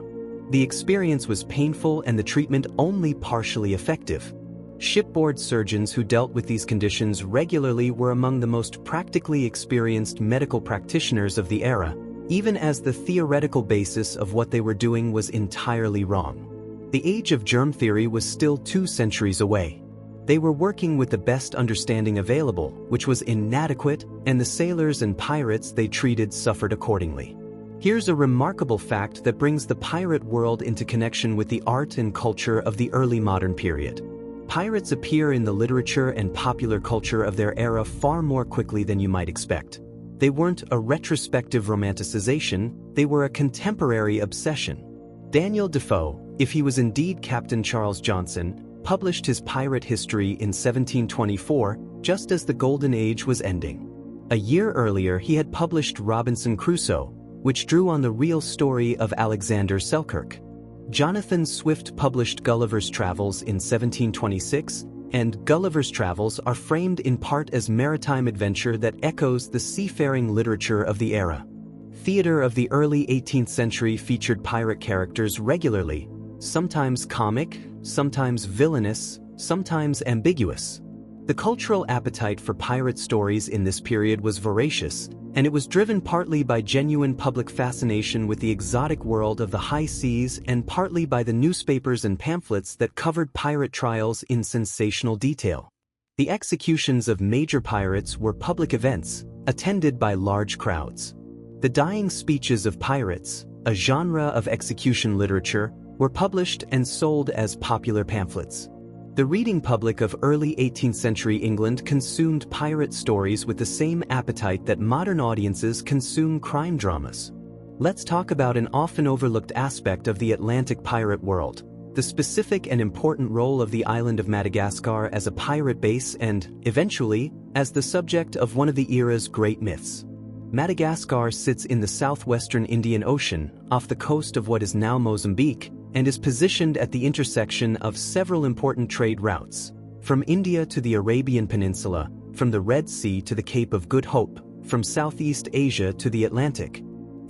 The experience was painful and the treatment only partially effective. Shipboard surgeons who dealt with these conditions regularly were among the most practically experienced medical practitioners of the era, even as the theoretical basis of what they were doing was entirely wrong. The age of germ theory was still 2 centuries away. They were working with the best understanding available, which was inadequate, and the sailors and pirates they treated suffered accordingly. Here's a remarkable fact that brings the pirate world into connection with the art and culture of the early modern period. Pirates appear in the literature and popular culture of their era far more quickly than you might expect. They weren't a retrospective romanticization, they were a contemporary obsession. Daniel Defoe, if he was indeed Captain Charles Johnson, published his pirate history in 1724, just as the Golden Age was ending. A year earlier he had published Robinson Crusoe, which drew on the real story of Alexander Selkirk. Jonathan Swift published Gulliver's Travels in 1726, and Gulliver's Travels are framed in part as maritime adventure that echoes the seafaring literature of the era. Theater of the early 18th century featured pirate characters regularly, sometimes comic, sometimes villainous, sometimes ambiguous. The cultural appetite for pirate stories in this period was voracious, and it was driven partly by genuine public fascination with the exotic world of the high seas and partly by the newspapers and pamphlets that covered pirate trials in sensational detail. The executions of major pirates were public events, attended by large crowds. The dying speeches of pirates, a genre of execution literature, were published and sold as popular pamphlets. The reading public of early 18th century England consumed pirate stories with the same appetite that modern audiences consume crime dramas. Let's talk about an often overlooked aspect of the Atlantic pirate world: the specific and important role of the island of Madagascar as a pirate base and, eventually, as the subject of one of the era's great myths. Madagascar sits in the southwestern Indian Ocean, off the coast of what is now Mozambique, and is positioned at the intersection of several important trade routes, from India to the Arabian Peninsula, from the Red Sea to the Cape of Good Hope, from Southeast Asia to the Atlantic.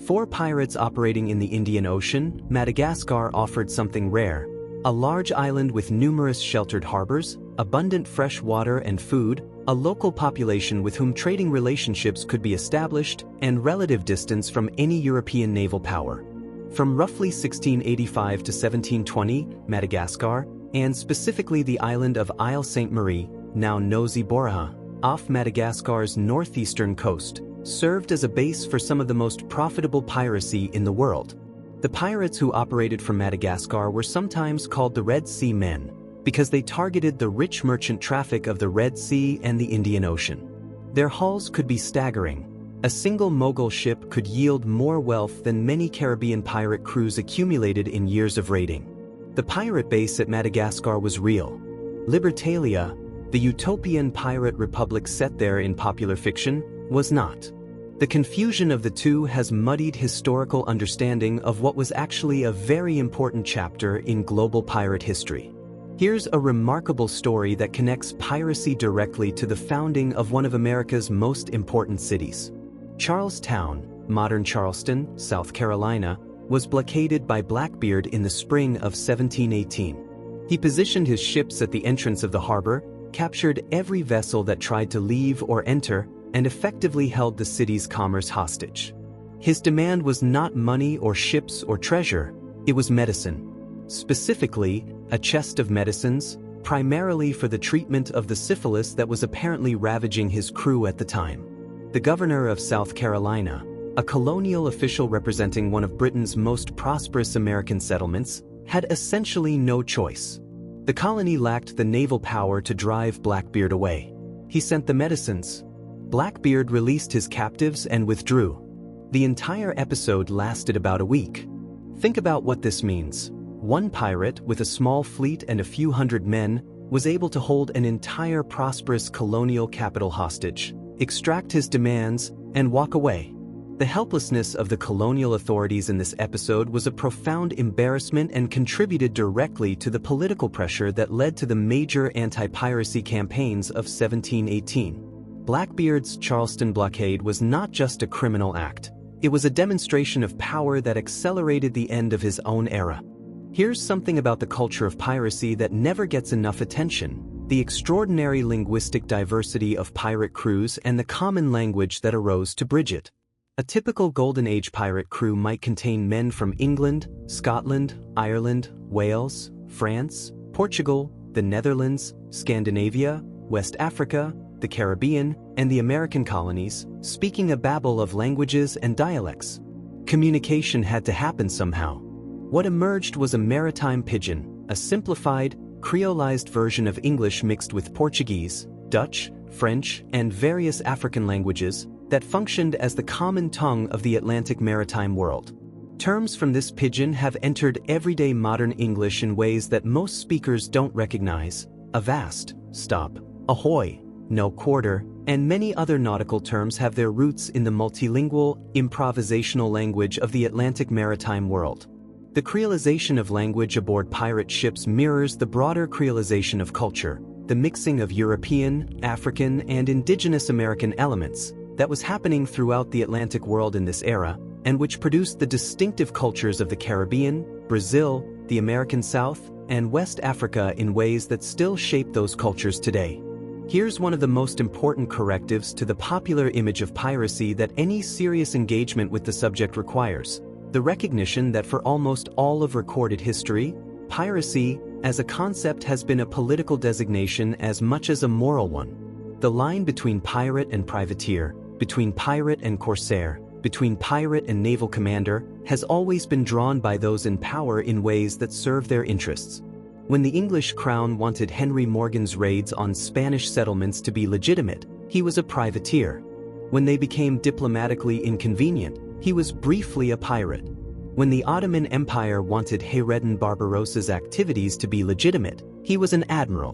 For pirates operating in the Indian Ocean, Madagascar offered something rare: a large island with numerous sheltered harbors, abundant fresh water and food, a local population with whom trading relationships could be established, and relative distance from any European naval power. From roughly 1685 to 1720, Madagascar, and specifically the island of Isle Sainte-Marie, now Nosy Boraha, off Madagascar's northeastern coast, served as a base for some of the most profitable piracy in the world. The pirates who operated from Madagascar were sometimes called the Red Sea Men, because they targeted the rich merchant traffic of the Red Sea and the Indian Ocean. Their hauls could be staggering. A single Mogul ship could yield more wealth than many Caribbean pirate crews accumulated in years of raiding. The pirate base at Madagascar was real. Libertalia, the utopian pirate republic set there in popular fiction, was not. The confusion of the two has muddied historical understanding of what was actually a very important chapter in global pirate history. Here's a remarkable story that connects piracy directly to the founding of one of America's most important cities. Charlestown, modern Charleston, South Carolina, was blockaded by Blackbeard in the spring of 1718. He positioned his ships at the entrance of the harbor, captured every vessel that tried to leave or enter, and effectively held the city's commerce hostage. His demand was not money or ships or treasure, it was medicine. Specifically, a chest of medicines, primarily for the treatment of the syphilis that was apparently ravaging his crew at the time. The governor of South Carolina, a colonial official representing one of Britain's most prosperous American settlements, had essentially no choice. The colony lacked the naval power to drive Blackbeard away. He sent the medicines. Blackbeard released his captives and withdrew. The entire episode lasted about a week. Think about what this means. One pirate, with a small fleet and a few hundred men, was able to hold an entire prosperous colonial capital hostage, extract his demands, and walk away. The helplessness of the colonial authorities in this episode was a profound embarrassment and contributed directly to the political pressure that led to the major anti-piracy campaigns of 1718. Blackbeard's Charleston blockade was not just a criminal act. It was a demonstration of power that accelerated the end of his own era. Here's something about the culture of piracy that never gets enough attention: the extraordinary linguistic diversity of pirate crews and the common language that arose to bridge it. A typical Golden Age pirate crew might contain men from England, Scotland, Ireland, Wales, France, Portugal, the Netherlands, Scandinavia, West Africa, the Caribbean, and the American colonies, speaking a babel of languages and dialects. Communication had to happen somehow. What emerged was a maritime pidgin, a simplified, creolized version of English mixed with Portuguese, Dutch, French, and various African languages that functioned as the common tongue of the Atlantic maritime world. Terms from this pidgin have entered everyday modern English in ways that most speakers don't recognize: avast, stop, ahoy, no quarter, and many other nautical terms have their roots in the multilingual, improvisational language of the Atlantic maritime world. The creolization of language aboard pirate ships mirrors the broader creolization of culture, the mixing of European, African, and indigenous American elements that was happening throughout the Atlantic world in this era, and which produced the distinctive cultures of the Caribbean, Brazil, the American South, and West Africa in ways that still shape those cultures today. Here's one of the most important correctives to the popular image of piracy that any serious engagement with the subject requires: the recognition that for almost all of recorded history, piracy, as a concept, has been a political designation as much as a moral one. The line between pirate and privateer, between pirate and corsair, between pirate and naval commander, has always been drawn by those in power in ways that serve their interests. When the English crown wanted Henry Morgan's raids on Spanish settlements to be legitimate, he was a privateer. When they became diplomatically inconvenient, he was briefly a pirate. When the Ottoman Empire wanted Hayreddin Barbarossa's activities to be legitimate, he was an admiral.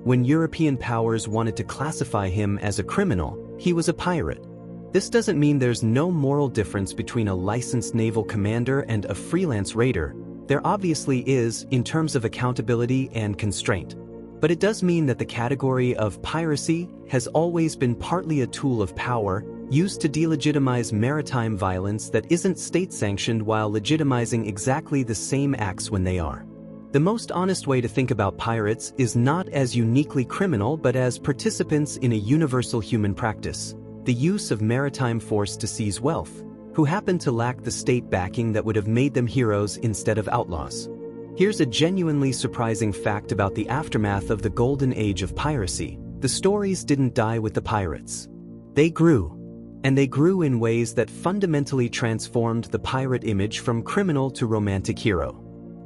When European powers wanted to classify him as a criminal, he was a pirate. This doesn't mean there's no moral difference between a licensed naval commander and a freelance raider. There obviously is, in terms of accountability and constraint. But it does mean that the category of piracy has always been partly a tool of power, used to delegitimize maritime violence that isn't state-sanctioned while legitimizing exactly the same acts when they are. The most honest way to think about pirates is not as uniquely criminal but as participants in a universal human practice, the use of maritime force to seize wealth, who happen to lack the state backing that would have made them heroes instead of outlaws. Here's a genuinely surprising fact about the aftermath of the Golden Age of Piracy. The stories didn't die with the pirates. They grew. And they grew in ways that fundamentally transformed the pirate image from criminal to romantic hero.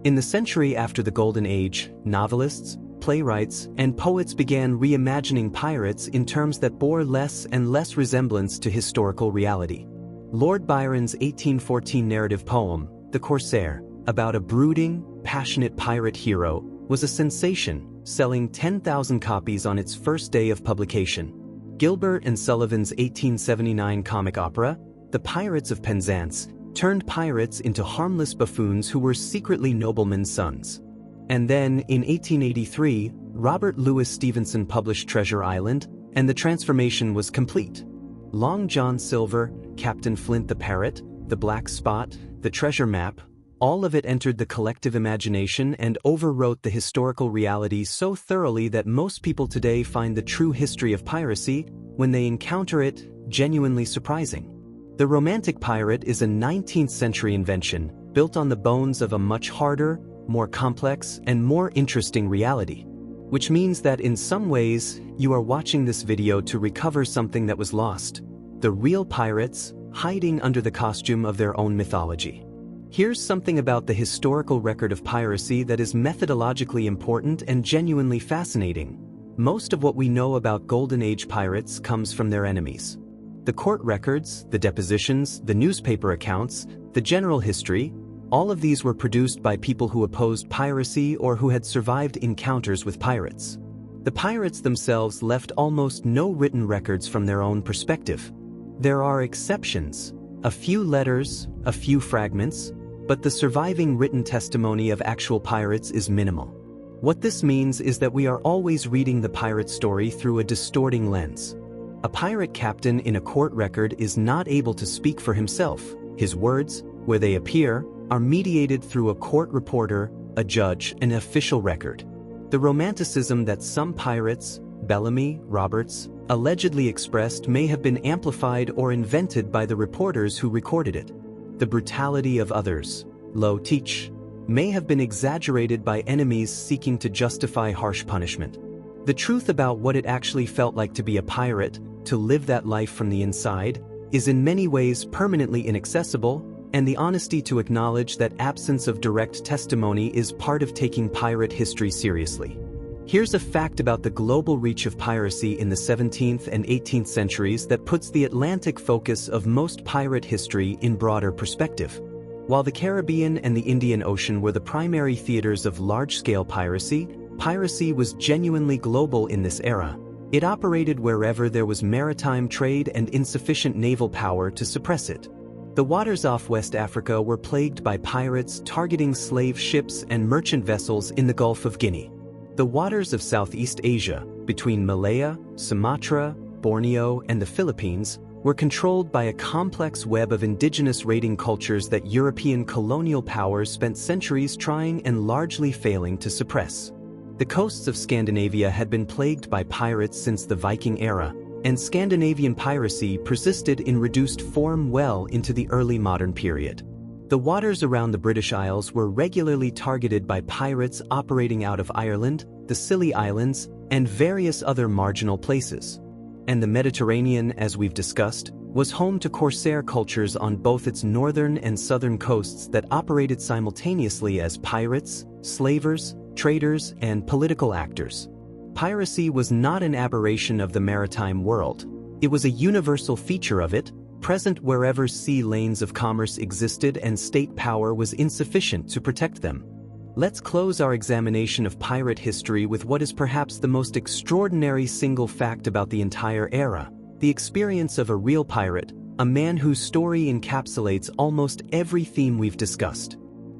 In the century after the Golden Age, novelists, playwrights, and poets began reimagining pirates in terms that bore less and less resemblance to historical reality. Lord Byron's 1814 narrative poem, The Corsair, about a brooding, passionate pirate hero, was a sensation, selling 10,000 copies on its first day of publication. Gilbert and Sullivan's 1879 comic opera, The Pirates of Penzance, turned pirates into harmless buffoons who were secretly noblemen's sons. And then, in 1883, Robert Louis Stevenson published Treasure Island, and the transformation was complete. Long John Silver, Captain Flint the Parrot, The Black Spot, The Treasure Map, all of it entered the collective imagination and overwrote the historical reality so thoroughly that most people today find the true history of piracy, when they encounter it, genuinely surprising. The romantic pirate is a 19th century invention, built on the bones of a much harder, more complex, and more interesting reality. Which means that in some ways, you are watching this video to recover something that was lost. The real pirates, hiding under the costume of their own mythology. Here's something about the historical record of piracy that is methodologically important and genuinely fascinating. Most of what we know about Golden Age pirates comes from their enemies. The court records, the depositions, the newspaper accounts, the general history, all of these were produced by people who opposed piracy or who had survived encounters with pirates. The pirates themselves left almost no written records from their own perspective. There are exceptions, a few letters, a few fragments, but the surviving written testimony of actual pirates is minimal. What this means is that we are always reading the pirate story through a distorting lens. A pirate captain in a court record is not able to speak for himself. His words, where they appear, are mediated through a court reporter, a judge, and an official record. The romanticism that some pirates, Bellamy, Roberts, allegedly expressed may have been amplified or invented by the reporters who recorded it. The brutality of others, Low Teach, may have been exaggerated by enemies seeking to justify harsh punishment. The truth about what it actually felt like to be a pirate, to live that life from the inside, is in many ways permanently inaccessible, and the honesty to acknowledge that absence of direct testimony is part of taking pirate history seriously. Here's a fact about the global reach of piracy in the 17th and 18th centuries that puts the Atlantic focus of most pirate history in broader perspective. While the Caribbean and the Indian Ocean were the primary theaters of large-scale piracy, piracy was genuinely global in this era. It operated wherever there was maritime trade and insufficient naval power to suppress it. The waters off West Africa were plagued by pirates targeting slave ships and merchant vessels in the Gulf of Guinea. The waters of Southeast Asia, between Malaya, Sumatra, Borneo, and the Philippines, were controlled by a complex web of indigenous raiding cultures that European colonial powers spent centuries trying and largely failing to suppress. The coasts of Scandinavia had been plagued by pirates since the Viking era, and Scandinavian piracy persisted in reduced form well into the early modern period. The waters around the British Isles were regularly targeted by pirates operating out of Ireland, the Scilly Islands, and various other marginal places. And the Mediterranean, as we've discussed, was home to corsair cultures on both its northern and southern coasts that operated simultaneously as pirates, slavers, traders, and political actors. Piracy was not an aberration of the maritime world. It was a universal feature of it, present wherever sea lanes of commerce existed and state power was insufficient to protect them. Let's close our examination of pirate history with what is perhaps the most extraordinary single fact about the entire era: the experience of a real pirate, a man whose story encapsulates almost every theme we've discussed.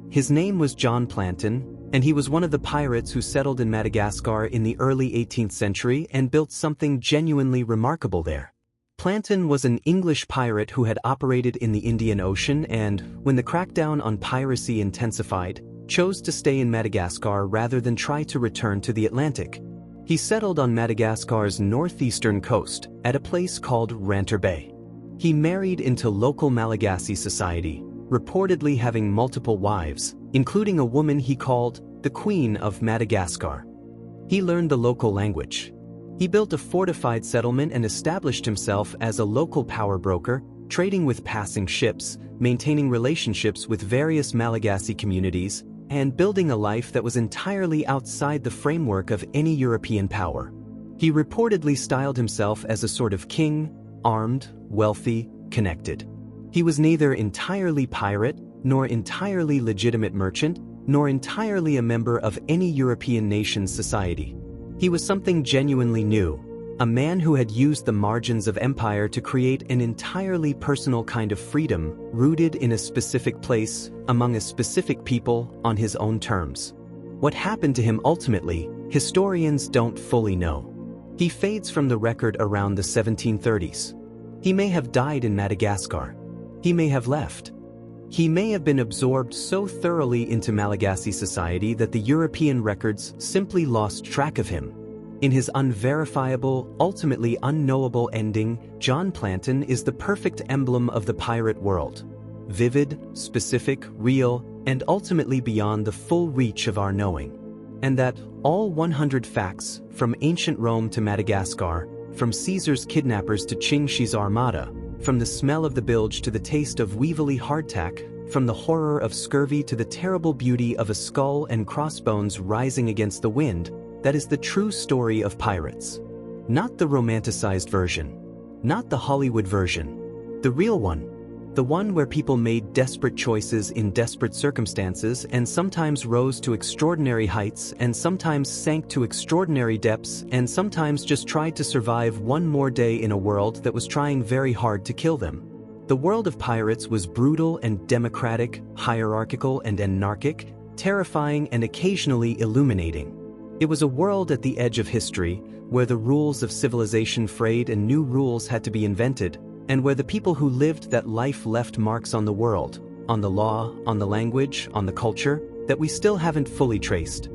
His name was John Plantin, and he was one of the pirates who settled in Madagascar in the early 18th century and built something genuinely remarkable there. Plantin was an English pirate who had operated in the Indian Ocean and, when the crackdown on piracy intensified, chose to stay in Madagascar rather than try to return to the Atlantic. He settled on Madagascar's northeastern coast, at a place called Ranter Bay. He married into local Malagasy society, reportedly having multiple wives, including a woman he called the Queen of Madagascar. He learned the local language. He built a fortified settlement and established himself as a local power broker, trading with passing ships, maintaining relationships with various Malagasy communities, and building a life that was entirely outside the framework of any European power. He reportedly styled himself as a sort of king, armed, wealthy, connected. He was neither entirely pirate, nor entirely legitimate merchant, nor entirely a member of any European nation's society. He was something genuinely new, a man who had used the margins of empire to create an entirely personal kind of freedom, rooted in a specific place, among a specific people, on his own terms. What happened to him ultimately, historians don't fully know. He fades from the record around the 1730s. He may have died in Madagascar. He may have left. He may have been absorbed so thoroughly into Malagasy society that the European records simply lost track of him. In his unverifiable, ultimately unknowable ending, John Plantin is the perfect emblem of the pirate world. Vivid, specific, real, and ultimately beyond the full reach of our knowing. And that all 100 facts, from ancient Rome to Madagascar, from Caesar's kidnappers to Ching Shih's armada, from the smell of the bilge to the taste of weevily hardtack, from the horror of scurvy to the terrible beauty of a skull and crossbones rising against the wind, that is the true story of pirates. Not the romanticized version. Not the Hollywood version. The real one. The one where people made desperate choices in desperate circumstances and sometimes rose to extraordinary heights and sometimes sank to extraordinary depths and sometimes just tried to survive one more day in a world that was trying very hard to kill them. The world of pirates was brutal and democratic, hierarchical and anarchic, terrifying and occasionally illuminating. It was a world at the edge of history, where the rules of civilization frayed and new rules had to be invented, and where the people who lived that life left marks on the world, on the law, on the language, on the culture, that we still haven't fully traced.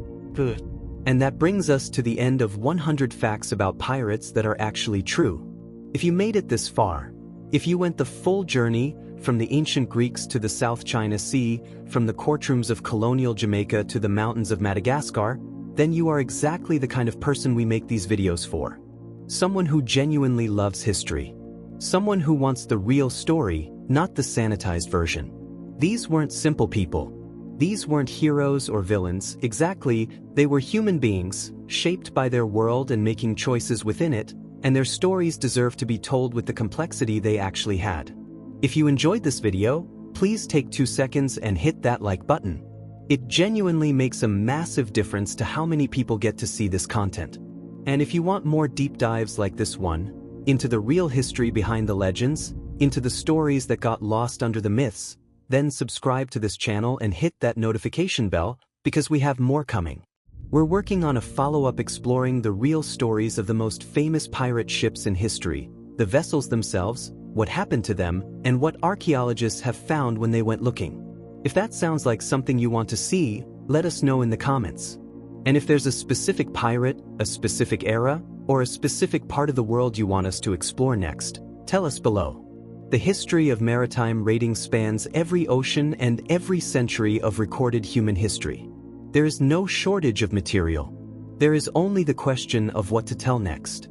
And that brings us to the end of 100 facts about pirates that are actually true. If you made it this far, if you went the full journey, from the ancient Greeks to the South China Sea, from the courtrooms of colonial Jamaica to the mountains of Madagascar, then you are exactly the kind of person we make these videos for. Someone who genuinely loves history. Someone who wants the real story, not the sanitized version. These weren't simple people. These weren't heroes or villains, exactly, they were human beings, shaped by their world and making choices within it, and their stories deserve to be told with the complexity they actually had. If you enjoyed this video, please take 2 seconds and hit that like button. It genuinely makes a massive difference to how many people get to see this content. And if you want more deep dives like this one, into the real history behind the legends, into the stories that got lost under the myths, then subscribe to this channel and hit that notification bell, because we have more coming. We're working on a follow-up exploring the real stories of the most famous pirate ships in history, the vessels themselves, what happened to them, and what archaeologists have found when they went looking. If that sounds like something you want to see, let us know in the comments. And if there's a specific pirate, a specific era, or a specific part of the world you want us to explore next, tell us below. The history of maritime raiding spans every ocean and every century of recorded human history. There is no shortage of material. There is only the question of what to tell next.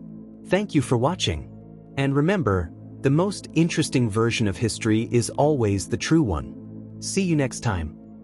Thank you for watching. And remember, the most interesting version of history is always the true one. See you next time.